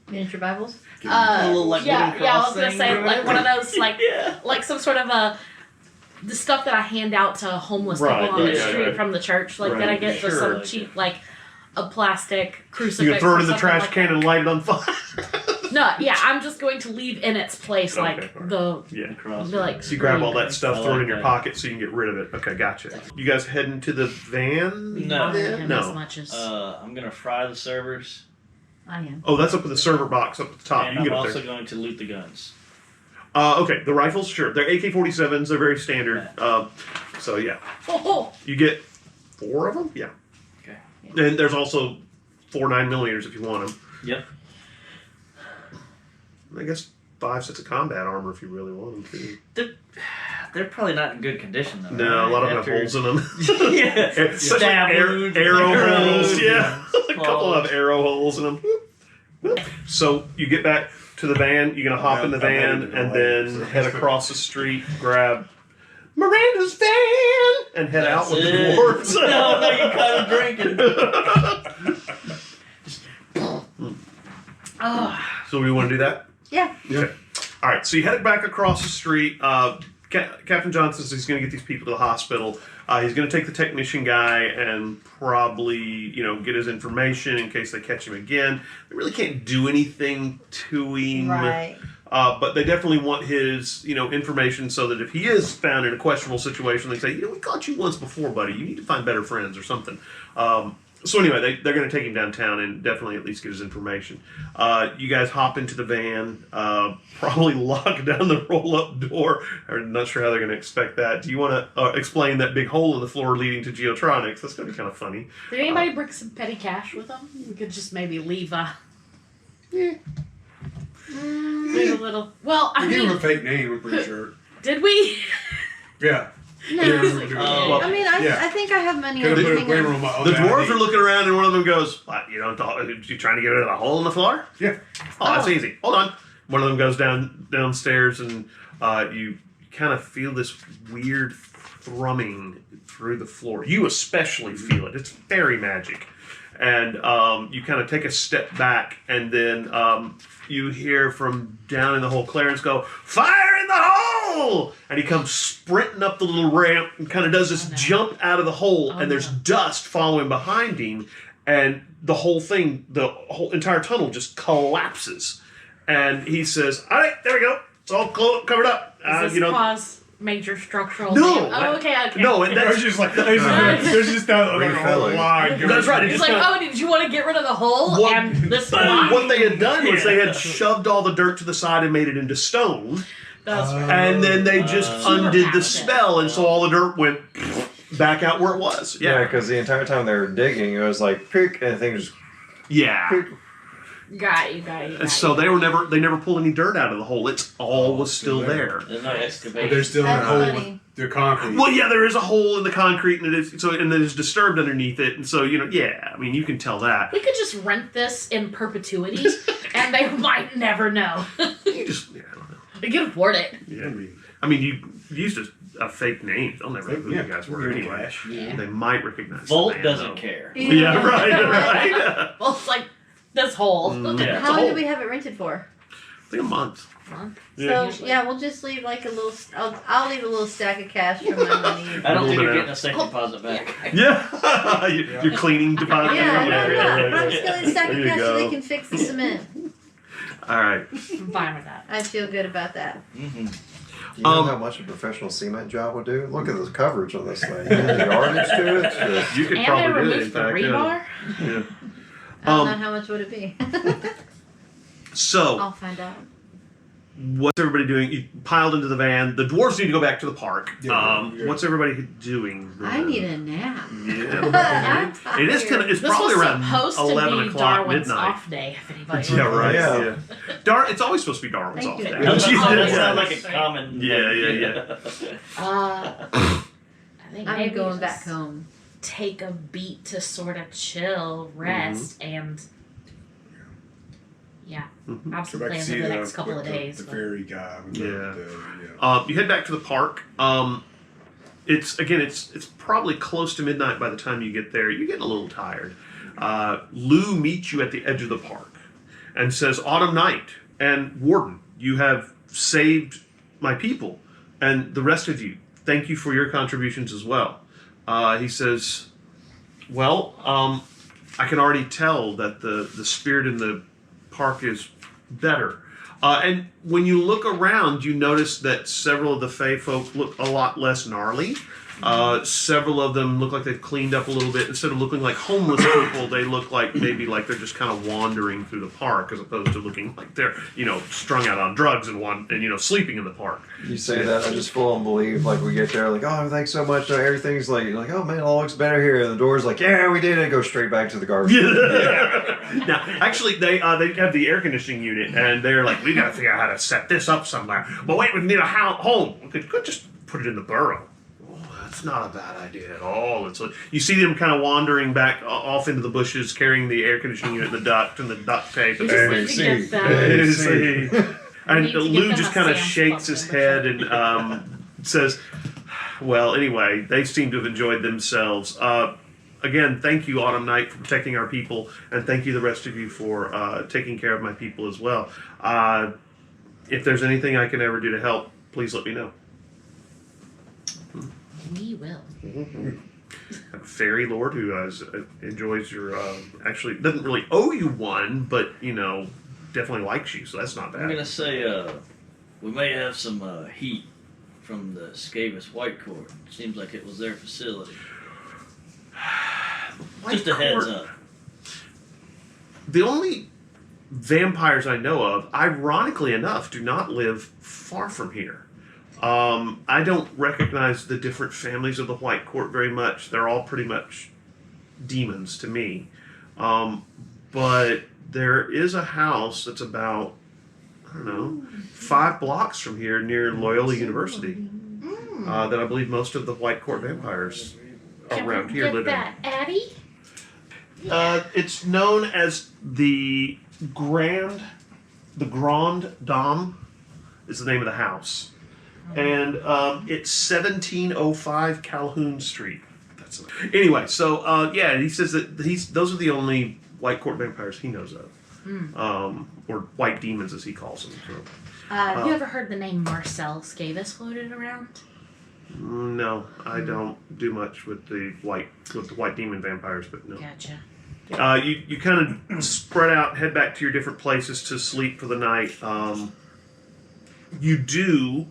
Miniature Bibles? A little, like, yeah, wooden I was cross gonna thing say or like one of those like Yeah. like some sort of the stuff that I hand out to homeless Right, people on the yeah, street right. from the church, like that I get for Sure, some like cheap like a plastic crucifix. You can throw or it in the something trash like can that. and light it on fire. No, yeah, I'm just going to leave in its place Okay, like alright. the Yeah. Cross. be like. So you grab all screw that stuff, I throw it like in your that. pocket so you can get rid of it. Okay, gotcha. You guys heading to the van? you. No. Bother him No. as much as I'm gonna fry the servers, I am. Oh, that's up in the server box up at the top. and You I'm can get up also there. going to loot the guns. Okay, the rifles, sure. They're AK-47s. They're very standard. So, yeah. oh, You get 4 of them? Yeah. Okay. And there's also 4 9mm if you want them. Yep. I guess 5 sets of combat armor if you really want them to. They're probably not in good condition though. No, a lot of them have After- holes in them. yeah. Especially Stab wounds, arrow arrows, holes. Yeah. A couple claws. of arrow holes in them. So you get back to the van. You're going to hop in the I'm headed van to the and lake, then so- head across the street, grab Miranda's van, and head out with the That's it. dwarves. No, no, you kind of drinking. So we want to do that? Yeah. Okay. All right. So you headed back across the street. Captain Johnson says he's going to get these people to the hospital. He's going to take the technician guy and probably, get his information in case they catch him again. They really can't do anything to him. Right. But they definitely want his, information so that if he is found in a questionable situation, they say, we caught you once before, buddy. You need to find better friends or something. So anyway, they're going to take him downtown and definitely at least get his information. You guys hop into the van, probably lock down the roll-up door. I'm not sure how they're going to expect that. Do you want to explain that big hole in the floor leading to Geotronixs? That's going to be kind of funny. did anybody bring some petty cash with them? We could just maybe leave leave a little. Well, I We gave him mean, a fake name, I'm pretty sure. did we? Yeah. No. Oh. I mean, Yeah. I think I have money Could on have put a hang flavor on. on my The dwarves ID. are looking around and one of them goes, what, you trying to get rid of the hole in the floor? Yeah. Oh, that's easy. Hold on. One of them goes downstairs and you kind of feel this weird thrumming through the floor. You especially feel it. It's very magic. And you kind of take a step back and then you hear from down in the hole Clarence go, fire in the hole! And he comes sprinting up the little ramp and kind of does this jump out of the hole and there's dust following behind him and the whole entire tunnel just collapses. And he says, all right, there we go. It's all covered up. Does this cause major structural No, damage? Oh, okay. No, and There's that's just like there's just that like a whole Refilling. line. That's right. It's like, oh, did you want to get rid of the hole What- and this block? what they had done was they had shoved all the dirt to the side and made it into stone. That's right. And then they just undid the Super spell, and so all the dirt went back out where it was. Yeah, because the entire time they were digging, it was like pick, and things just Yeah. Got you. And so they never pulled any dirt out of the hole. It's all was still there. There's no But excavation. there's still a That's hole funny. with the concrete. Well, yeah, there is a hole in the concrete, and it is disturbed underneath it, and so yeah. I mean, you can tell that. We could just rent this in perpetuity, and they might never know. You just, I don't know. We can afford it. Yeah, I mean, you used a fake name. They'll never know who you guys were anyway. Cash. Yeah. They might recognize. Volt the man, doesn't though. care. Yeah, right. Well, it's like this hole. Yeah. How long do we have it rented for? I think a month. Yeah. So yeah, we'll just leave like a little. I'll leave a little stack of cash for my money. I don't think you're Little bit getting a safe deposit back. Yeah, you're cleaning deposit. Yeah, yeah. I'm just gonna leave a stack There of you cash so they go. can fix the cement. All right. I'm fine with that. I feel good about that. Mm-hmm. Do you know how much a professional cement job would do? Look at the coverage on this thing. The yardage to it. It's just- You could And they probably do it. In removed the fact, rebar. yeah. I don't know how much would it be. So, I'll find out. what's everybody doing? You piled into the van. The dwarves need to go back to the park. Yeah. What's everybody doing? I need a nap. Yeah. I'm It is kind of. It's This probably was around supposed 11 to be o'clock Darwin's midnight. off day. If anybody. Yeah, right. Yeah. Yeah. It's always supposed to be Darwin's Thank off you. day. That Yeah. sounds like a common. Yeah. I think I'm maybe going just- back home. take a beat to sort of chill, rest, and have some Go back plans to over see the next couple of days. The but- fairy guy. With You head back to the park. It's probably close to midnight by the time you get there. You're getting a little tired. Lou meets you at the edge of the park and says, "Autumn Night and Warden, you have saved my people, and the rest of you, thank you for your contributions as well." He says, "Well, I can already tell that the spirit in the park is better. And when you look around, you notice that several of the Fey folk look a lot less gnarly. Several of them look like they've cleaned up a little bit. Instead of looking like homeless people, they look like maybe like they're just kind of wandering through the park, as opposed to looking like they're strung out on drugs and sleeping in the park." You say that, I just full on believe. Like we get there, like, "Oh, thanks so much." Everything's like, "Oh man, it all looks better here." And the door's like, "Yeah, we did it." Go straight back to the garbage. Now, actually, they have the air conditioning unit, and they're like, "We got to figure out how to set this up somewhere." But wait, we need a home. We could just put it in the burrow. That's not a bad idea at all. You see them kind of wandering back off into the bushes, carrying the air conditioning unit and the duct tape. We just need to get them. And need to Lou get just them a kind of Sam's shakes Club his head and says, "Well, anyway, they seem to have enjoyed themselves. Again, thank you, Autumn Night, for protecting our people, and thank you, the rest of you, for taking care of my people as well. If there's anything I can ever do to help, please let me know." We will. A fairy lord who enjoys your actually doesn't really owe you one, but definitely likes you, so that's not bad. I'm gonna say we may have some heat from the Skavis White Court. Seems like it was their facility. Just a heads up. The only vampires I know of, ironically enough, do not live far from here. I don't recognize the different families of the White Court very much. They're all pretty much demons to me. But there is a house that's about, 5 blocks from here near Loyola University that I believe most of the White Court vampires around here live in. That Addie? It's known as the Grand Dame is the name of the house. And it's 1705 Calhoun Street. Anyway, so he says that those are the only White Court vampires he knows of. Or white demons as he calls them. So. Have you ever heard the name Marcel Skavis floated around? No, I don't do much with the white demon vampires, but no. Gotcha. You kind of spread out, head back to your different places to sleep for the night. You do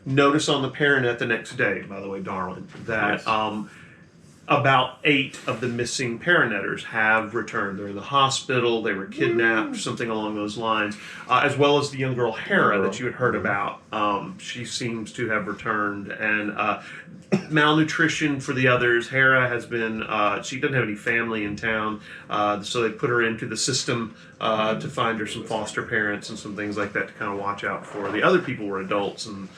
notice on the Paranet the next day, by the way, Darwin, that about 8 of the missing Paranetters have returned. They're in the hospital, they were kidnapped, something along those lines, as well as the young girl Hera that you had heard about. She seems to have returned, and malnutrition for the others. Hera has been, she doesn't have any family in town, so they put her into the system to find her some foster parents and some things like that to kind of watch out for. The other people were adults, and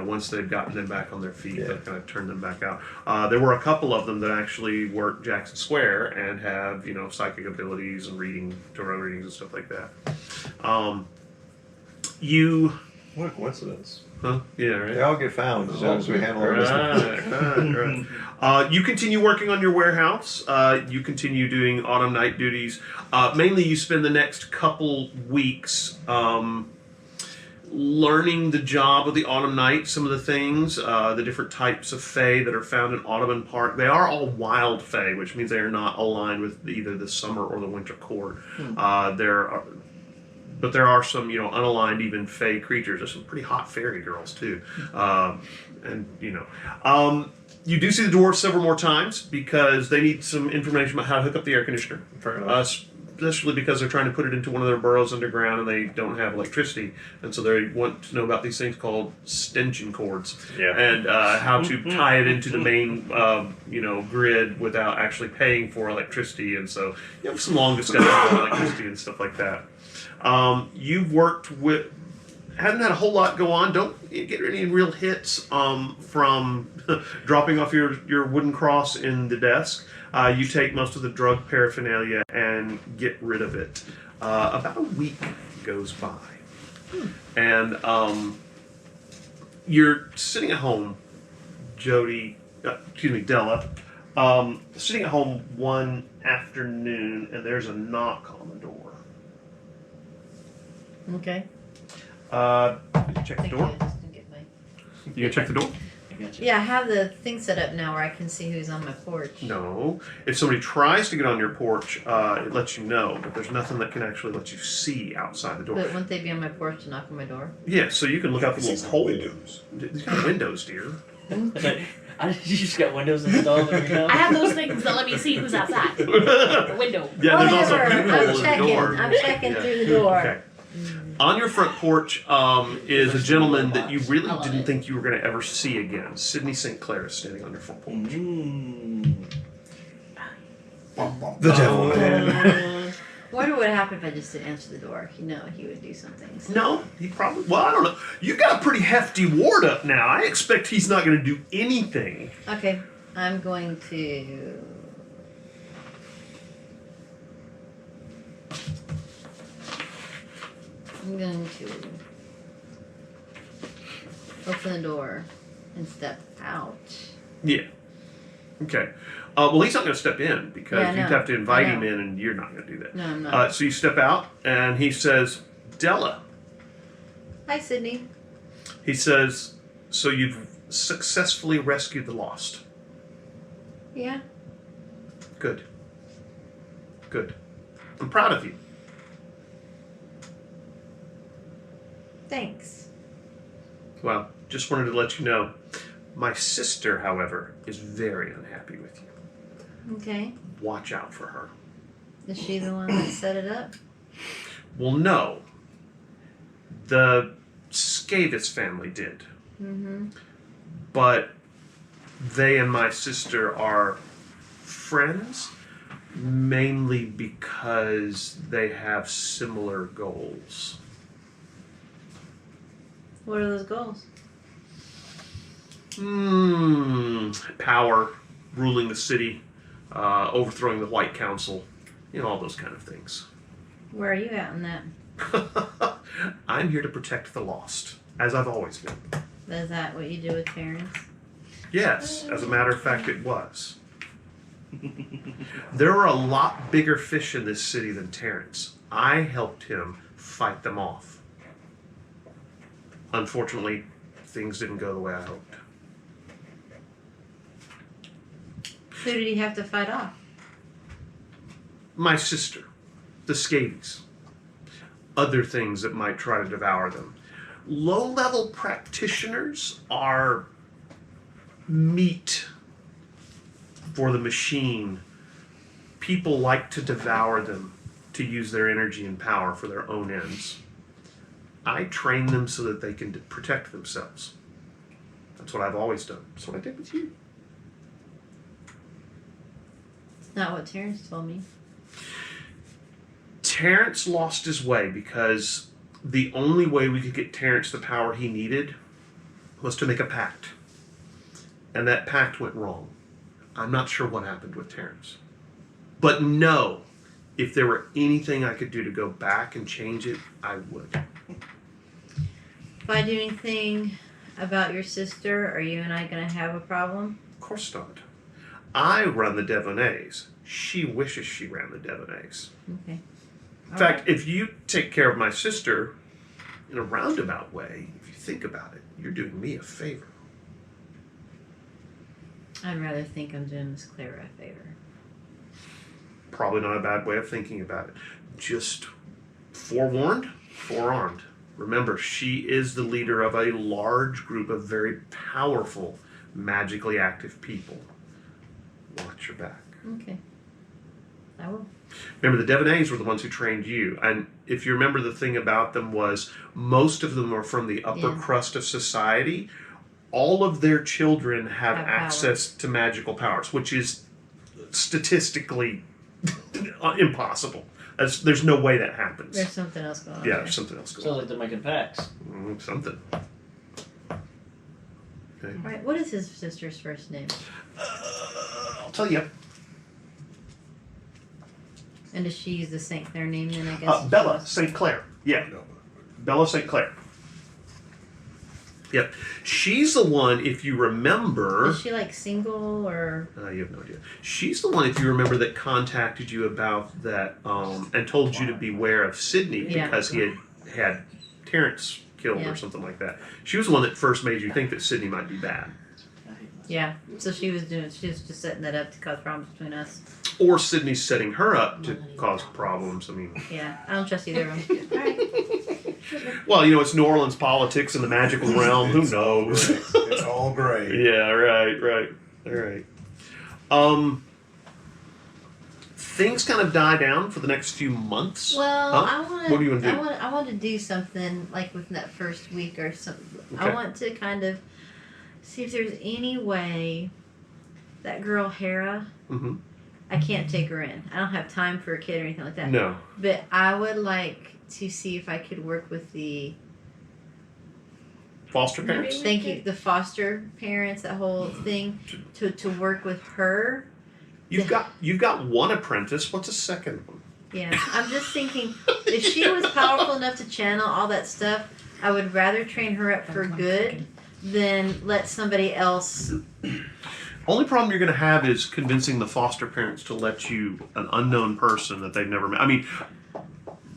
once they've gotten them back on their feet, they've kind of turned them back out. There were a couple of them that actually work Jackson Square and have, psychic abilities and tarot readings and stuff like that. What a coincidence. Huh? Yeah, right? They all get found as soon as we handle our business. Right. You continue working on your warehouse. You continue doing autumn night duties. Mainly you spend the next couple weeks learning the job of the autumn night, some of the things, the different types of fae that are found in Audubon Park. They are all wild fae, which means they are not aligned with either the summer or the winter court. But there are some, unaligned even fae creatures. There's some pretty hot fairy girls too, you do see the dwarves several more times because they need some information about how to hook up the air conditioner. Especially because they're trying to put it into one of their burrows underground and they don't have electricity, and so they want to know about these things called stenchion cords and how to tie it into the main grid without actually paying for electricity. And so you have some long discussions about electricity and stuff like that. You've worked with hadn't had a whole lot go on. Don't get any real hits from dropping off your wooden cross in the desk. You take most of the drug paraphernalia and get rid of it. About a week goes by. And you're sitting at home, Della, sitting at home one afternoon, and there's a knock on the door. Okay. Check the door. You gonna check the door? I got you. Yeah, I have the thing set up now where I can see who's on my porch. No. If somebody tries to get on your porch, it lets you know, but there's nothing that can actually let you see outside the door. But wouldn't they be on my porch to knock on my door? Yeah, so you can look out the These little are hole. windows. These got windows, dear. You just got windows installed in your I house? have those things that let me see who's outside. The window. Yeah, there's also Whatever. people I'm in the checking. door. I'm checking Yeah. through the door. Okay. On your front porch is a gentleman that you really didn't think you were going to ever see again. Sidney St. Clair is standing on your front porch. The devil man. Wonder what happened if I just didn't answer the door. You know, he would do something. So. No, he probably. Well, I don't know. You got a pretty hefty ward up now. I expect he's not going to do anything. Okay, I'm going to. I'm going to open the door and step out. Yeah. Okay. Well, he's not going to step in because Yeah, I you'd know. have to invite I him know. in, and you're not going to do that. No, I'm not. So you step out, and he says, "Della." Hi, Sydney. He says, "So you've successfully rescued the lost. Yeah. Good. Good. I'm proud of you." Thanks. Well, just wanted to let you know. My sister, however, is very unhappy with you. Okay. Watch out for her. Is she the one that set it up? Well, no. The Scavis family did. Mm-hmm. But they and my sister are friends, mainly because they have similar goals. What are those goals? Power, ruling the city, overthrowing the White Council, all those kind of things. Where are you at in that? I'm here to protect the lost, as I've always been. Is that what you do with Terrence? Yes, as a matter of fact, it was. There are a lot bigger fish in this city than Terrence. I helped him fight them off. Unfortunately, things didn't go the way I hoped. Who did he have to fight off? My sister, the scabies, other things that might try to devour them. Low-level practitioners are meat for the machine. People like to devour them to use their energy and power for their own ends. I train them so that they can protect themselves. That's what I've always done. That's what I did with you. Not what Terrence told me. Terrence lost his way because the only way we could get Terrence the power he needed was to make a pact. And that pact went wrong. I'm not sure what happened with Terrence. But no, if there were anything I could do to go back and change it, I would. If I do anything about your sister, are you and I going to have a problem? Of course not. I run the Devonnays. She wishes she ran the Devonnays. Okay. In fact, if you take care of my sister in a roundabout way, if you think about it, you're doing me a favor. I'd rather think I'm doing Miss Clara a favor. Probably not a bad way of thinking about it. Just forewarned, forearmed. Remember, she is the leader of a large group of very powerful, magically active people. Watch your back. Okay. I will. Remember, the Devonnays were the ones who trained you. And if you remember, the thing about them was most of them are from the upper crust of society. All of their children have access to magical powers, which is statistically impossible. There's no way that happens. There's something else going on. Yeah, there. there's something else going Sounds like they're making packs. on. Something. Okay. Right. What is his sister's first name? I'll tell you. And does she use the Saint Clair name then? I guess. Bella St. Clair. Yeah, Bella St. Clair. Yep. She's the one, if you remember. Is she like single or? You have no idea. She's the one, if you remember, that contacted you about that and told you to beware of Sydney Yeah. because he had Terrence killed Yeah. or something like that. She was the one that first made you think that Sydney might be bad. Yeah. So she was just setting that up to cause problems between us. Or Sydney's setting her up to cause problems. I mean, Yeah. I don't trust either of them. All right. well, it's New Orleans politics in the magical realm. Who knows? It's all gray. Yeah, right. All right. Things kind of die down for the next few months. Well, Huh? I want. What do you wanna do? I want to do something like within that first week or something. Okay. I want to kind of see if there's any way that girl Hera. Mm-hmm. I can't take her in. I don't have time for a kid or anything like that. No. But I would like to see if I could work with the. Foster parents? Thank you. The foster parents, that whole thing, to work with her. You've got one apprentice. What's a second one? Yeah, I'm just thinking if she was powerful enough to channel all that stuff, I would rather train her up for good than let somebody else. Only problem you're going to have is convincing the foster parents to let you, an unknown person that they've never met. I mean,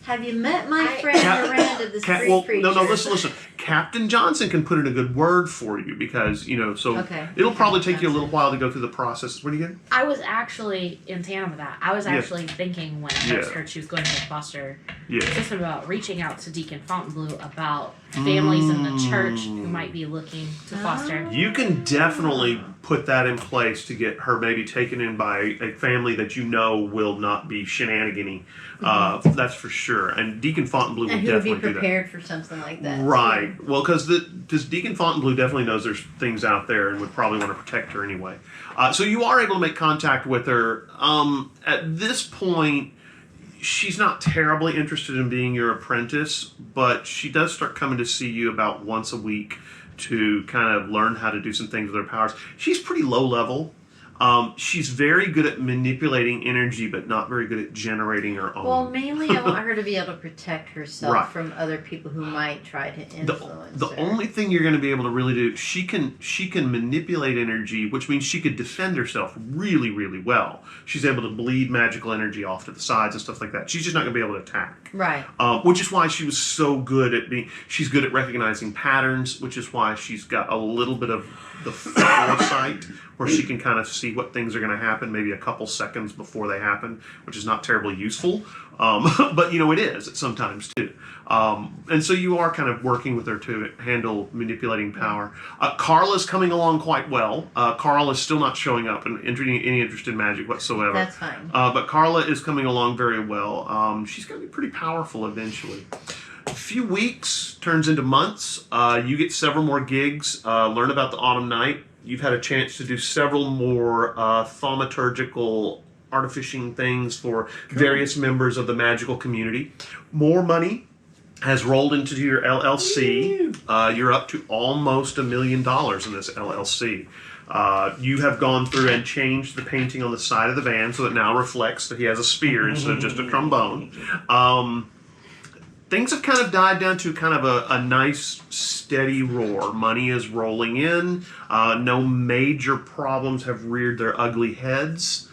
Have you met my friend Miranda, the street preacher? no, listen. Captain Johnson can put in a good word for you because, so Okay. it'll probably take you a little while to go through the process. What do you get? I was actually in tandem with that. I was actually thinking when I first heard she was going to the foster Yeah. system about reaching out to Deacon Fontainebleau about families in the church who might be looking to foster. You can definitely put that in place to get her maybe taken in by a family that you know will not be shenanigan-y. That's for sure. And Deacon Fontainebleau will And who would definitely be do that. prepared for something like that. Right. Well, because Deacon Fontainebleau definitely knows there's things out there and would probably want to protect her anyway. So you are able to make contact with her. At this point, she's not terribly interested in being your apprentice, but she does start coming to see you about once a week to kind of learn how to do some things with her powers. She's pretty low level. She's very good at manipulating energy, but not very good at generating her own. Well, mainly I want her to be able to protect herself Right. from other people who might try to influence The her. only thing you're going to be able to really do, she can manipulate energy, which means she could defend herself really, really well. She's able to bleed magical energy off to the sides and stuff like that. She's just not going to be able to attack. Right. Which is why she was so good at she's good at recognizing patterns, which is why she's got a little bit of the foresight where she can kind of see what things are going to happen maybe a couple seconds before they happen, which is not terribly useful. But, it is sometimes too. And so you are kind of working with her to handle manipulating power. Carla's coming along quite well. Carla is still not showing up and any interest in magic whatsoever. That's fine. But Carla is coming along very well. She's going to be pretty powerful eventually. A few weeks turns into months. You get several more gigs. Learn about the Autumn Night. You've had a chance to do several more thaumaturgical artificing things for various members of the magical community. More money has rolled into your LLC. You're up to almost $1 million in this LLC. You have gone through and changed the painting on the side of the van so it now reflects that he has a spear instead of just a trombone. Things have kind of died down to kind of a nice, steady roar. Money is rolling in. No major problems have reared their ugly heads.